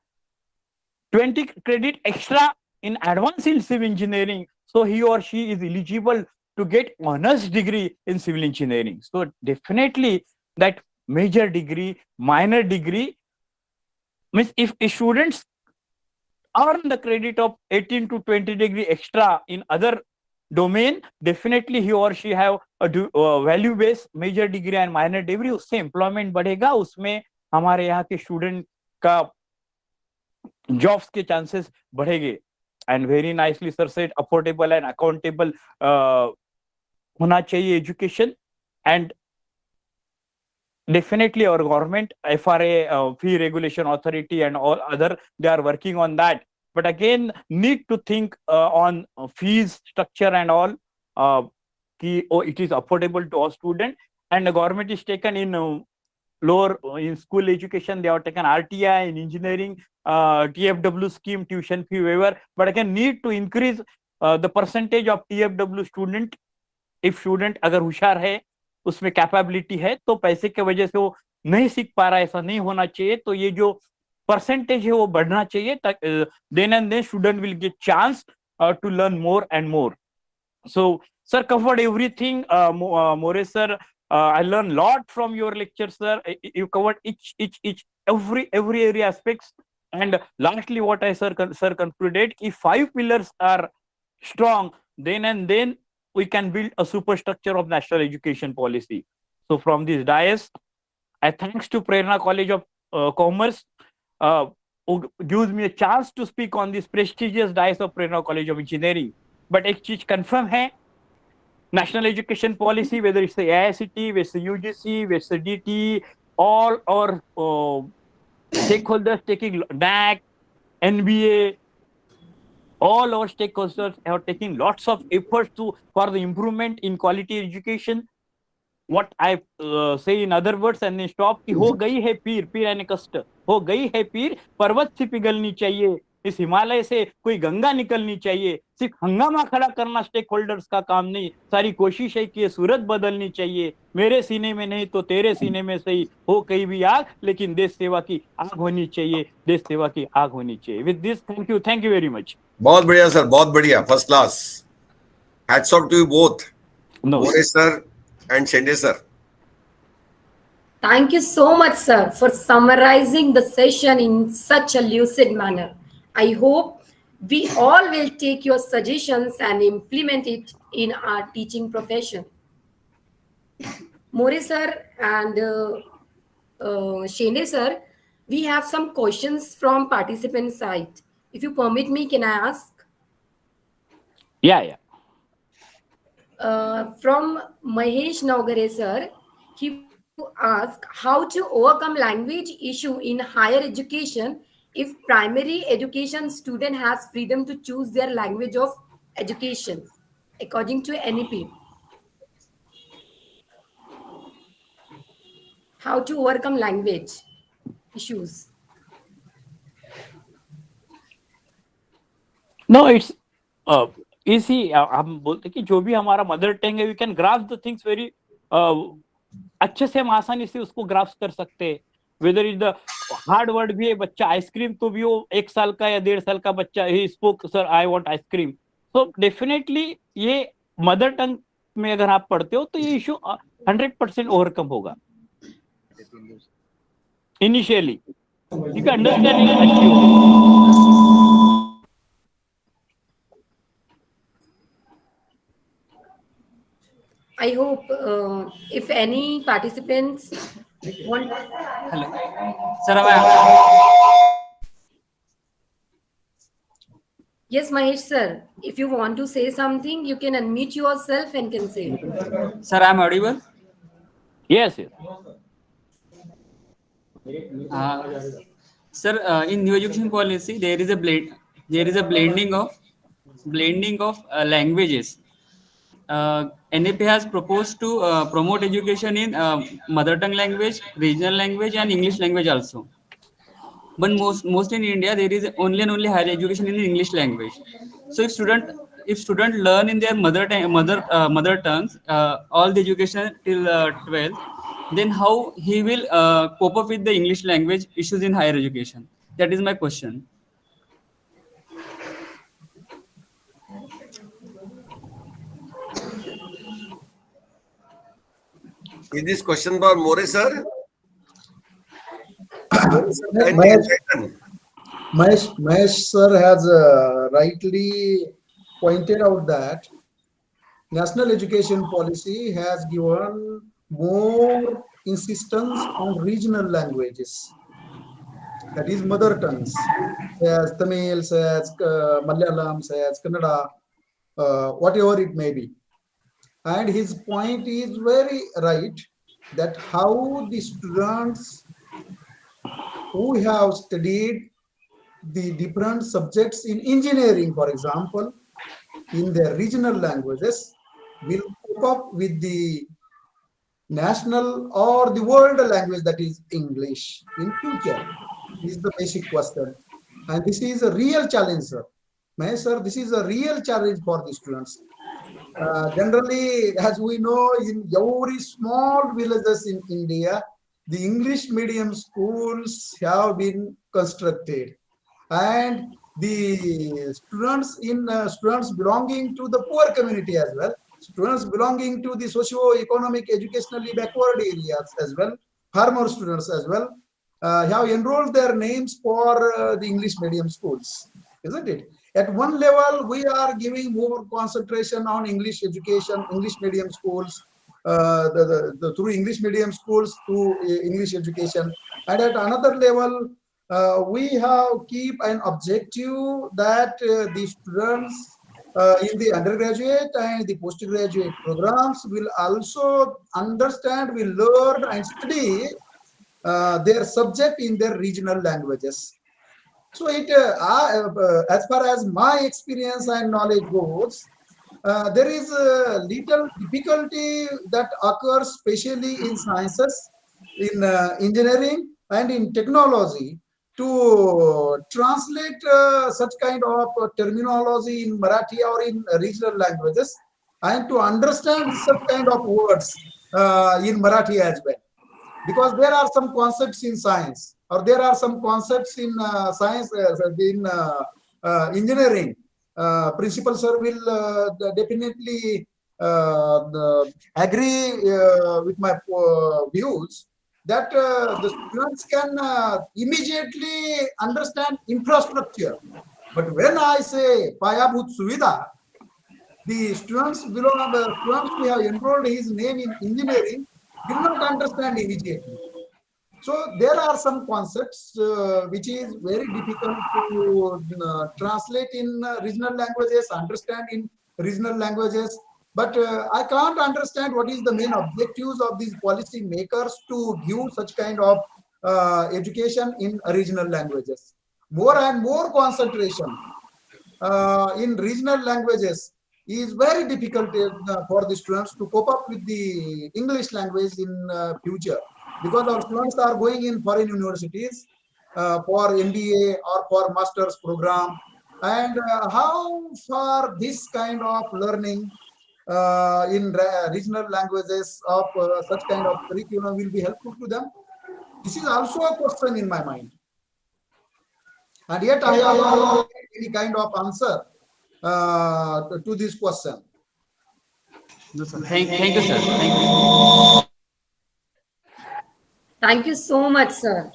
20 credit extra in advance in civil engineering, so he or she is eligible to get honors degree in civil engineering. So definitely that major degree, minor degree means if students earn the credit of 18 to 20 degree extra in other domain, definitely he or she have a value based major degree and minor degree, उससे employment बढ़ेगा, उसमें हमारे यहाँ के student का jobs के chances बढ़ेंगे. And very nicely sir said affordable and accountable होना चाहिए education. And definitely our government, FRA, fee regulation authority and all other, they are working on that. But again need to think on fees structure and all, it is affordable to all students. And the government is taken in lower in school education, they have taken RTI in engineering, TFW scheme, tuition fee waiver. But again need to increase the percentage of TFW student, if student अगर होशियार है, उसमें capability है, तो पैसे के वजह से वो नहीं सीख पा रहा है, ऐसा नहीं होना चाहिए. तो ये जो परसेंटेज है वो बढ़ना चाहिए, then and then student will get chance to learn more and more. So sir covered everything. More sir, I learned lot from your lecture, sir. You covered every area aspects. And lastly, what I sir concluded, if 5 pillars are strong, then and then we can build a superstructure of national education policy. So from this dais, I thanks to Prerna College of Commerce, who gives me a chance to speak on this prestigious dais of Prerna College of Engineering. But एक चीज confirm है, national education policy, whether it's the AICT, whether it's the UGC, whether it's the DT, all our stakeholders taking NAC, NBA, all our stakeholders are taking lots of efforts for the improvement in quality education. What I say in other words and then stop कि हो गई है पीर यानी कष्ट, हो गई है पीर, पर्वत से पिघलनी चाहिए, इस हिमालय से कोई गंगा निकलनी चाहिए. सिर्फ हंगामा खड़ा करना स्टेक होल्डर्स का काम नहीं, सारी कोशिश है कि ये सूरत बदलनी चाहिए. मेरे सीने में नहीं तो तेरे सीने में सही हो कहीं भी आग, लेकिन देश सेवा की आग होनी चाहिए, देश सेवा की आग होनी चाहिए. With this thank you very much. बहुत बढ़िया सर, बहुत बढ़िया, first class. Hats off to you both, More sir and Shende sir. Thank you so much, sir, for summarizing the session in such a lucid manner. I hope we all will take your suggestions and implement it in our teaching profession. More sir and Shende sir, we have some questions from participant side. If you permit me, can I ask? Yeah. From Mahesh Naugare sir, he asked how to overcome language issue in higher education if primary education student has freedom to choose their language of education according to NEP. How to overcome language issues? No, it's easy. हम बोलते कि जो भी हमारा mother tongue है, we can grasp the things very अच्छे से, हम आसानी से उसको ग्राफ्स कर सकते हैं. Weather is the hard word भी है, बच्चा आइसक्रीम तो भी वो 1 साल का या 1.5 साल का बच्चा he spoke sir I want ice cream. तो डेफिनेटली ये मदर टंग में अगर आप पढ़ते हो तो ये इशू 100% ओवरकम होगा इनिशियली, क्योंकि अंडरस्टैंडिंग अच्छी होगी. I hope if any participants want. Hello, sir. Yes, Mahesh sir. If you want to say something, you can unmute yourself and can say. Sir, I'm audible. Yes. Sir, in new education policy, there is a blending of languages. NEP has proposed to promote education in mother tongue language, regional language, and English language also. But most in India, there is only higher education in the English language. So if student learn in their mother tongues all the education till 12th, then how he will cope up with the English language issues in higher education? That is my question. Is this question for More sir? Mahesh sir has rightly pointed out that national education policy has given more insistence on regional languages, that is mother tongues, as Tamil, as Malayalam, as Kannada, whatever it may be. And his point is very right, that how the students who have studied the different subjects in engineering, for example, in their regional languages, will cope up with the national or the world language, that is English, in future. This is the basic question. And this is a real challenge, sir. Mahesh sir, this is a real challenge for the students. Generally, as we know, in every small villages in India, the English medium schools have been constructed, and the students belonging to the poor community as well, students belonging to the socio-economic, educationally backward areas as well, farmer students as well, have enrolled their names for the English medium schools, isn't it? At one level, we are giving more concentration on English education, English medium schools, through English medium schools to English education. And at another level, we have keep an objective that the students in the undergraduate and the postgraduate programs will also understand, will learn and study their subject in their regional languages. So as far as my experience and knowledge goes, there is a little difficulty that occurs especially in sciences, in engineering and in technology to translate such kind of terminology in Marathi or in regional languages and to understand such kind of words in Marathi as well. Because there are some concepts in science, or there are some concepts in engineering. Principal sir will definitely agree with my views that the students can immediately understand infrastructure. But when I say Payabhut Suvidha, the students we have enrolled his name in engineering will not understand immediately. So there are some concepts which is very difficult to translate in regional languages, understand in regional languages. But I can't understand what is the main objectives of these policy makers to give such kind of education in regional languages. More and more concentration in regional languages is very difficult for the students to cope up with the English language in future, because our students are going in foreign universities for MBA or for master's program, and how far this kind of learning in regional languages of such kind of curriculum will be helpful to them. This is also a question in my mind, and yet I have not any kind of answer to this question. Thank you, sir. Thank you. Thank you so much, sir.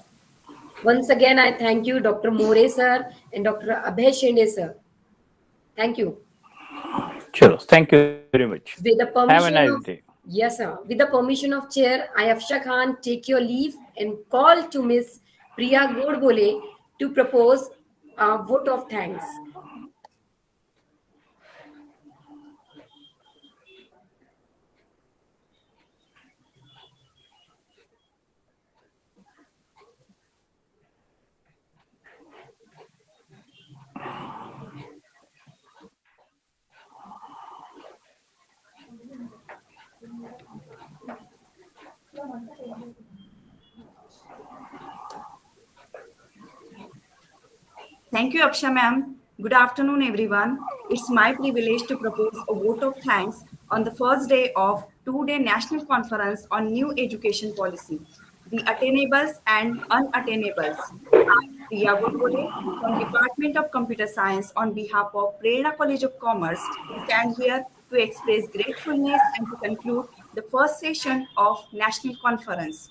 Once again, I thank you, Dr. More sir and Dr. Abhay Shende sir. Thank you. Sure. Thank you very much. With the permission Have a nice of, day. yes, sir. With the permission of Chair, Ayafsha Khan, take your leave and call to Miss Priya Godbole to propose a vote of thanks. Thank you, Aksha ma'am. Good afternoon, everyone. It's my privilege to propose a vote of thanks on the first day of two-day national conference on new education policy, the attainables and unattainables. I'm Priya Godbole from Department of Computer Science on behalf of Prerna College of Commerce. We stand here to express gratefulness and to conclude the first session of national conference.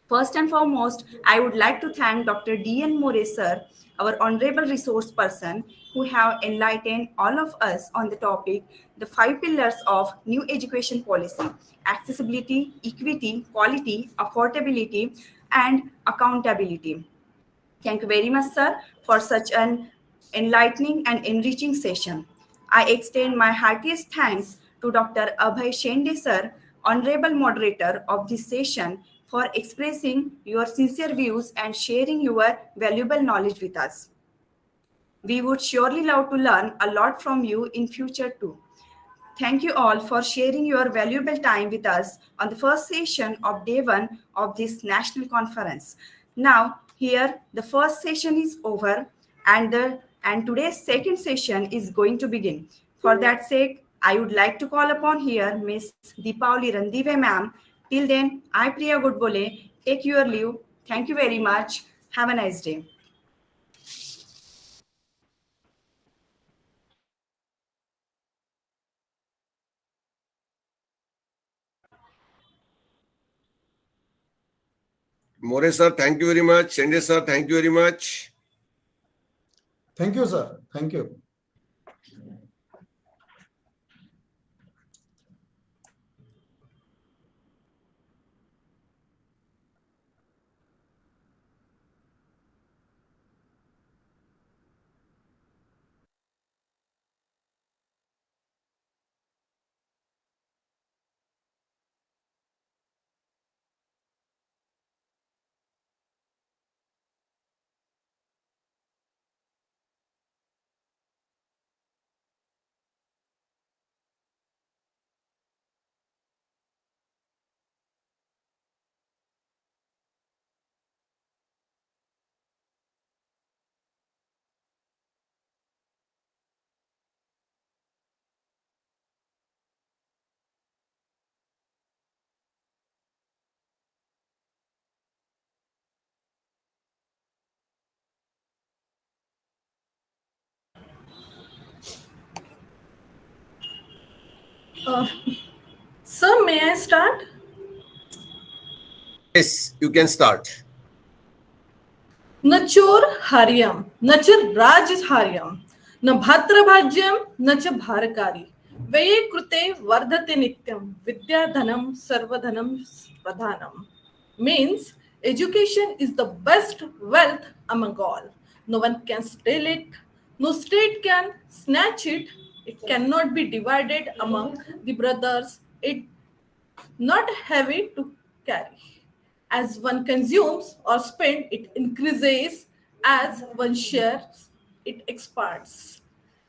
First and foremost, I would like to thank Dr. D.N. More sir, our honorable resource person, who have enlightened all of us on the topic, the 5 pillars of new education policy: accessibility, equity, quality, affordability, and accountability. Thank you very much, sir, for such an enlightening and enriching session. I extend my heartiest thanks to Dr. Abhay Shende, sir, honorable moderator of this session, for expressing your sincere views and sharing your valuable knowledge with us. We would surely love to learn a lot from you in future too. Thank you all for sharing your valuable time with us on the first session of day 1 of this national conference. Now, here the first session is over, and and today's second session is going to begin. For that sake, I would like to call upon here Miss Deepavali Randive ma'am. Till then, I Priya Goodbole take your leave. Thank you very much. Have a nice day. More sir, thank you very much. Shende sir, thank you very much. Thank you, sir. Thank you. Sir, may I start? Yes, you can start. न चोर हार्यम न च राजहार्यम न भात्रभाज्यम न च भारकारी व्यये कृते वर्धते नित्यम विद्याधनम सर्वधनम प्रधानम. Means education is the best wealth among all. No one can steal it, no state can snatch it, it cannot be divided among the brothers, it not heavy to carry. As one consumes or spends, it increases. As one shares, it expands.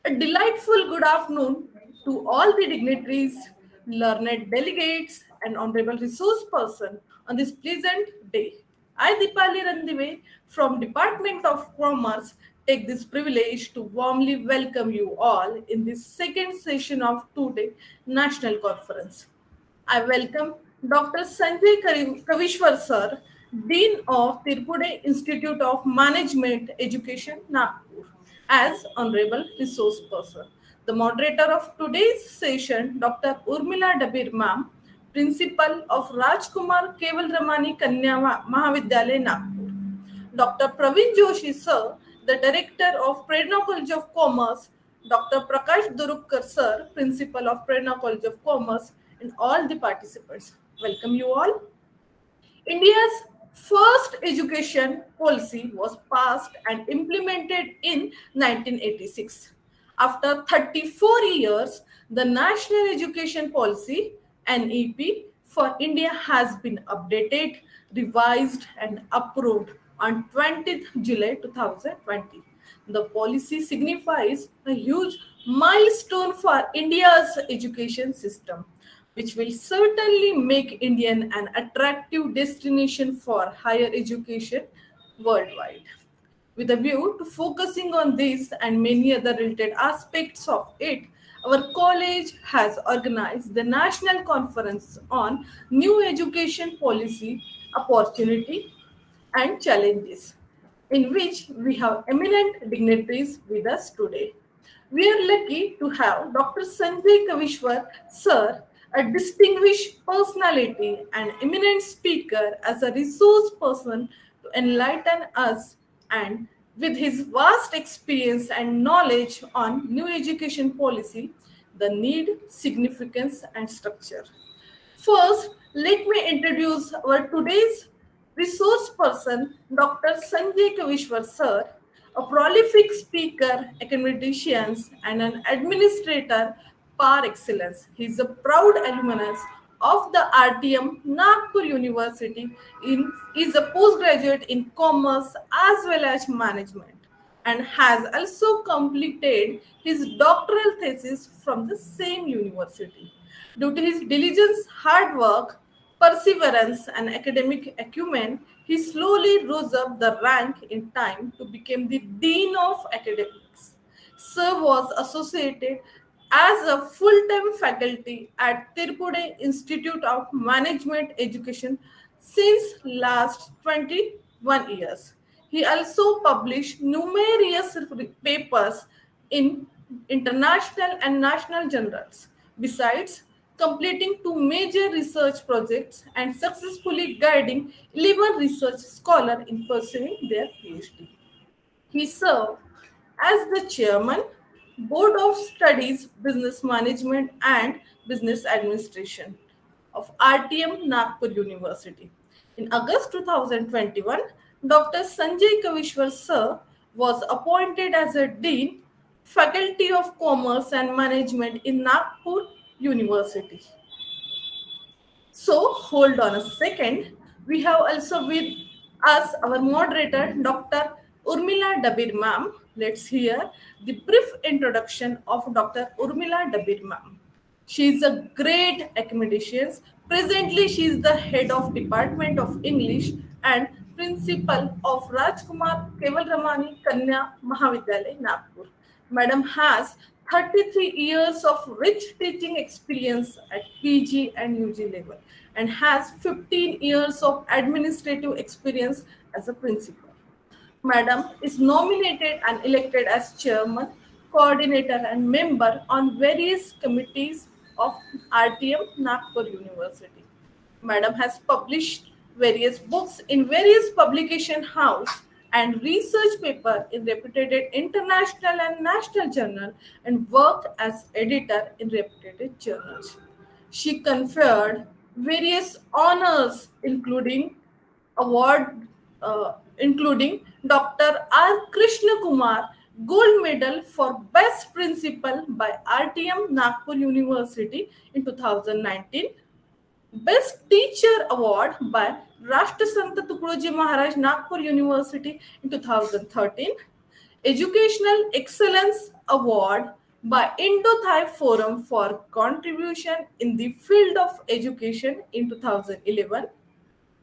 A delightful good afternoon to all the dignitaries, learned delegates, and honorable resource person on this pleasant day. I, Dipali Randive, from Department of Commerce, take this privilege to warmly welcome you all in this second session of today National Conference. I welcome Dr. Sanjay Kavishwar sir, Dean of Tirupudi Institute of Management Education, Nagpur, as Honorable Resource Person. The moderator of today's session, Dr. Urmila Dabir ma'am, Principal of Rajkumar Keval Ramani Kanya Mahavidyalaya, Nagpur. Dr. Praveen Joshi sir, the Director of Prerna College of Commerce, Dr. Prakash Durukar sir, Principal of Prerna College of Commerce, and all the participants. Welcome you all. India's first education policy was passed and implemented in 1986. After 34 years, the National Education Policy (NEP) for India has been updated, revised, and approved on 20th July 2020. The policy signifies a huge milestone for India's education system, which will certainly make India an attractive destination for higher education worldwide. With a view to focusing on this and many other related aspects of it, our college has organized the National Conference on New Education Policy, Opportunity and Challenges, in which we have eminent dignitaries with us today. We are lucky to have Dr. Sanjay Kavishwar, sir, a distinguished personality and eminent speaker as a resource person to enlighten us, and with his vast experience and knowledge on new education policy, the need, significance, and structure. First, let me introduce our today's resource person, Dr. Sanjay Kavishwar sir, a prolific speaker, academician, and an administrator par excellence. He is a proud alumnus of the RTM Nagpur University. Is a postgraduate in commerce as well as management, and has also completed his doctoral thesis from the same university. Due to his diligence, hard work, perseverance, and academic acumen, he slowly rose up the rank in time to become the Dean of Academics. Sir was associated as a full-time faculty at Tirupudi Institute of Management Education since last 21 years. He also published numerous papers in international and national journals. Besides completing two major research projects and successfully guiding 11 research scholars in pursuing their PhD. He served as the chairman, Board of Studies, Business Management and Business Administration of RTM Nagpur University. In August 2021, Dr. Sanjay Kavishwar Sir was appointed as a Dean, Faculty of Commerce and Management in Nagpur University. So hold on a second. We have also with us our moderator, Dr. Urmila Dabir ma'am. Let's hear the brief introduction of Dr. Urmila Dabir ma'am. She is a great academician. Presently, she is the head of Department of English and principal of Rajkumar Keval Ramani Kanya Mahavidyalaya, Nagpur. Madam has 33 years of rich teaching experience at PG and UG level and has 15 years of administrative experience as a principal. Madam is nominated and elected as chairman, coordinator, and member on various committees of RTM Nagpur University. Madam has published various books in various publication house and research paper in reputed international and national journal and worked as editor in reputed journals. She conferred various honors award including Dr. R. Krishna Kumar Gold Medal for Best Principal by RTM Nagpur University in 2019, Best Teacher Award by Rashtrasanta Tukroji Maharaj Nagpur University in 2013, Educational Excellence Award by Indo-Thai Forum for contribution in the field of education in 2011.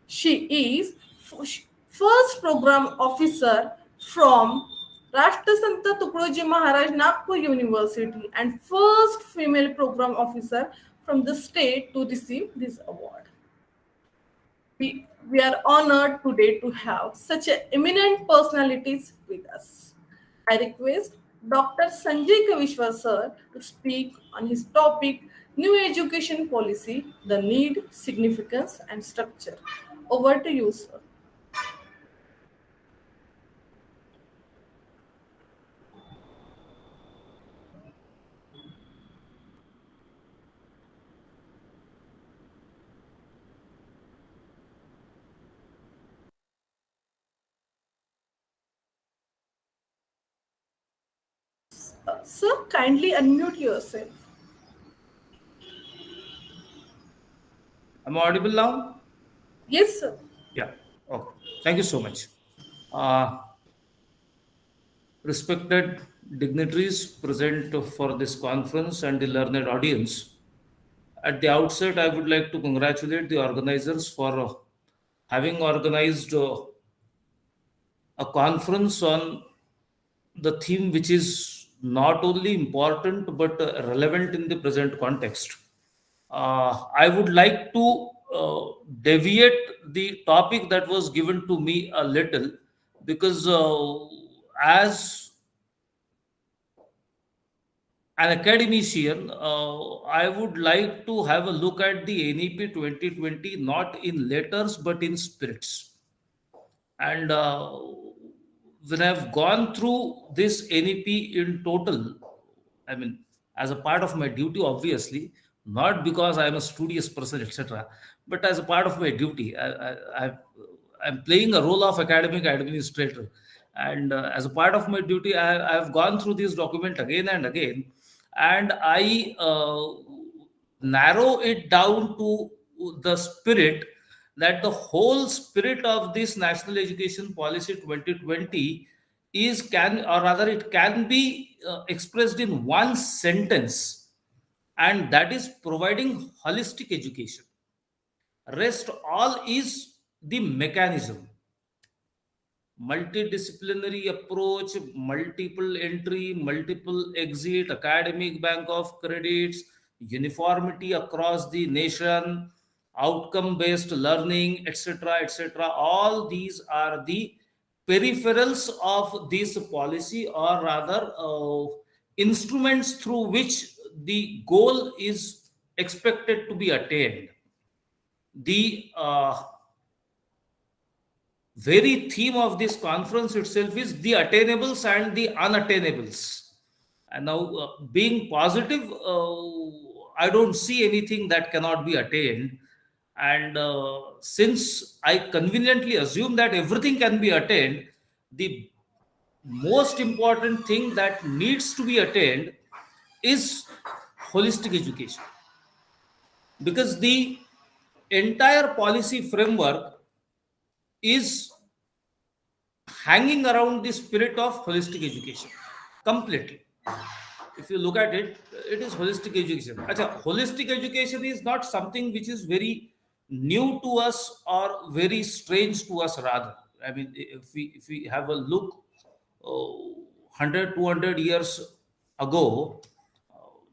She is first program officer from Rashtrasanta Tukroji Maharaj Nagpur University and first female program officer from the state to receive this award. We are honored today to have such eminent personalities with us. I request Dr. Sanjay Kavishwar sir to speak on his topic, New Education Policy, the Need, Significance and Structure. Over to you, sir. Sir, kindly unmute yourself. Am I audible now? Yes, sir. Yeah. Okay. Thank you so much. Respected dignitaries present for this conference and the learned audience, at the outset, I would like to congratulate the organizers for having organized a conference on the theme which is not only important but relevant in the present context. I would like to deviate the topic that was given to me a little because as an academician, I would like to have a look at the NEP 2020 not in letters but in spirits. And when I've gone through this NEP in total, I mean, as a part of my duty, obviously, not because I'm a studious person, etc., but as a part of my duty, I'm playing a role of academic administrator. And as a part of my duty, I've gone through this document again and again, and I narrow it down to the spirit that the whole spirit of this National Education Policy 2020 it can be expressed in one sentence, and that is providing holistic education. Rest all is the mechanism. multidisciplinary approach, multiple entry, multiple exit, academic bank of credits, uniformity across the nation, outcome based learning, etc., etc. All these are the peripherals of this policy, or rather instruments through which the goal is expected to be attained. The very theme of this conference itself is the attainables and the unattainables. And now, being positive, I don't see anything that cannot be attained. And since I conveniently assume that everything can be attained, the most important thing that needs to be attained is holistic education. Because the entire policy framework is hanging around the spirit of holistic education completely. If you look at it, it is holistic education. Achha, holistic education is not something which is very new to us or very strange to us, rather. I mean, if we have a look 100, 200 years ago,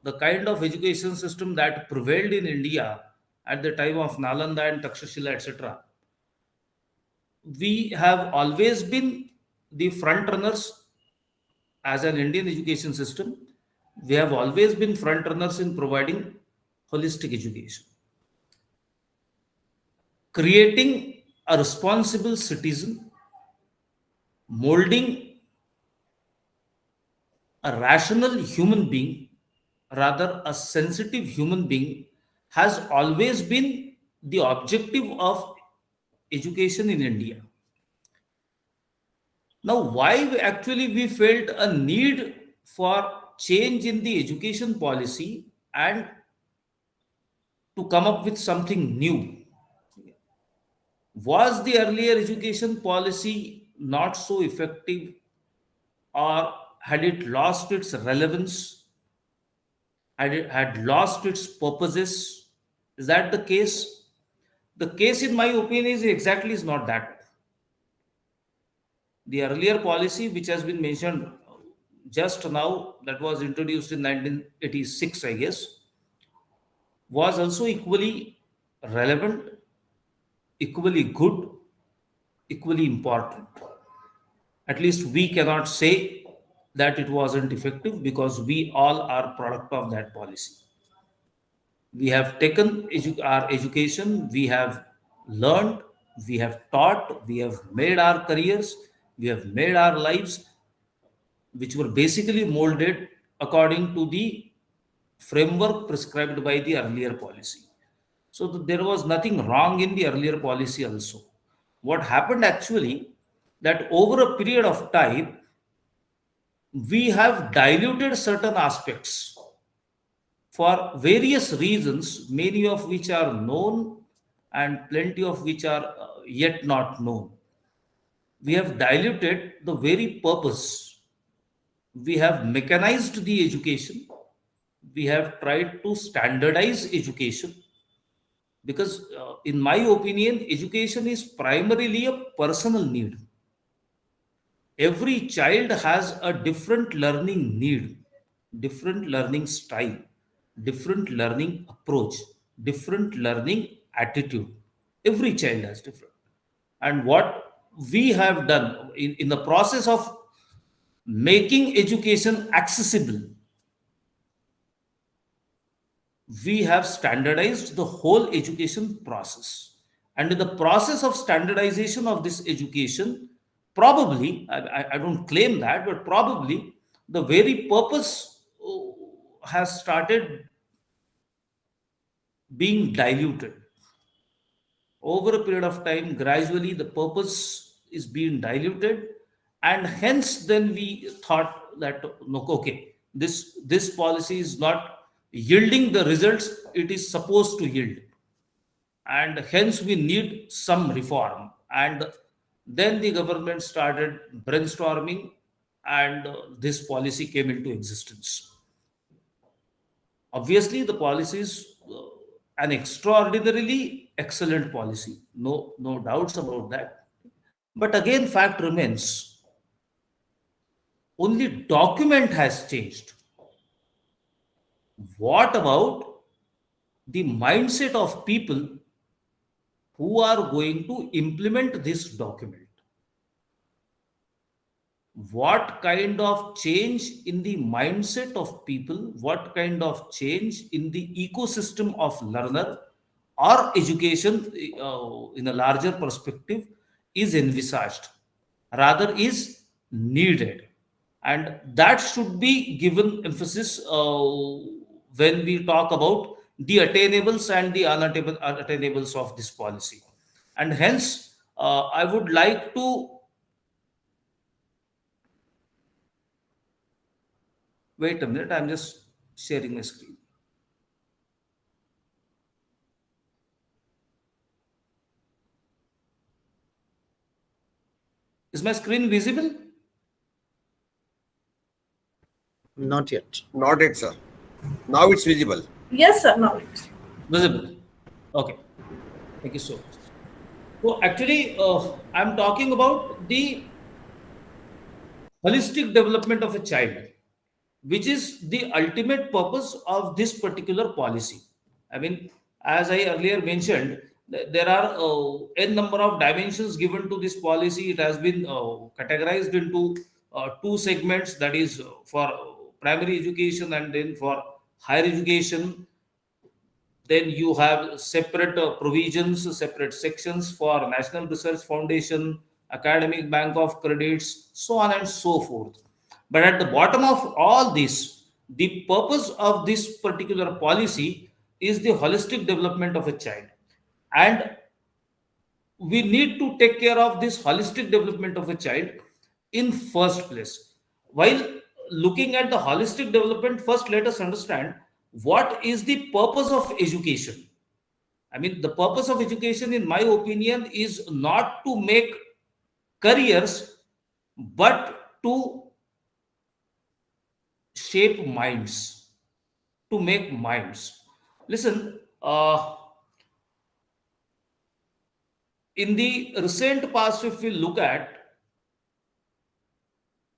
the kind of education system that prevailed in India at the time of Nalanda and Takshashila, etc., we have always been the front runners as an Indian education system. We have always been front runners in providing holistic education, creating a responsible citizen, molding a rational human being, rather a sensitive human being, has always been the objective of education in India. Now, why we felt a need for change in the education policy and to come up with something new? Was the earlier education policy not so effective, or had it lost its relevance? Had it had lost its purposes? Is that the case? The case, in my opinion, is not that. The earlier policy, which has been mentioned just now, that was introduced in 1986, I guess, was also equally relevant, equally good, equally important. At least we cannot say that it wasn't effective, because we all are product of that policy. We have taken our education, we have learned, we have taught, we have made our careers, we have made our lives, which were basically molded according to the framework prescribed by the earlier policy. So there was nothing wrong in the earlier policy also. What happened actually, that over a period of time, we have diluted certain aspects for various reasons, many of which are known and plenty of which are yet not known. We have diluted the very purpose. We have mechanized the education. We have tried to standardize education, because in my opinion, education is primarily a personal need. Every child has a different learning need, different learning style, different learning approach, different learning attitude. Every child has different. And what we have done in the process of making education accessible, we have standardized the whole education process. And in the process of standardization of this education, probably, I don't claim that, but probably the very purpose has started being diluted. Over a period of time, gradually the purpose is being diluted, and hence then we thought that, okay, this policy is not yielding the results it is supposed to yield, and hence we need some reform. And then the government started brainstorming, and this policy came into existence. Obviously, the policy is an extraordinarily excellent policy, no doubts about that. But again, fact remains, only document has changed. What about the mindset of people who are going to implement this document? What kind of change in the mindset of people, what kind of change in the ecosystem of learner or education in a larger perspective is envisaged, rather is needed? And that should be given emphasis when we talk about the attainables and the unattainables of this policy. And hence, I would like to wait a minute, I'm just sharing my screen. Is my screen visible? Not yet. Not yet, sir. Now it's visible. Yes, sir. Now it's Visible. Okay. Thank you so much. So actually, I'm talking about the holistic development of a child, which is the ultimate purpose of this particular policy. I mean, as I earlier mentioned, there are n number of dimensions given to this policy. It has been categorized into two segments, that is for primary education and then for higher education. Then you have separate provisions, separate sections for National Research Foundation, Academic Bank of Credits, so on and so forth. But at the bottom of all this, the purpose of this particular policy is the holistic development of a child. And we need to take care of this holistic development of a child in first place. While looking at the holistic development, first let us understand what is the purpose of education. I mean, the purpose of education, in my opinion, is not to make careers, but to shape minds, to make minds. Listen, in the recent past, if we look at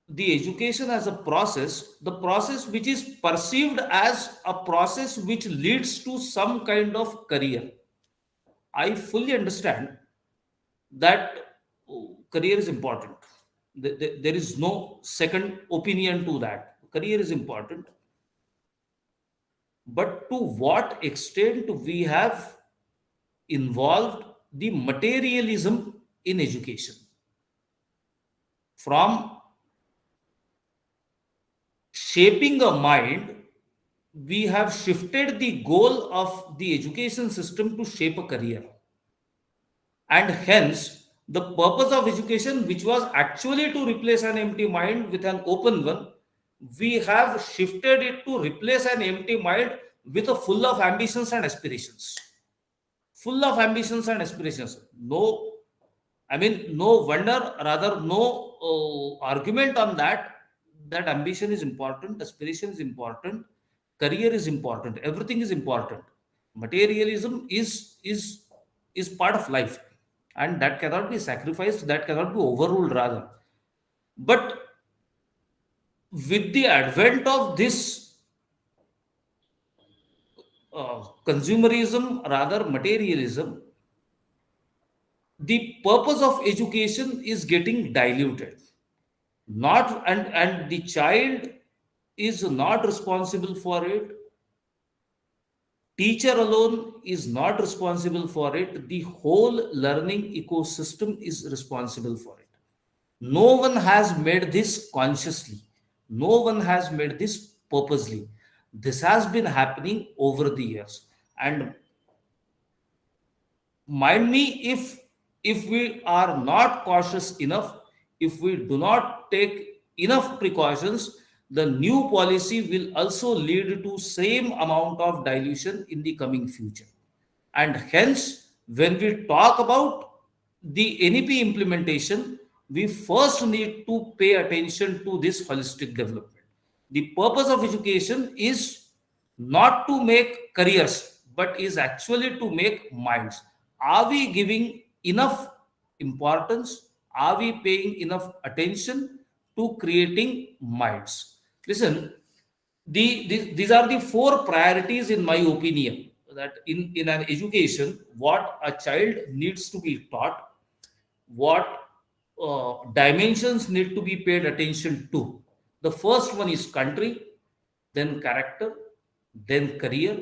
the education as a process, the process which is perceived as a process which leads to some kind of career, I fully understand that career is important. There is no second opinion to that. Career is important. But to what extent we have involved the materialism in education? From shaping a mind, we have shifted the goal of the education system to shape a career. And hence, the purpose of education, which was actually to replace an empty mind with an open one, we have shifted it to replace an empty mind with a full of ambitions and aspirations. Full of ambitions and aspirations. No wonder, rather, no argument on that. That ambition is important, aspiration is important, career is important, everything is important. Materialism is part of life, and that cannot be sacrificed, that cannot be overruled, rather. But with the advent of this consumerism, rather materialism, the purpose of education is getting diluted. And the child is not responsible for it. Teacher alone is not responsible for it. The whole learning ecosystem is responsible for it. No one has made this consciously. No one has made this purposely. This has been happening over the years. And mind me, if we are not cautious enough, if we do not take enough precautions, the new policy will also lead to same amount of dilution in the coming future. And hence, when we talk about the NEP implementation, we first need to pay attention to this holistic development. The purpose of education is not to make careers, but is actually to make minds. Are we giving enough importance? Are we paying enough attention to creating minds? Listen, these are the four priorities, in my opinion, that in an education, what a child needs to be taught, what dimensions need to be paid attention to. The first one is country, then character, then career,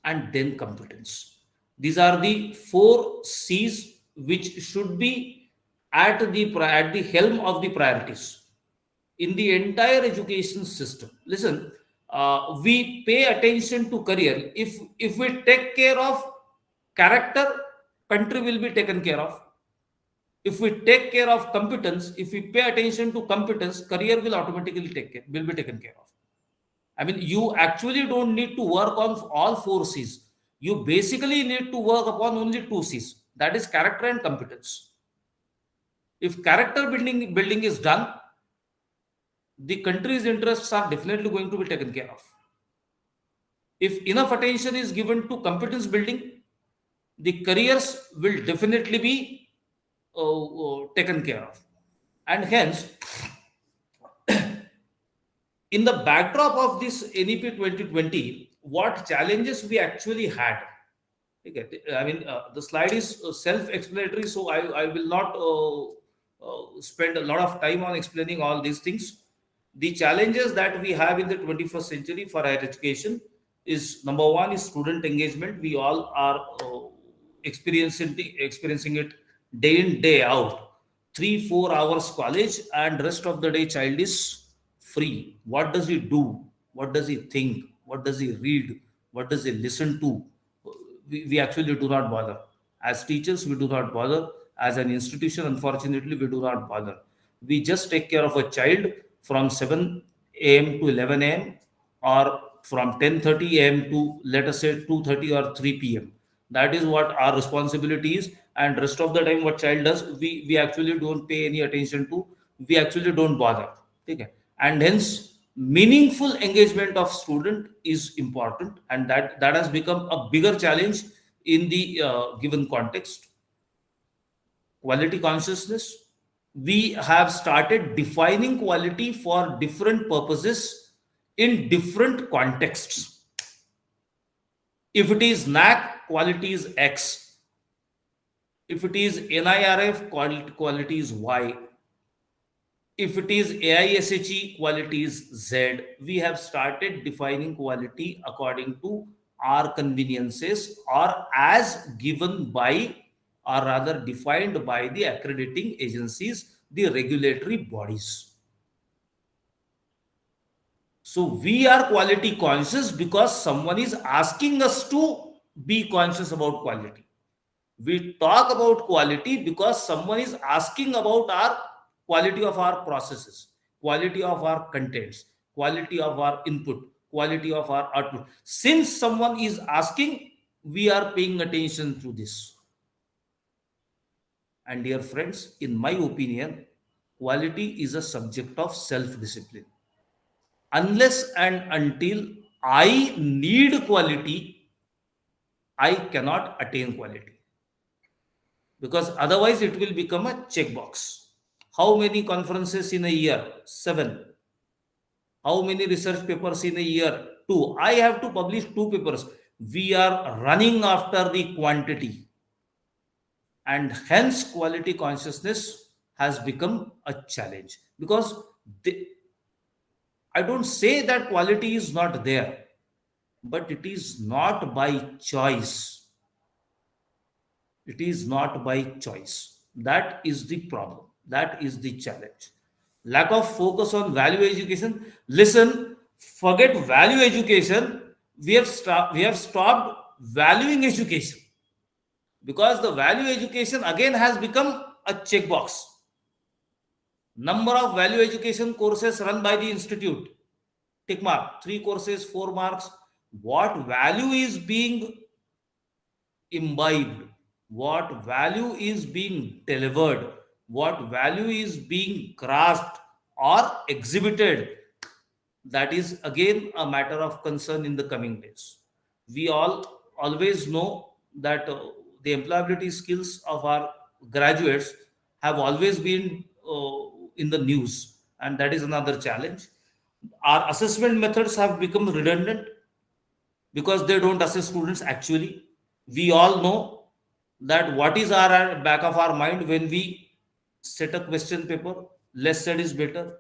and then competence. These are the four C's which should be at the helm of the priorities in the entire education system. Listen, we pay attention to career. If we take care of character, country will be taken care of. If we take care of competence, if we pay attention to competence, career will automatically will be taken care of. I mean, you actually don't need to work on all four C's. You basically need to work upon only two C's. That is character and competence. If character building is done, the country's interests are definitely going to be taken care of. If enough attention is given to competence building, the careers will definitely be taken care of. And hence, in the backdrop of this NEP 2020, what challenges we actually had? Okay, I mean, the slide is self-explanatory, so I will not spend a lot of time on explaining all these things. The challenges that we have in the 21st century for higher education is, number one, is student engagement. We all are experiencing it day in, day out. 3-4 hours college and rest of the day child is free. What does he do? What does he think? What does he read? What does he listen to? We actually do not bother. As teachers, we do not bother. As an institution, unfortunately, we do not bother. We just take care of a child from 7 a.m. to 11 a.m. or from 10:30 a.m. to, let us say, 2:30 or 3 p.m. That is what our responsibility is. And rest of the time, what child does, we actually don't pay any attention to. We actually don't bother. Okay? And hence, meaningful engagement of student is important, and that has become a bigger challenge in the given context. Quality consciousness. We have started defining quality for different purposes in different contexts. If it is NAC, quality is X. If it is NIRF, quality is Y. If it is AISHE, quality is Z. We have started defining quality according to our conveniences or as given by, or rather defined by, the accrediting agencies, the regulatory bodies. So we are quality conscious because someone is asking us to be conscious about quality. We talk about quality because someone is asking about our quality of our processes, quality of our contents, quality of our input, quality of our output. Since someone is asking, we are paying attention to this. And dear friends, in my opinion, quality is a subject of self-discipline. Unless and until I need quality, I cannot attain quality. Because otherwise it will become a checkbox. How many conferences in a year? 7. How many research papers in a year? 2. I have to publish 2 papers. We are running after the quantity. And hence quality consciousness has become a challenge. Because I don't say that quality is not there, but it is not by choice. It is not by choice. That is the problem. That is the challenge. Lack of focus on value education. Listen, forget value education. We have stopped valuing education. Because the value education again has become a checkbox. Number of value education courses run by the institute. Tick mark. 3 courses, 4 marks. What value is being imbibed? What value is being delivered? What value is being grasped or exhibited? That is again a matter of concern in the coming days. We all always know that the employability skills of our graduates have always been in the news, and that is another challenge. Our assessment methods have become redundant because they don't assess students actually. We all know that what is our back of our mind when we set a question paper, less said is better.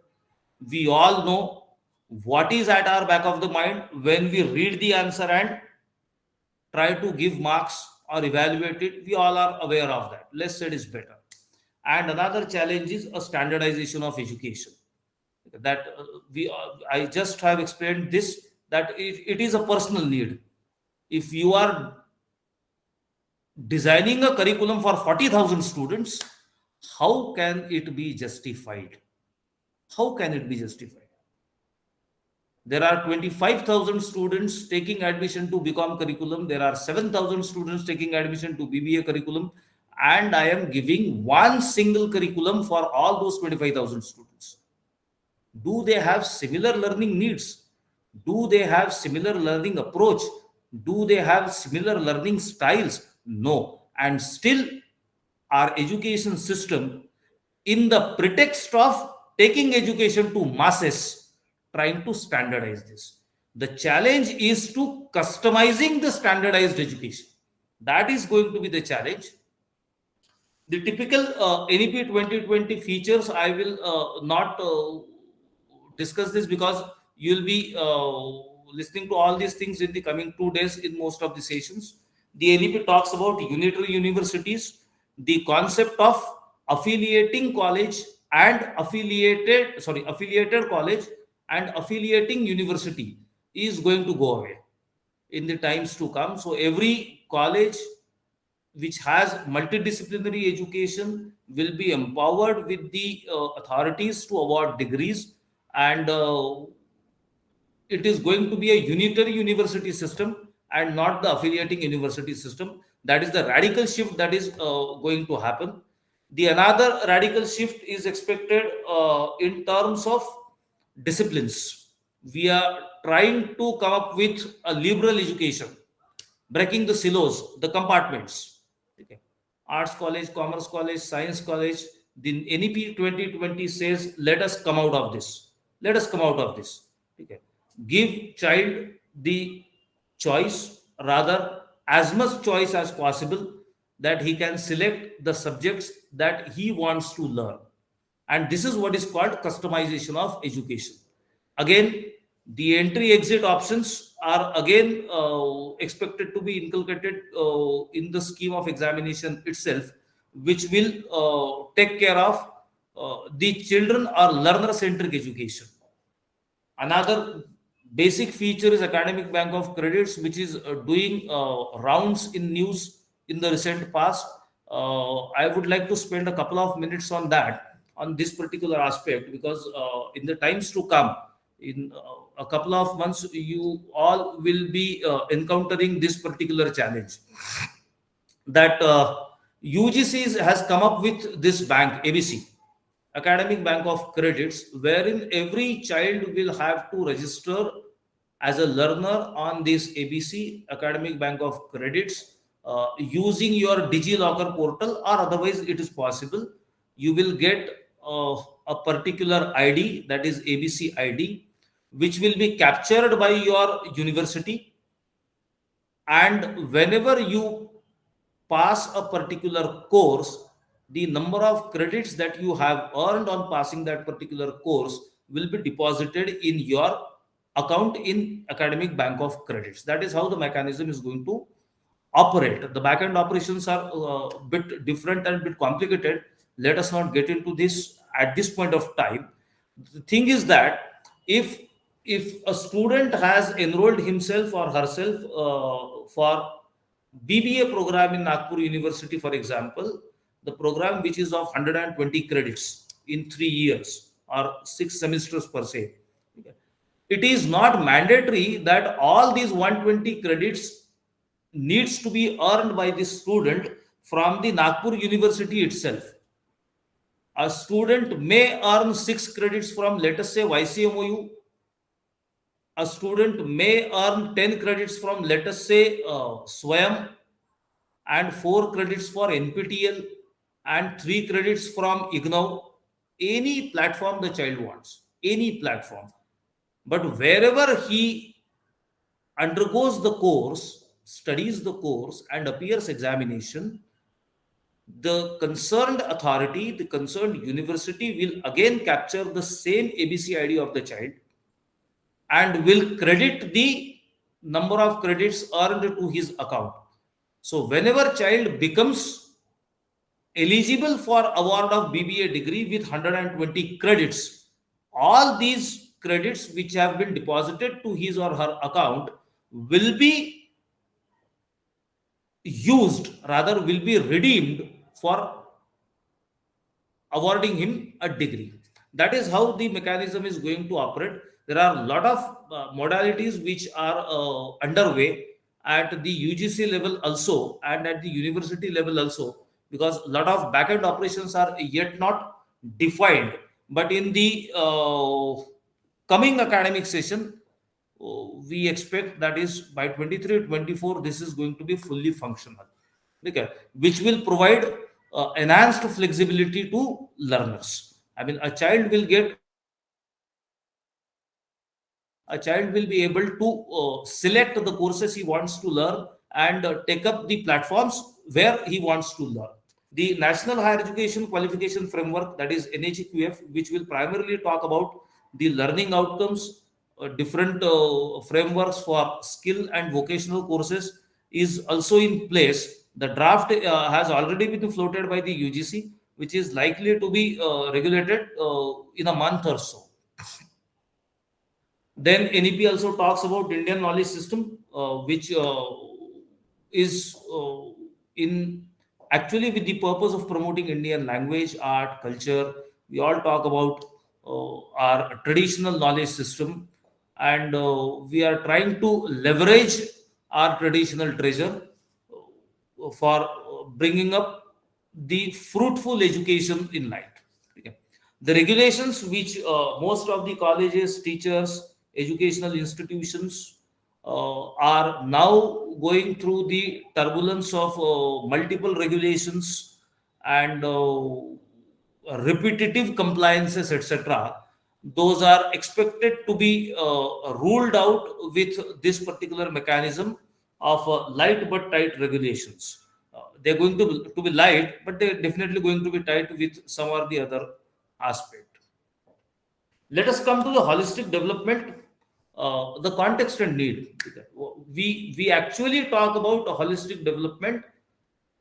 We all know what is at our back of the mind when we read the answer and try to give marks or evaluate it. We all are aware of that. Less said is better. And another challenge is a standardization of education. That I just have explained this, that it is a personal need. If you are designing a curriculum for 40,000 students, how can it be justified? How can it be justified? There are 25,000 students taking admission to BCom curriculum. There are 7,000 students taking admission to BBA curriculum. And I am giving one single curriculum for all those 25,000 students. Do they have similar learning needs? Do they have similar learning approach? Do they have similar learning styles? No. And still, our education system, in the pretext of taking education to masses, trying to standardize this. The challenge is to customizing the standardized education. That is going to be the challenge. The typical NEP 2020 features, I will not discuss this because you'll be listening to all these things in the coming 2 days in most of the sessions. The NEP talks about unitary universities, the concept of affiliating college and affiliated college and affiliating university is going to go away in the times to come. So every college which has multidisciplinary education will be empowered with the authorities to award degrees, and it is going to be a unitary university system and not the affiliating university system. That is the radical shift that is going to happen. The another radical shift is expected in terms of disciplines. We are trying to come up with a liberal education, breaking the silos, the compartments. Okay. Arts college, commerce college, science college. The NEP 2020 says, let us come out of this. Let us come out of this. Okay. Give child the choice, rather as much choice as possible, that he can select the subjects that he wants to learn. And this is what is called customization of education. Again, the entry exit options are again expected to be inculcated in the scheme of examination itself, which will take care of the children or learner centric education. Another basic feature is academic bank of credits, which is doing rounds in news in the recent past. I would like to spend a couple of minutes on that, on this particular aspect, because in the times to come, in a couple of months, you all will be encountering this particular challenge. That UGC has come up with this bank, ABC, Academic Bank of Credits, wherein every child will have to register as a learner on this ABC, Academic Bank of Credits, using your DigiLocker portal, or otherwise it is possible. You will get a particular ID, that is ABC ID, which will be captured by your university. And whenever you pass a particular course, the number of credits that you have earned on passing that particular course will be deposited in your account in Academic Bank of Credits. That is how the mechanism is going to operate. The back-end operations are a bit different and a bit complicated. Let us not get into this at this point of time. The thing is that if a student has enrolled himself or herself for BBA program in Nagpur University, for example, the program which is of 120 credits in 3 years or 6 semesters per se, it is not mandatory that all these 120 credits needs to be earned by the student from the Nagpur University itself. A student may earn 6 credits from, let us say, YCMOU. A student may earn 10 credits from, let us say, SWAYAM, and 4 credits for NPTEL, and 3 credits from IGNOU, any platform the child wants, any platform. But wherever he undergoes the course, studies the course, and appears examination, the concerned authority, the concerned university will again capture the same ABC ID of the child and will credit the number of credits earned to his account. So whenever child becomes eligible for award of BBA degree with 120 credits, all these credits which have been deposited to his or her account will be used, rather will be redeemed for awarding him a degree. That is how the mechanism is going to operate. There are a lot of modalities which are underway at the UGC level also and at the university level also, because a lot of backend operations are yet not defined. But in the coming academic session, we expect that is by 23-24, this is going to be fully functional, okay, which will provide enhanced flexibility to learners. I mean, a child will be able to select the courses he wants to learn and take up the platforms where he wants to learn. The National Higher Education Qualification Framework, that is NHQF, which will primarily talk about the learning outcomes, different frameworks for skill and vocational courses, is also in place. The draft has already been floated by the UGC, which is likely to be regulated in a month or so. Then NEP also talks about Indian knowledge system, which is in actually with the purpose of promoting Indian language, art, culture. We all talk about our traditional knowledge system, and we are trying to leverage our traditional treasure for bringing up the fruitful education in life. Okay. The regulations which most of the colleges, teachers, educational institutions are now going through the turbulence of multiple regulations and repetitive compliances, etc. Those are expected to be ruled out with this particular mechanism of light but tight regulations. They're going to be light, but they're definitely going to be tight with some or the other aspect. Let us come to the holistic development, the context and need. We actually talk about a holistic development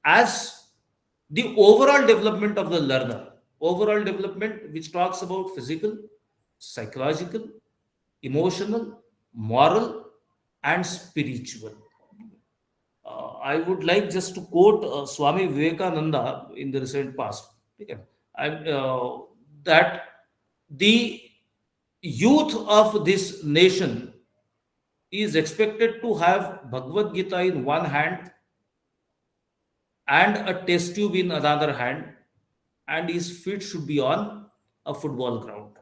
as the overall development of the learner, overall development which talks about physical, psychological, emotional, moral, and spiritual. I would like just to quote Swami Vivekananda in the recent past. Okay. And that the youth of this nation is expected to have Bhagavad Gita in one hand and a test tube in another hand, and his feet should be on a football ground.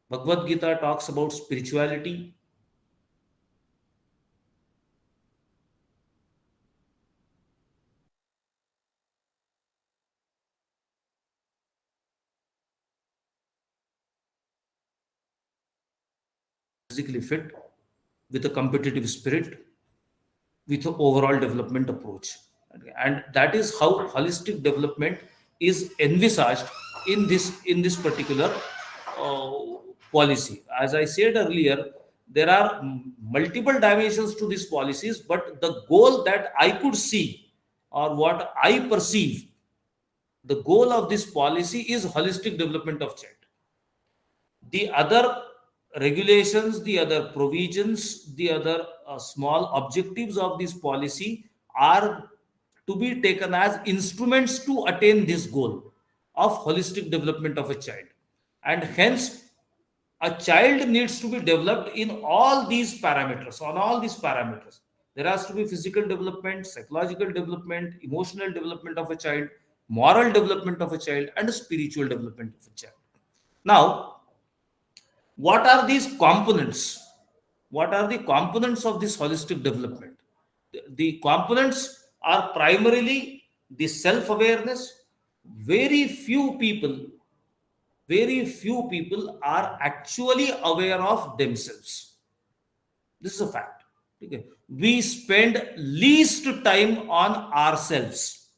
Bhagavad Gita talks about spirituality. Physically fit, with a competitive spirit, with an overall development approach. And that is how holistic development is envisaged in this particular policy. As I said earlier, there are multiple dimensions to these policies, but the goal that I could see, or what I perceive, the goal of this policy is holistic development of child. The other regulations, the other provisions, the other small objectives of this policy are to be taken as instruments to attain this goal of holistic development of a child. And hence, a child needs to be developed in all these parameters, on all these parameters. There has to be physical development, psychological development, emotional development of a child, moral development of a child, and spiritual development of a child. Now, what are these components? What are the components of this holistic development? The components are primarily the self-awareness, very few people are actually aware of themselves. This is a fact. Okay. We spend least time on ourselves.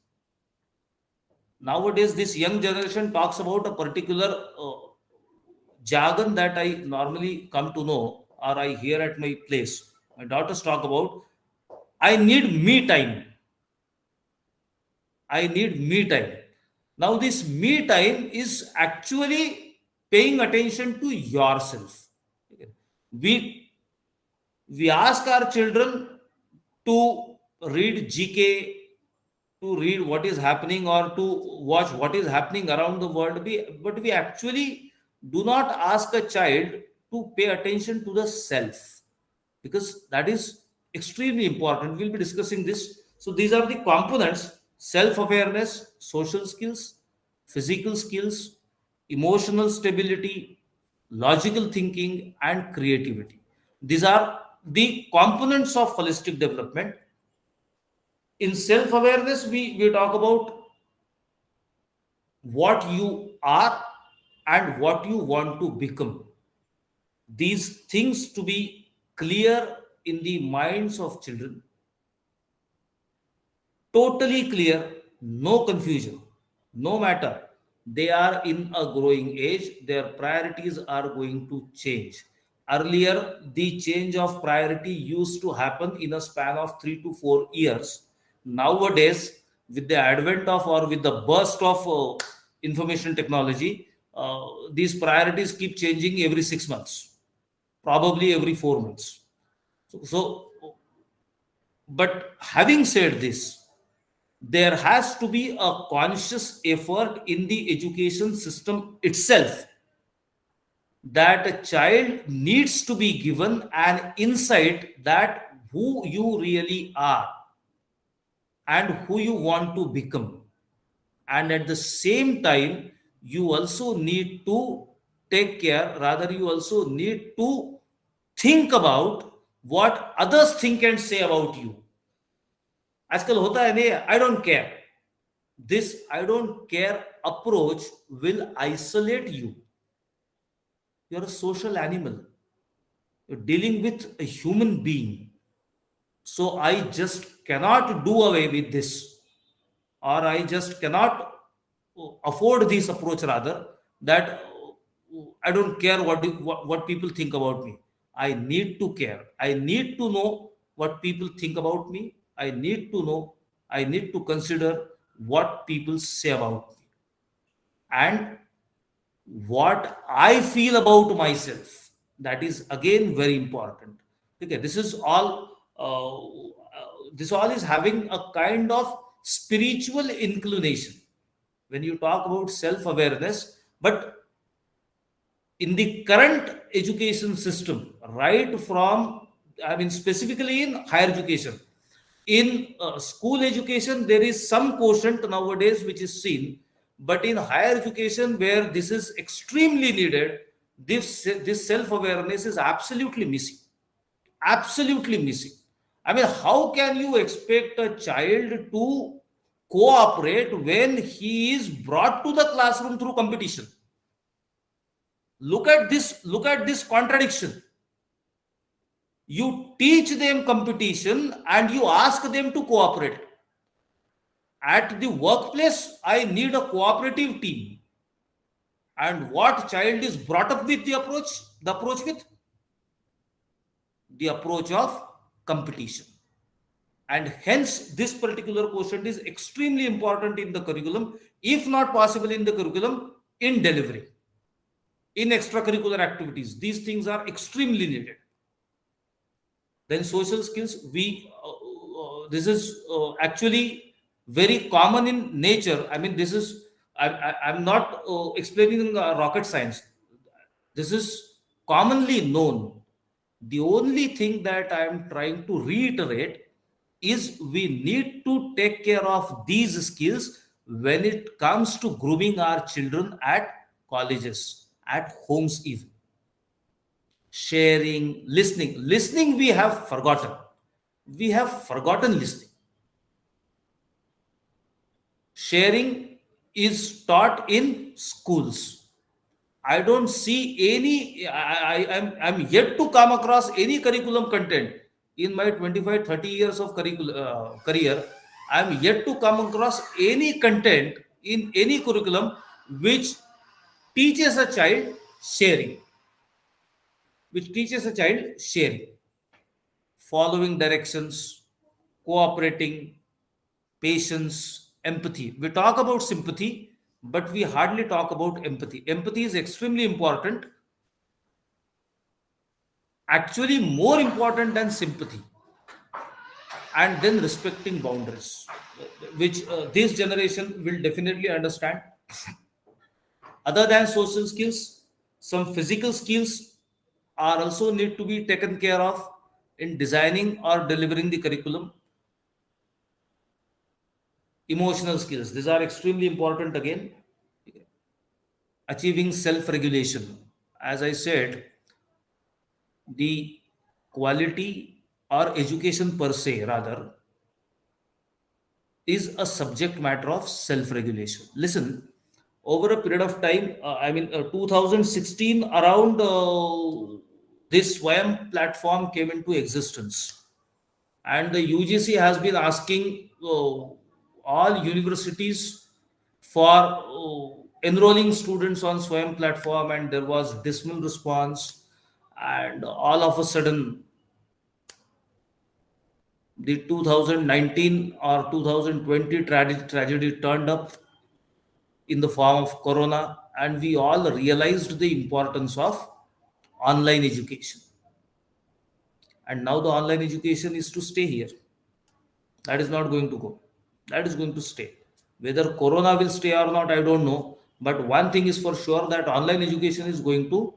Nowadays, this young generation talks about a particular jargon that I normally come to know or I hear at my place. My daughters talk about, I need me time. I need me time. Now, this me time is actually paying attention to yourself. Okay. We ask our children to read GK, to read what is happening or to watch what is happening around the world, but we actually do not ask a child to pay attention to the self, because that is extremely important. We'll be discussing this. So these are the components: self-awareness, social skills, physical skills, emotional stability, logical thinking, and creativity. These are the components of holistic development. In self-awareness, we talk about what you are and what you want to become. These things to be clear in the minds of children. Totally clear, no confusion. No matter they are in a growing age, their priorities are going to change. Earlier, the change of priority used to happen in a span of 3 to 4 years. Nowadays, with the advent of or with the burst of information technology, these priorities keep changing every 6 months, probably every 4 months. But having said this, there has to be a conscious effort in the education system itself, that a child needs to be given an insight that who you really are and who you want to become. And at the same time, you also need to take care, rather you also need to think about what others think and say about you. आजकल होता है नहीं, I don't care. This I don't care approach will isolate you. You're a social animal. You're dealing with a human being. So I just cannot do away with this, or I just cannot afford this approach, rather, that I don't care what people think about me. I need to care. I need to know what people think about me. I need to know, I need to consider what people say about me and what I feel about myself. That is again very important. Okay, this is all is having a kind of spiritual inclination when you talk about self-awareness. But in the current education system, right from, I mean, specifically in higher education, in school education, there is some quotient nowadays which is seen, but in higher education, where this is extremely needed, this self-awareness is absolutely missing. Absolutely missing. I mean, how can you expect a child to cooperate when he is brought to the classroom through competition? Look at this contradiction. You teach them competition and you ask them to cooperate. At the workplace, I need a cooperative team. And what child is brought up with the approach? The approach of competition. And hence, this particular quotient is extremely important in the curriculum, if not possible in the curriculum, in delivery, in extracurricular activities. These things are extremely needed. Then social skills, this is actually very common in nature. I mean, this is, I'm not explaining rocket science. This is commonly known. The only thing that I am trying to reiterate is we need to take care of these skills when it comes to grooming our children at colleges, at homes even. Sharing, listening we have forgotten. We have forgotten listening. Sharing is taught in schools. I don't see any, I'm yet to come across any curriculum content in my 25, 30 years of career. I'm yet to come across any content in any curriculum which teaches a child sharing, following directions, cooperating, patience, empathy. We talk about sympathy, but we hardly talk about empathy. Empathy is extremely important, actually more important than sympathy. And then respecting boundaries, which this generation will definitely understand. Other than social skills, some physical skills are also need to be taken care of in designing or delivering the curriculum. Emotional skills, these are extremely important again. Achieving self-regulation. As I said, the quality or education per se, rather, is a subject matter of self-regulation. Listen, over a period of time, 2016, around this SWAYAM platform came into existence. And the UGC has been asking all universities for enrolling students on SWAYAM platform, and there was dismal response. And all of a sudden, the 2019 or 2020 tragedy turned up in the form of corona, and we all realized the importance of online education. And now the online education is to stay here. That is not going to go. That is going to stay. Whether corona will stay or not, I don't know. But one thing is for sure, that online education is going to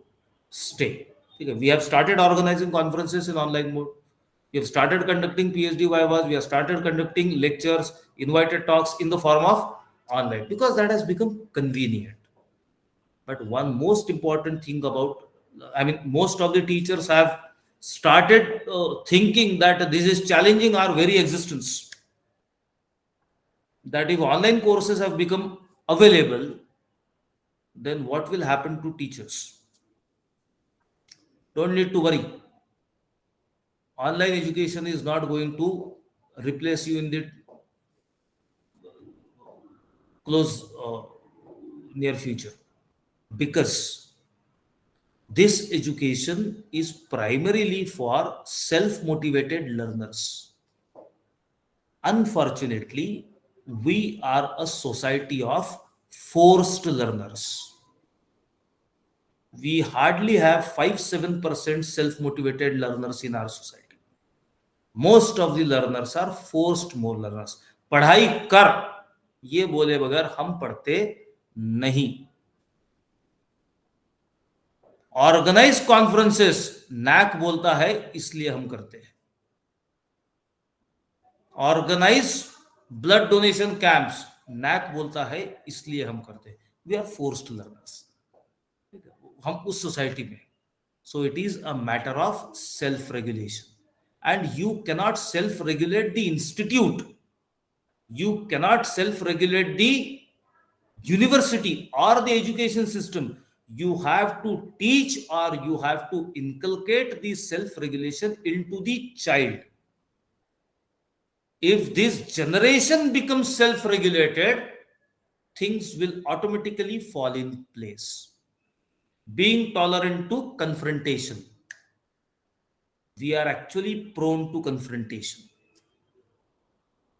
stay. Okay. We have started organizing conferences in online mode. We have started conducting PhD vivas. We have started conducting lectures, invited talks in the form of online, because that has become convenient. But one most important thing about, most of the teachers have started thinking that this is challenging our very existence. That if online courses have become available, then what will happen to teachers? Don't need to worry. Online education is not going to replace you in the close near future, because this education is primarily for self-motivated learners. Unfortunately, we are a society of forced learners. We hardly have 5-7% self-motivated learners in our society. Most of the learners are forced mode learners. पढ़ाई कर ये बोले बगैर हम पढ़ते नहीं. Organise conferences NAAC बोलता है इसलिए हम करते हैं. Organise blood donation camps NAAC बोलता है इसलिए हम करते हैं. We are forced learners. हम उस सोसाइटी में. So it is a matter of self regulation. And you cannot self-regulate the institute. You cannot self-regulate the university or the education system. You have to teach, or you have to inculcate the self-regulation into the child. If this generation becomes self-regulated, things will automatically fall in place. Being tolerant to confrontation. We are actually prone to confrontation.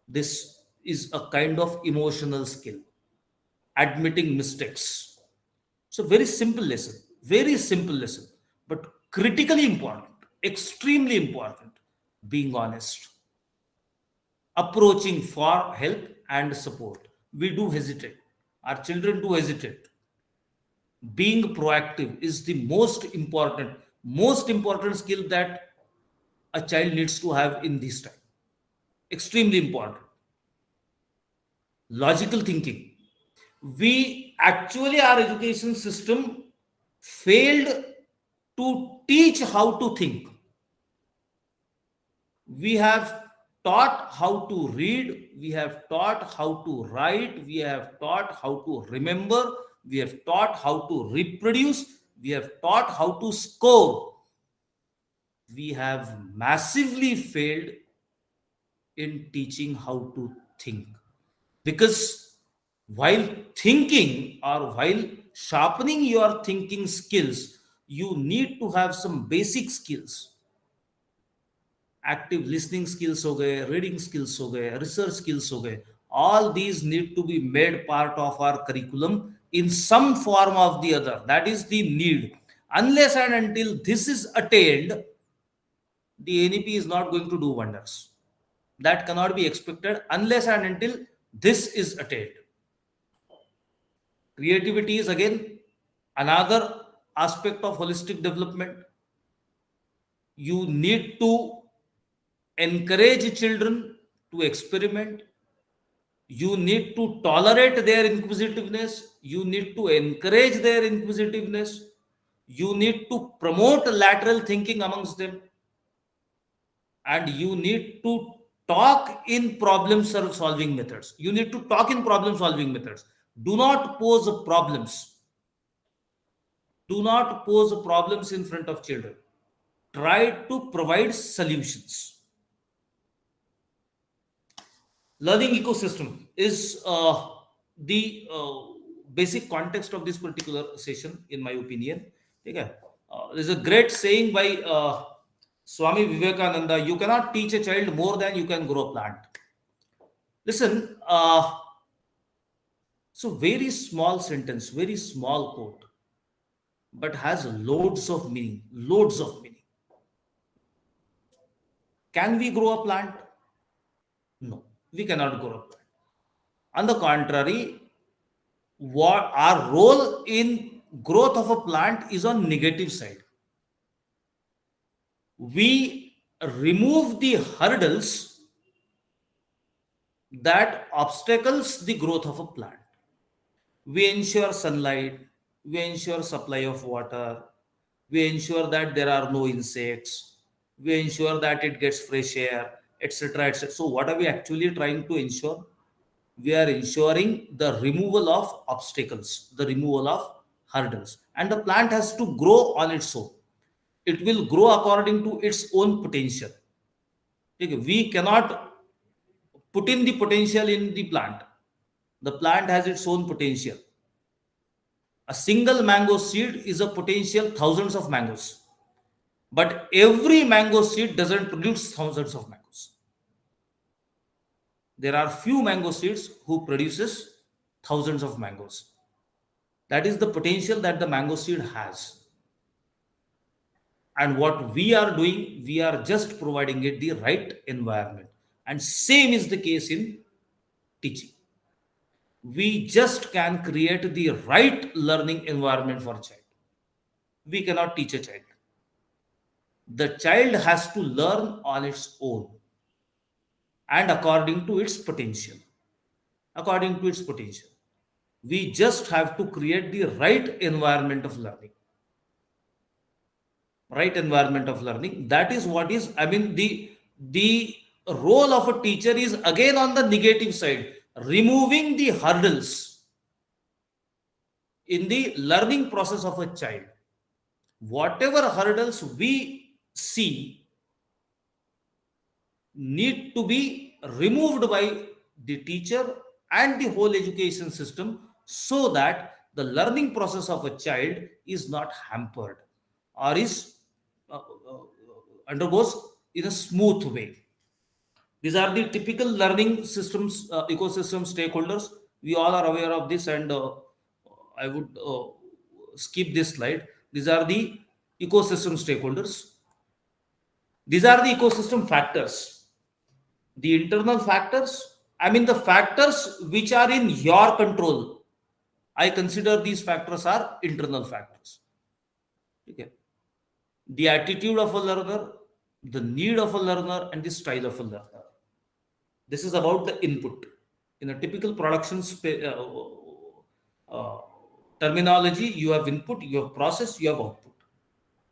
This is a kind of emotional skill. Admitting mistakes. So very simple lesson, but critically important, extremely important. Being honest. Approaching for help and support. We do hesitate. Our children do hesitate. Being proactive is the most important skill that a child needs to have in this time. Extremely important. Logical thinking. We actually, our education system failed to teach how to think. We have taught how to read, we have taught how to write, we have taught how to remember, we have taught how to reproduce, we have taught how to score. We have massively failed in teaching how to think. Because while thinking or while sharpening your thinking skills, you need to have some basic skills. Active listening skills हो गए, reading skills हो गए, research skills हो गए. All these need to be made part of our curriculum in some form or the other. That is the need. Unless and until this is attained, the NEP is not going to do wonders. That cannot be expected unless and until this is attained. Creativity is again another aspect of holistic development. You need to encourage children to experiment. You need to tolerate their inquisitiveness. You need to encourage their inquisitiveness. You need to promote lateral thinking amongst them. And you need to talk in problem solving methods. You need to talk in problem solving methods. Do not pose problems. Do not pose problems in front of children. Try to provide solutions. Learning ecosystem is the basic context of this particular session, in my opinion. Okay. There's a great saying by Swami Vivekananda: you cannot teach a child more than you can grow a plant. Listen, so very small sentence, very small quote, but has loads of meaning, loads of meaning. Can we grow a plant? No, we cannot grow a plant. On the contrary, what our role in growth of a plant is on negative side. We remove the hurdles that obstacles the growth of a plant. We ensure sunlight, we ensure supply of water, we ensure that there are no insects, we ensure that it gets fresh air, etc., etc. So what are we actually trying to ensure? We are ensuring the removal of obstacles, the removal of hurdles. And the plant has to grow on its own. It will grow according to its own potential. We cannot put in the potential in the plant. The plant has its own potential. A single mango seed is a potential thousands of mangoes. But every mango seed doesn't produce thousands of mangoes. There are few mango seeds who produces thousands of mangoes. That is the potential that the mango seed has. And what we are doing, we are just providing it the right environment. And same is the case in teaching. We just can create the right learning environment for a child. We cannot teach a child. The child has to learn on its own and according to its potential. According to its potential. We just have to create the right environment of learning. Right environment of learning. That is what is, the role of a teacher is again on the negative side, removing the hurdles in the learning process of a child. Whatever hurdles we see need to be removed by the teacher and the whole education system so that the learning process of a child is not hampered or is undergoes in a smooth way. These are the typical learning systems, ecosystem stakeholders. We all are aware of this, and I would skip this slide. These are the ecosystem stakeholders. These are the ecosystem factors. The internal factors, the factors which are in your control. I consider these factors are internal factors. Okay. The attitude of a learner, the need of a learner, and the style of a learner. This is about the input. In a typical production terminology, you have input, you have process, you have output.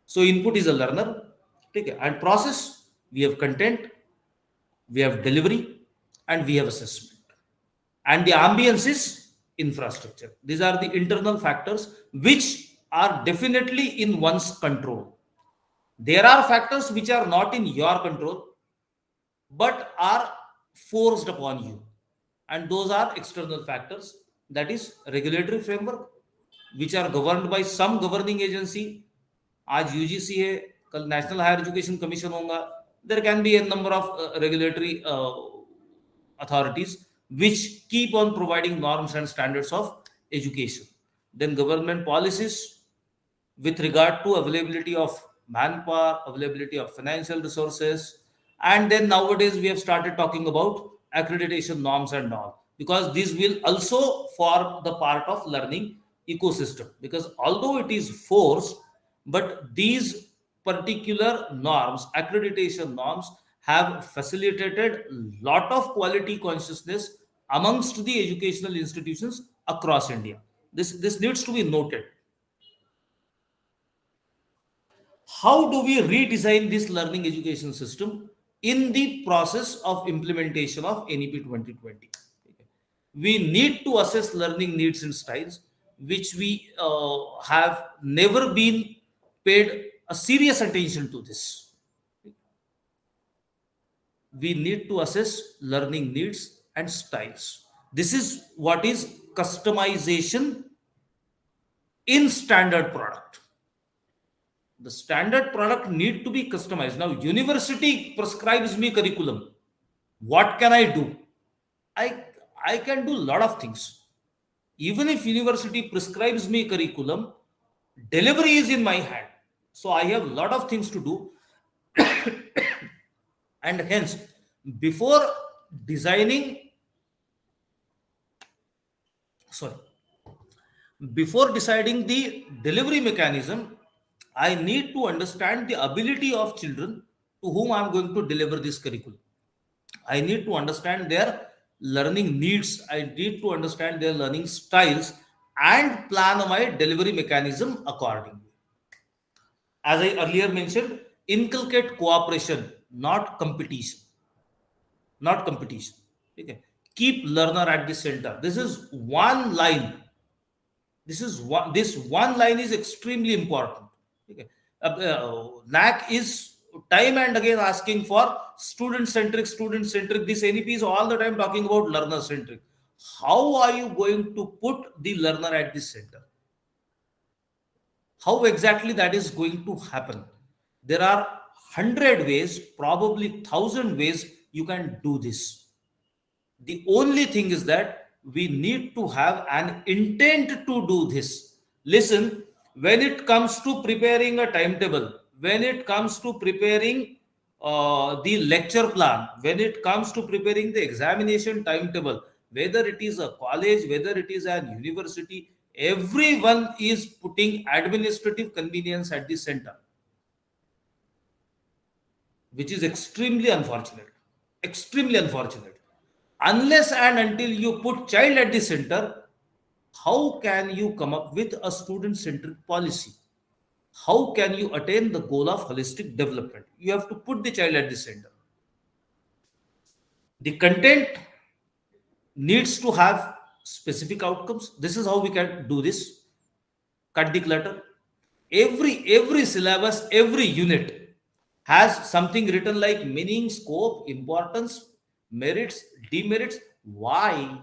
So input is a learner, and process, we have content, we have delivery, and we have assessment. And the ambience is infrastructure. These are the internal factors which are definitely in one's control. There are factors which are not in your control but are forced upon you, and those are external factors, that is regulatory framework, which are governed by some governing agency. आज UGC है, कल national higher education commission होगा. There can be a number of regulatory authorities which keep on providing norms and standards of education. Then government policies with regard to availability of manpower, availability of financial resources, and then nowadays we have started talking about accreditation norms and all, because these will also form the part of learning ecosystem. Because although it is forced, but these particular norms, accreditation norms, have facilitated lot of quality consciousness amongst the educational institutions across India. This needs to be noted. How do we redesign this learning education system in the process of implementation of NEP 2020? We need to assess learning needs and styles, which we have never been paid a serious attention to this. We need to assess learning needs and styles. This is what is customization in standard product. The standard product need to be customized. Now, university prescribes me curriculum. What can I do? I can do a lot of things. Even if university prescribes me curriculum, delivery is in my hand. So I have a lot of things to do. And hence, before deciding the delivery mechanism, I need to understand the ability of children to whom I am going to deliver this curriculum. I need to understand their learning needs. I need to understand their learning styles and plan my delivery mechanism accordingly. As I earlier mentioned, inculcate cooperation, not competition. Not competition. Okay. Keep learner at the center. This is one line. This one line is extremely important. Okay. NAC is time and again asking for student-centric. This NEP is all the time talking about learner-centric. How are you going to put the learner at the center? How exactly that is going to happen? There are 100 ways, probably 1,000 ways you can do this. The only thing is that we need to have an intent to do this. Listen, when it comes to preparing a timetable, when it comes to preparing the lecture plan, when it comes to preparing the examination timetable, whether it is a college, whether it is an university, everyone is putting administrative convenience at the center, which is extremely unfortunate. Extremely unfortunate. Unless and until you put child at the center, how can you come up with a student-centric policy? How can you attain the goal of holistic development? You have to put the child at the center. The content needs to have specific outcomes. This is how we can do this. Cut the clutter. Every syllabus, every unit has something written like meaning, scope, importance, merits, demerits. Why?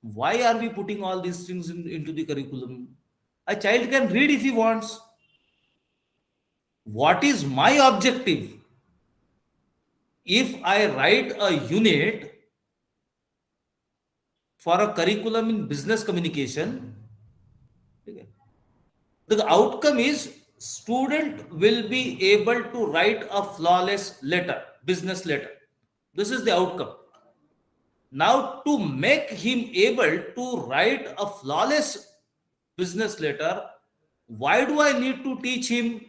Why are we putting all these things into the curriculum? A child can read if he wants. What is my objective? If I write a unit for a curriculum in business communication, the outcome is student will be able to write a flawless letter, business letter. This is the outcome. Now, to make him able to write a flawless business letter, why do I need to teach him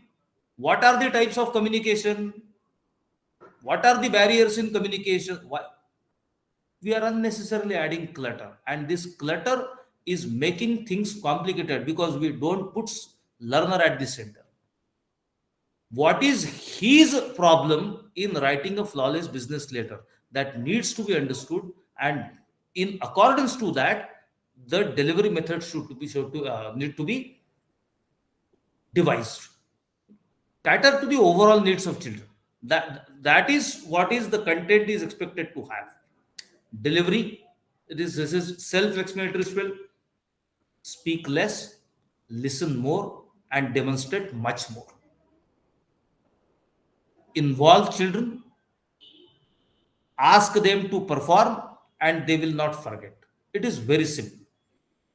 what are the types of communication? What are the barriers in communication? Why? We are unnecessarily adding clutter, and this clutter is making things complicated because we don't put learner at the center. what is his problem in writing a flawless business letter that needs to be understood, and in accordance to that, the delivery method need to be devised, cater to the overall needs of children. That is what is the content is expected to have. Delivery, this is self-explanatory spell. Speak less, listen more, and demonstrate much more. Involve children, ask them to perform, and they will not forget. It is very simple.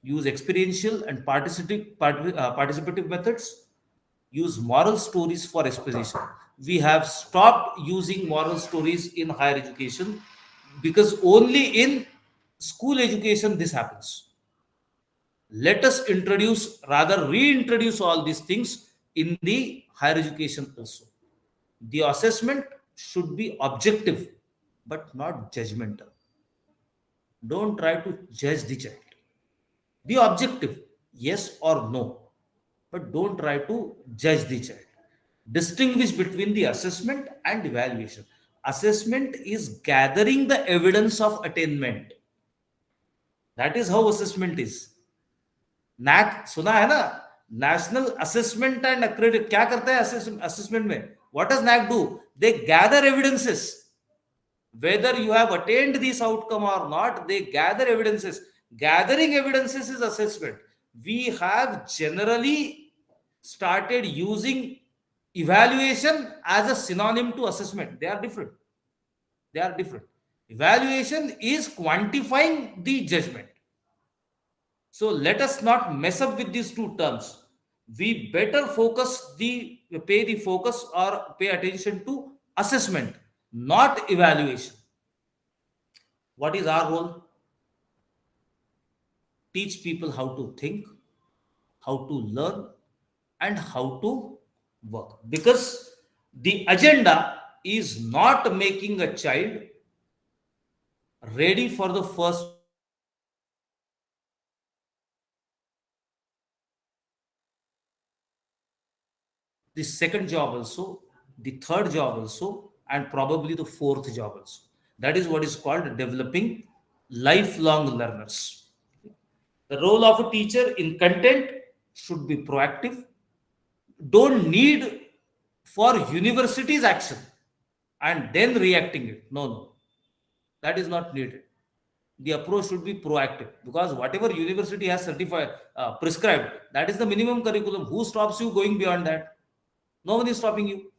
Use experiential and participative methods. Use moral stories for exposition. We have stopped using moral stories in higher education because only in school education this happens. Let us reintroduce all these things in the higher education also. The assessment should be objective but not judgmental. Don't try to judge the child. Be objective, yes or no, but don't try to judge the child. Distinguish between the assessment and evaluation. Assessment is gathering the evidence of attainment. That is how assessment is. NAC सुना है ना, national assessment and अक्रेडिट क्या करता है assessment में? What does NAC do? They gather evidences. Whether you have attained this outcome or not, they gather evidences. Gathering evidences is assessment. We have generally started using evaluation as a synonym to assessment. They are different. They are different. Evaluation is quantifying the judgment. So let us not mess up with these two terms. We better pay the focus or pay attention to assessment, not evaluation. What is our role? Teach people how to think, how to learn, and how to work. Because the agenda is not making a child ready for the first. The second job also, the third job also, and probably the fourth job also. That is what is called developing lifelong learners. The role of a teacher in content should be proactive. Don't need for universities action and then reacting it. No. That is not needed. The approach should be proactive, because whatever university has prescribed, that is the minimum curriculum. Who stops you going beyond that? No one is stopping you.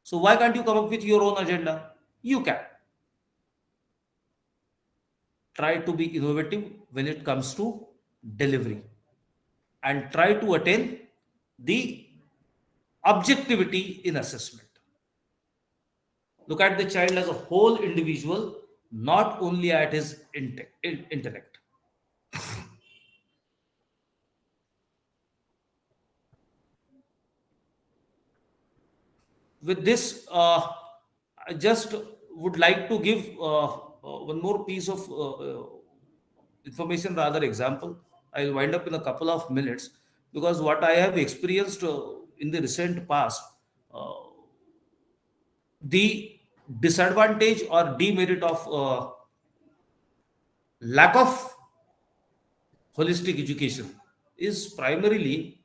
So why can't you come up with your own agenda? You can. Try to be innovative when it comes to delivery, and try to attain the objectivity in assessment. Look at the child as a whole individual, not only at his intellect. With this, I just would like to give one more piece of information, rather example. I'll wind up in a couple of minutes, because what I have experienced in the recent past, the disadvantage or demerit of lack of holistic education is primarily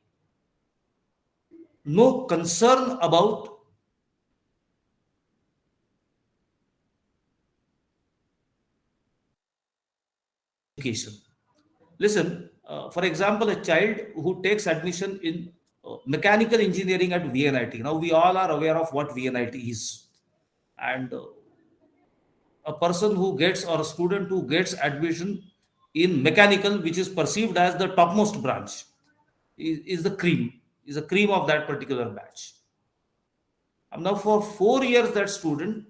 no concern about education. Listen, for example, a child who takes admission in mechanical engineering at VNIT. Now, we all are aware of what VNIT is. And a person who gets, or a student who gets admission in mechanical, which is perceived as the topmost branch, is the cream of that particular batch. And now for 4 years, that student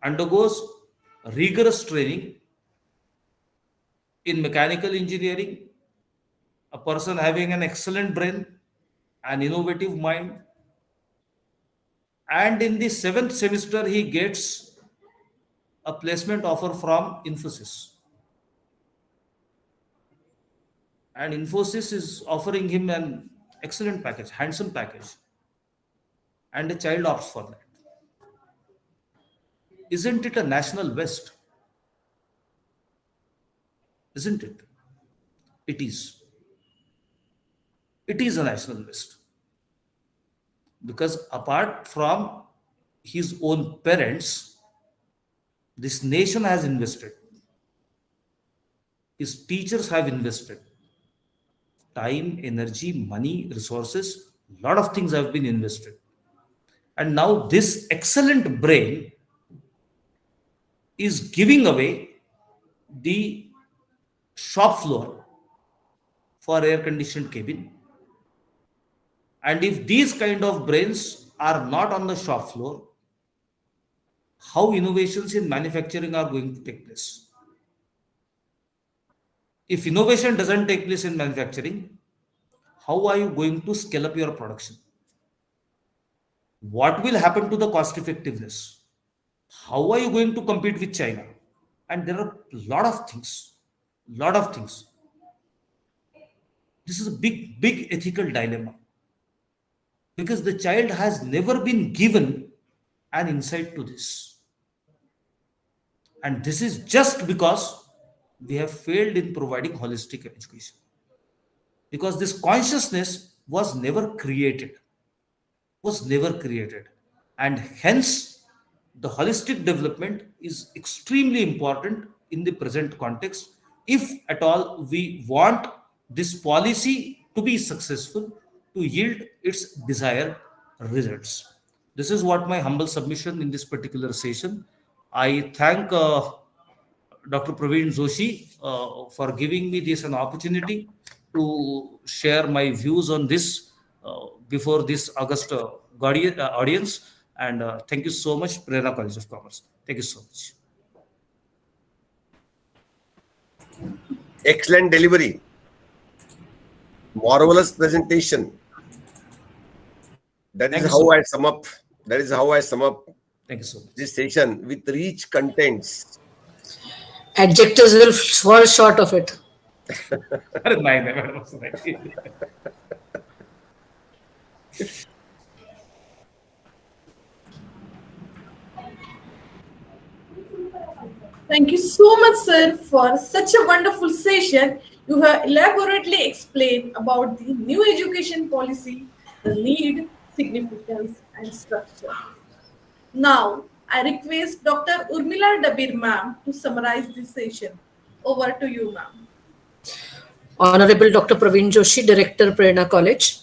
undergoes rigorous training in mechanical engineering, a person having an excellent brain, an innovative mind, and in the 7th semester he gets a placement offer from Infosys, and Infosys is offering him an excellent package, handsome package, and a child opts for that. Isn't it a national waste? Isn't it? It is. It is a national waste. Because apart from his own parents, this nation has invested. His teachers have invested time, energy, money, resources, a lot of things have been invested. And now this excellent brain is giving away the shop floor for air conditioned cabin. And if these kind of brains are not on the shop floor, how innovations in manufacturing are going to take place? If innovation doesn't take place in manufacturing, how are you going to scale up your production? What will happen to the cost effectiveness? How are you going to compete with China? And there are a lot of things. This is a big ethical dilemma. Because the child has never been given an insight to this. And this is just because we have failed in providing holistic education. Because this consciousness was never created. And hence, the holistic development is extremely important in the present context. If at all we want this policy to be successful, to yield its desired results. This is what my humble submission in this particular session. I thank Dr. Praveen Joshi for giving me this an opportunity to share my views on this before this August audience. And thank you so much, Prerna College of Commerce. Thank you so much. Excellent delivery. Marvelous presentation. That is how I sum up. Thank you so much. This session with rich contents. Adjectives will fall short of it. Thank you so much, sir, for such a wonderful session. You have elaborately explained about the new education policy, the need, significance, and structure. Now, I request Dr. Urmila Dabir ma'am to summarize this session. Over to you, ma'am. Honorable Dr. Praveen Joshi, Director, Prerna College,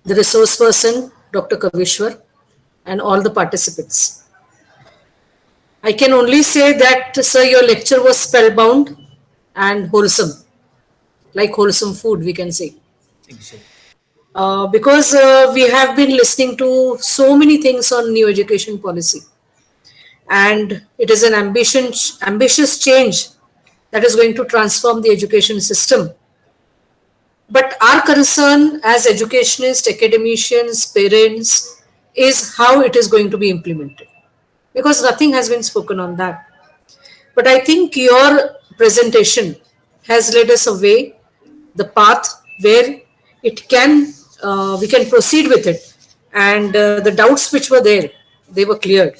the resource person, Dr. Kavishwar, and all the participants. I can only say that, sir, your lecture was spellbound and wholesome, like wholesome food, we can say. Thank you so much. Because we have been listening to so many things on new education policy. And it is an ambitious change that is going to transform the education system. But our concern as educationists, academicians, parents, is how it is going to be implemented. Because nothing has been spoken on that. But I think your presentation has led us away the path where it can we can proceed with it, and the doubts which were there, they were cleared.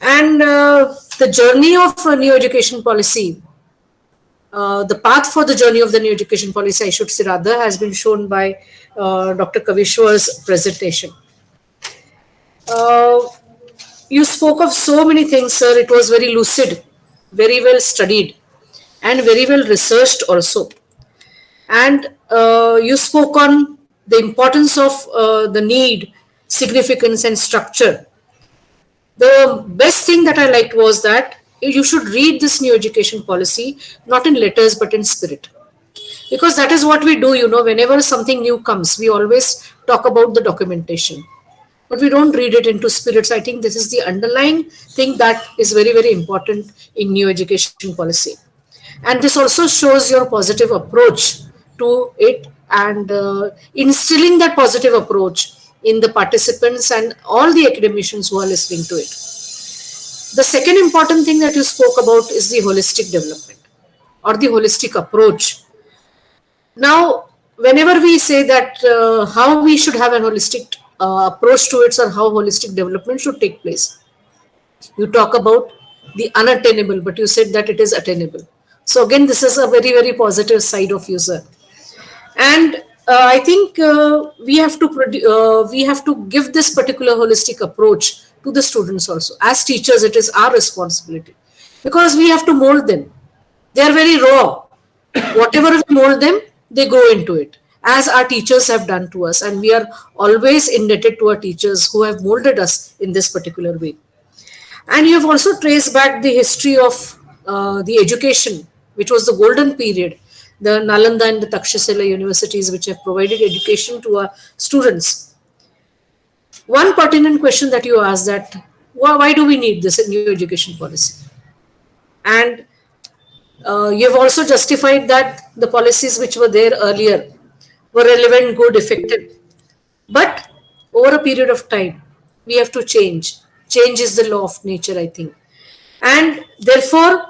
And the journey of a new education policy, the path for the journey of the new education policy, I should say rather, has been shown by Dr. Kavishwar's presentation. You spoke of so many things, sir. It was very lucid, very well studied, and very well researched also. And you spoke on the importance of the need, significance, and structure. The best thing that I liked was that you should read this new education policy not in letters but in spirit. Because that is what we do, whenever something new comes, we always talk about the documentation. But we don't read it into spirits. I think this is the underlying thing that is very, very important in new education policy. And this also shows your positive approach to it, and instilling that positive approach in the participants and all the academicians who are listening to it. The second important thing that you spoke about is the holistic development or the holistic approach. Now, whenever we say that how we should have a holistic approach to it or how holistic development should take place, you talk about the unattainable, but you said that it is attainable. So again, this is a very, very positive side of you, sir. And I think we have to give this particular holistic approach to the students also. As teachers, it is our responsibility because we have to mold them. They are very raw. Whatever we mold them, they grow into it, as our teachers have done to us, and we are always indebted to our teachers who have molded us in this particular way. And you have also traced back the history of the education, which was the golden period, the Nalanda and the Takshashila universities, which have provided education to our students. One pertinent question that you asked, that why do we need this new education policy? And you have also justified that the policies which were there earlier were relevant, good, effective. But over a period of time, we have to change. Change is the law of nature, I think. And therefore,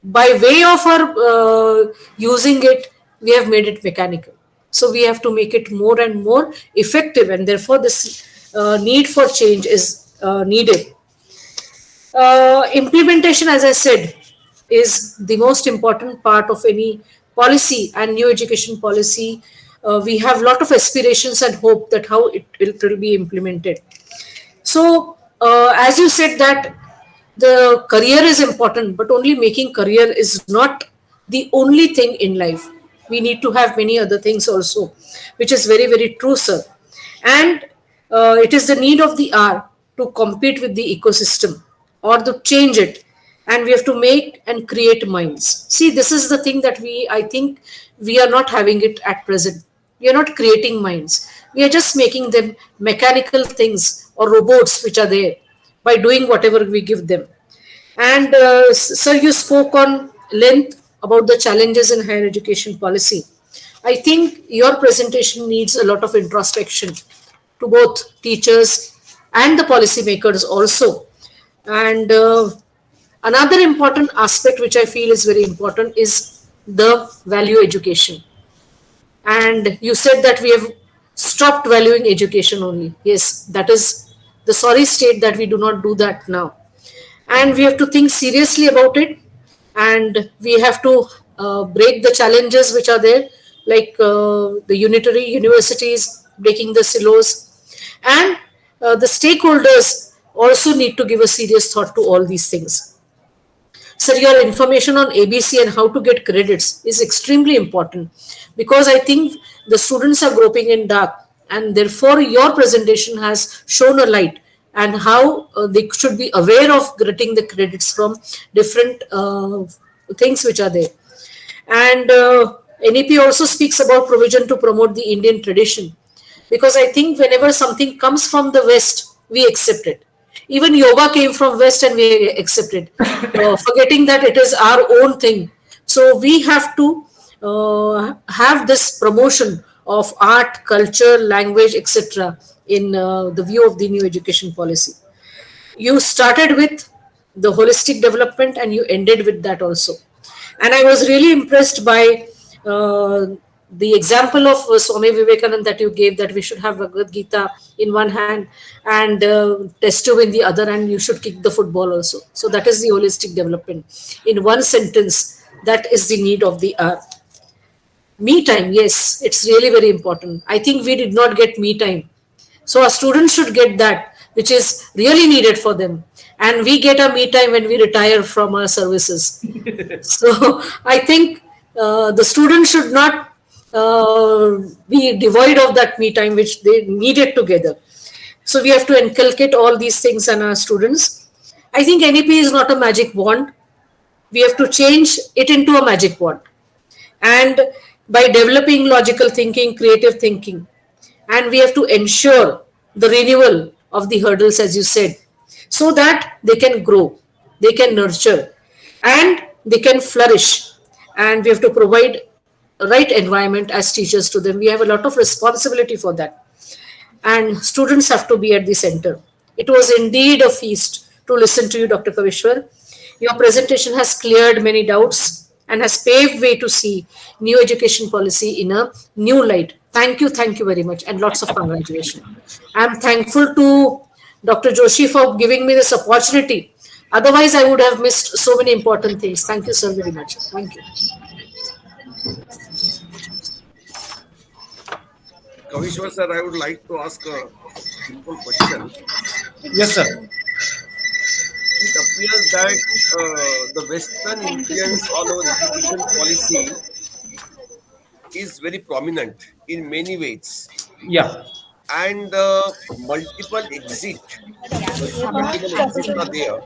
by way of our using it, we have made it mechanical. So we have to make it more and more effective, and therefore this need for change is needed. Implementation, as I said, is the most important part of any policy, and new education policy. We have a lot of aspirations and hope that how it will be implemented. So, as you said that the career is important, but only making career is not the only thing in life. We need to have many other things also, which is very, very true, sir. And it is the need of the hour to compete with the ecosystem or to change it. And we have to make and create minds. See, this is the thing that I think we are not having it at present. We are not creating minds. We are just making them mechanical things or robots which are there by doing whatever we give them. And sir, you spoke on length about the challenges in higher education policy. I think your presentation needs a lot of introspection to both teachers and the policymakers also. And another important aspect which I feel is very important is the value education. And you said that we have stopped valuing education only. Yes, that is the sorry state that we do not do that now. And we have to think seriously about it, and we have to break the challenges which are there, like the unitary universities breaking the silos, and the stakeholders also need to give a serious thought to all these things. Sir, your information on ABC and how to get credits is extremely important, because I think the students are groping in dark, and therefore your presentation has shown a light and how they should be aware of getting the credits from different things which are there. And NEP also speaks about provision to promote the Indian tradition, because I think whenever something comes from the West, we accept it. Even yoga came from West and we accept it, forgetting that it is our own thing. So we have to have this promotion of art, culture, language, etc. in the view of the new education policy. You started with the holistic development and you ended with that also. And I was really impressed by the example of Swami Vivekananda that you gave, that we should have Bhagavad Gita in one hand and test tube in the other, and you should kick the football also. So that is the holistic development. In one sentence, that is the need of the hour. Me time, yes, it's really very important. I think we did not get me time. So our students should get that, which is really needed for them. And we get a me time when we retire from our services. So I think the students should not be devoid of that me time which they needed together. So we have to inculcate all these things in our students. I think NEP is not a magic wand. We have to change it into a magic wand. And by developing logical thinking, creative thinking, and we have to ensure the renewal of the hurdles, as you said, so that they can grow, they can nurture, and they can flourish. And we have to provide a right environment as teachers to them. We have a lot of responsibility for that. And students have to be at the center. It was indeed a feast to listen to you, Dr. Kavishwar. Your presentation has cleared many doubts and has paved way to see new education policy in a new light. Thank you very much, and lots of congratulations. I'm thankful to Dr. Joshi for giving me this opportunity. Otherwise, I would have missed so many important things. Thank you, sir, very much. Thank you. Kavishwar sir, I would like to ask a simple question. Yes, sir. It appears that the Western influence on our education policy is very prominent in many ways. Yeah. And multiple exits are there.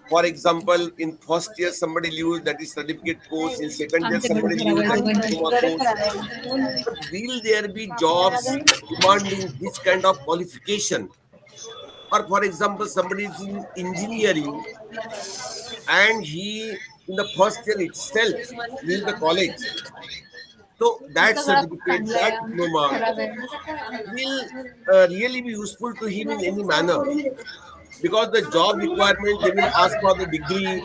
For example, in first year somebody leaves, that is certificate course. In second year somebody leaves, that is diploma course. But will there be jobs demanding this kind of qualification? Or for example, somebody is in engineering and he in the first year itself leaves the college. So that certificate, that diploma will really be useful to him in any manner, because the job requirement, they will ask for the degree,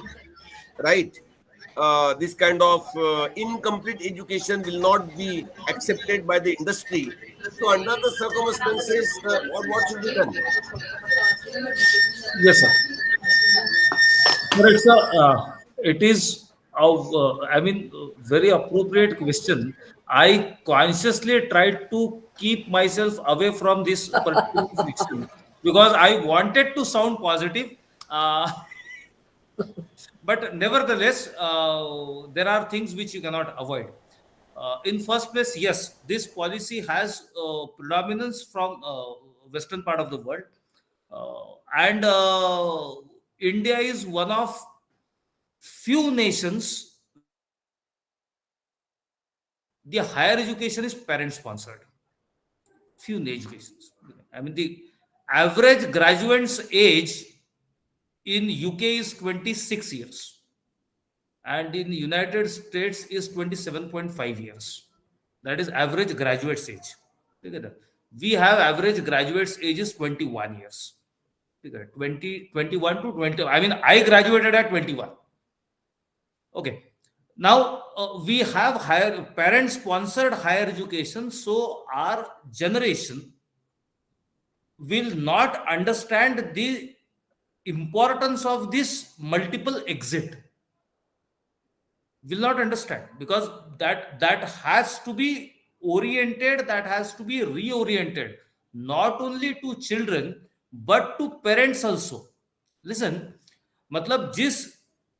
right? This kind of incomplete education will not be accepted by the industry. So under the circumstances, what should be done? Yes, sir. It is I mean, very appropriate question. I consciously tried to keep myself away from this particular question because I wanted to sound positive. But nevertheless, there are things which you cannot avoid. In first place, yes, this policy has predominance from western part of the world, and India is one of few nations the higher education is parent sponsored. Few educations. I mean, the average graduate's age in UK is 26 years, and in the United States is 27.5 years. That is average graduate's age. We have average graduate's age is 21 years. 21 to 20. I mean, I graduated at 21. Okay. Now we have higher parent sponsored higher education, so our generation will not understand the importance of this multiple exit. Will not understand, because that has to be oriented, that has to be reoriented, not only to children but to parents also. Listen, मतलब जिस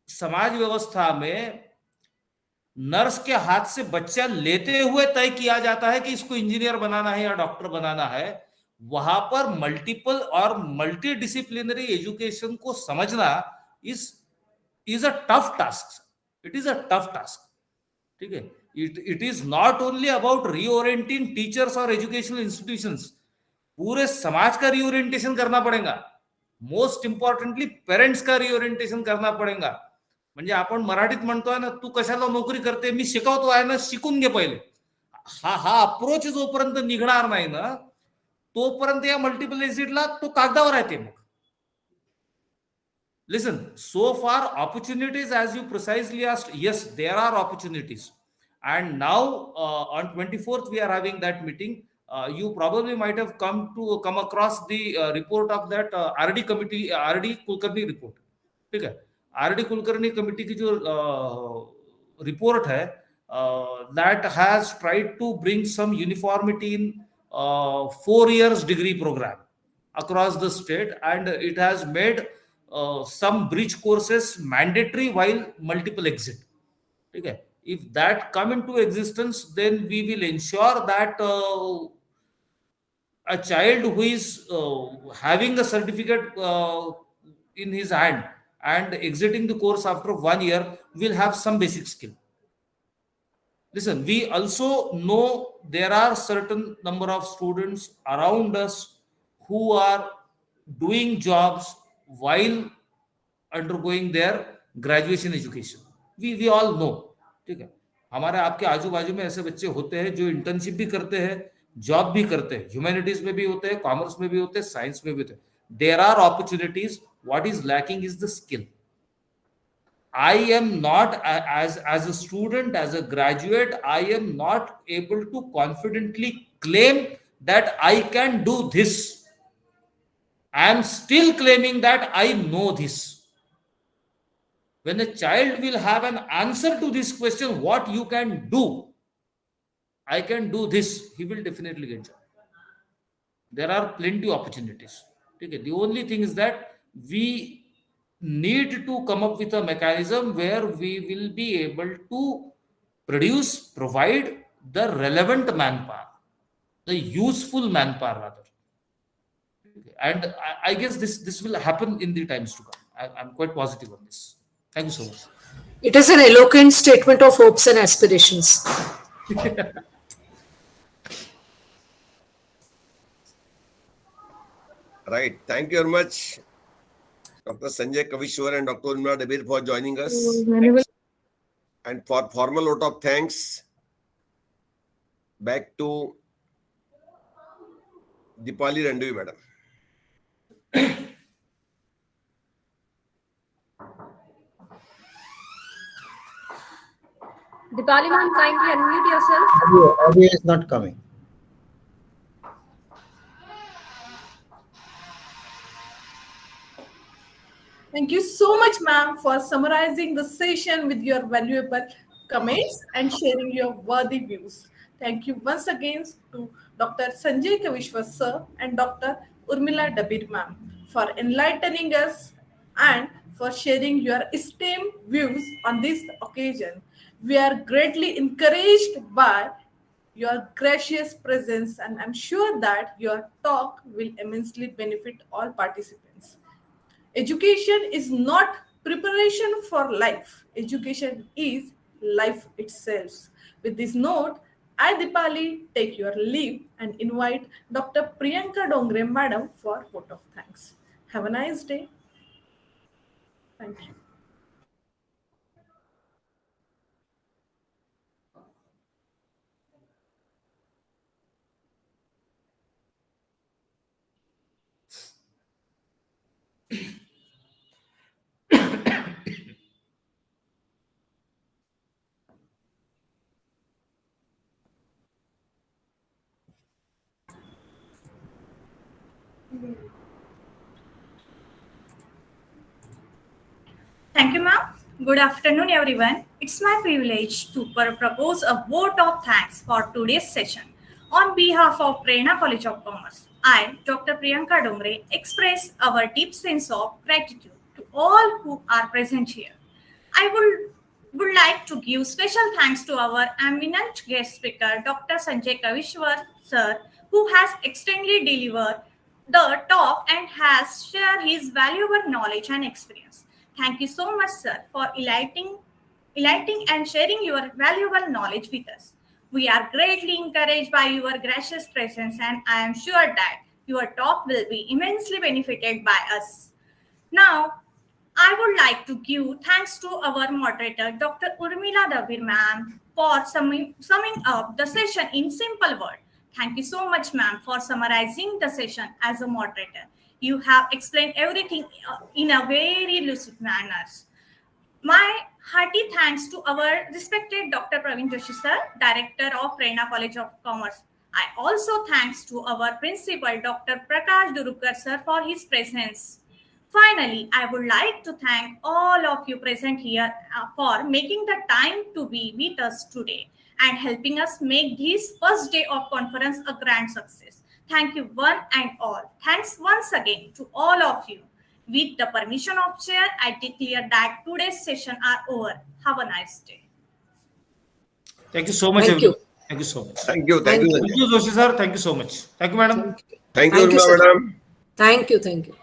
समाज व्यवस्था में nurse के हाथ से बच्चा लेते हुए तय किया जाता है कि इसको इंजीनियर बनाना है या डॉक्टर बनाना है, वहां पर मल्टीपल और मल्टी डिसिप्लिनरी एजुकेशन को समझना is a tough task. It is a tough task. ठीक है. It is not only about reorienting teachers और एजुकेशनल इंस्टीट्यूशंस. पूरे समाज का रीओरिएंटेशन करना पडेगा. मोस्ट इम्पॉर्टंटली पेरेंट्स का रीओरिएंटेशन करना पडेगा. म्हणजे आपण मराठीत म्हणतोय ना, तू कशाला नोकरी करते, मी शिकवतो आहे ना, शिकून घे पहिले. हा अप्रोच जोपर्यंत निघणार नाही ना, तोपर्यंत या मल्टिपल एक्झिटला तो कागदावर आहे. मग listen, so far opportunities, as you precisely asked, yes, there are opportunities, and now on 24th we are having that meeting. You probably might have come across the report of that RD committee, RD Kulkarni report. ठीक है. RD Kulkarni committee की जो report है, that has tried to bring some uniformity in 4 years degree program across the state, and it has made some bridge courses mandatory while multiple exit. Okay. If that come into existence, then we will ensure that a child who is having a certificate in his hand and exiting the course after 1 year will have some basic skill. Listen, we also know there are certain number of students around us who are doing jobs while undergoing their graduation education. We all know. ठीक है. हमारे आपके आजू बाजू में ऐसे बच्चे होते हैं जो इंटर्नशिप भी करते हैं, जॉब भी करते हैं, ह्यूमैनिटीज में भी होते हैं, कॉमर्स में भी होते हैं, साइंस में भी होते हैं. There are opportunities. What is lacking is the skill. I am not, as a student, as a graduate, I am not able to confidently claim that I can do this. I am still claiming that I know this. When a child will have an answer to this question, what you can do, I can do this, he will definitely get job. There are plenty of opportunities. Okay. The only thing is that we need to come up with a mechanism where we will be able to provide the relevant manpower, the useful manpower rather. And I guess this will happen in the times to come. I'm quite positive on this. Thank you so much. It is an eloquent statement of hopes and aspirations. Right. Thank you very much, Dr. Sanjay Kavishwar and Dr. Urmila Dabir for joining us. And for formal vote of thanks, back to Dipali Randevi, madam. Dipali ma'am, kindly unmute yourself. Audio is not coming. Thank you so much, ma'am, for summarizing the session with your valuable comments and sharing your worthy views. Thank you once again to Dr. Sanjay Kavishwar sir and Dr. Urmila Dabir ma'am for enlightening us and for sharing your esteemed views on this occasion. We are greatly encouraged by your gracious presence, and I'm sure that your talk will immensely benefit all participants. Education is not preparation for life. Education is life itself. With this note, I, Dipali, take your leave and invite Dr. Priyanka Dongre, madam, for vote of thanks. Have a nice day. Thank you. Thank you, ma'am. Good afternoon, everyone. It's my privilege to propose a vote of thanks for today's session. On behalf of Prerna College of Commerce, I, Dr. Priyanka Dongre, express our deep sense of gratitude to all who are present here. I would like to give special thanks to our eminent guest speaker, Dr. Sanjay Kavishwar, sir, who has extensively delivered the talk and has shared his valuable knowledge and experience. Thank you so much, sir, for enlightening and sharing your valuable knowledge with us. We are greatly encouraged by your gracious presence, and I am sure that your talk will be immensely benefited by us. Now, I would like to give thanks to our moderator, Dr. Urmila Dabir ma'am, for summing up the session in simple words. Thank you so much, ma'am, for summarizing the session as a moderator. You have explained everything in a very lucid manner. My hearty thanks to our respected Dr. Praveen Joshi sir, Director of Prerna College of Commerce. I also thanks to our Principal, Dr. Prakash Durukar sir, for his presence. Finally, I would like to thank all of you present here for making the time to be with us today and helping us make this first day of conference a grand success. Thank you one and all. Thanks once again to all of you. With the permission of chair, I declare that today's session are over. Have a nice day. Thank you so much. Thank you. Thank you so much. Thank you. Thank you. Thank you, Joshi sir. Thank you so much. Thank you, madam. Thank you, Thank you, sir. madam. Thank you. Thank you.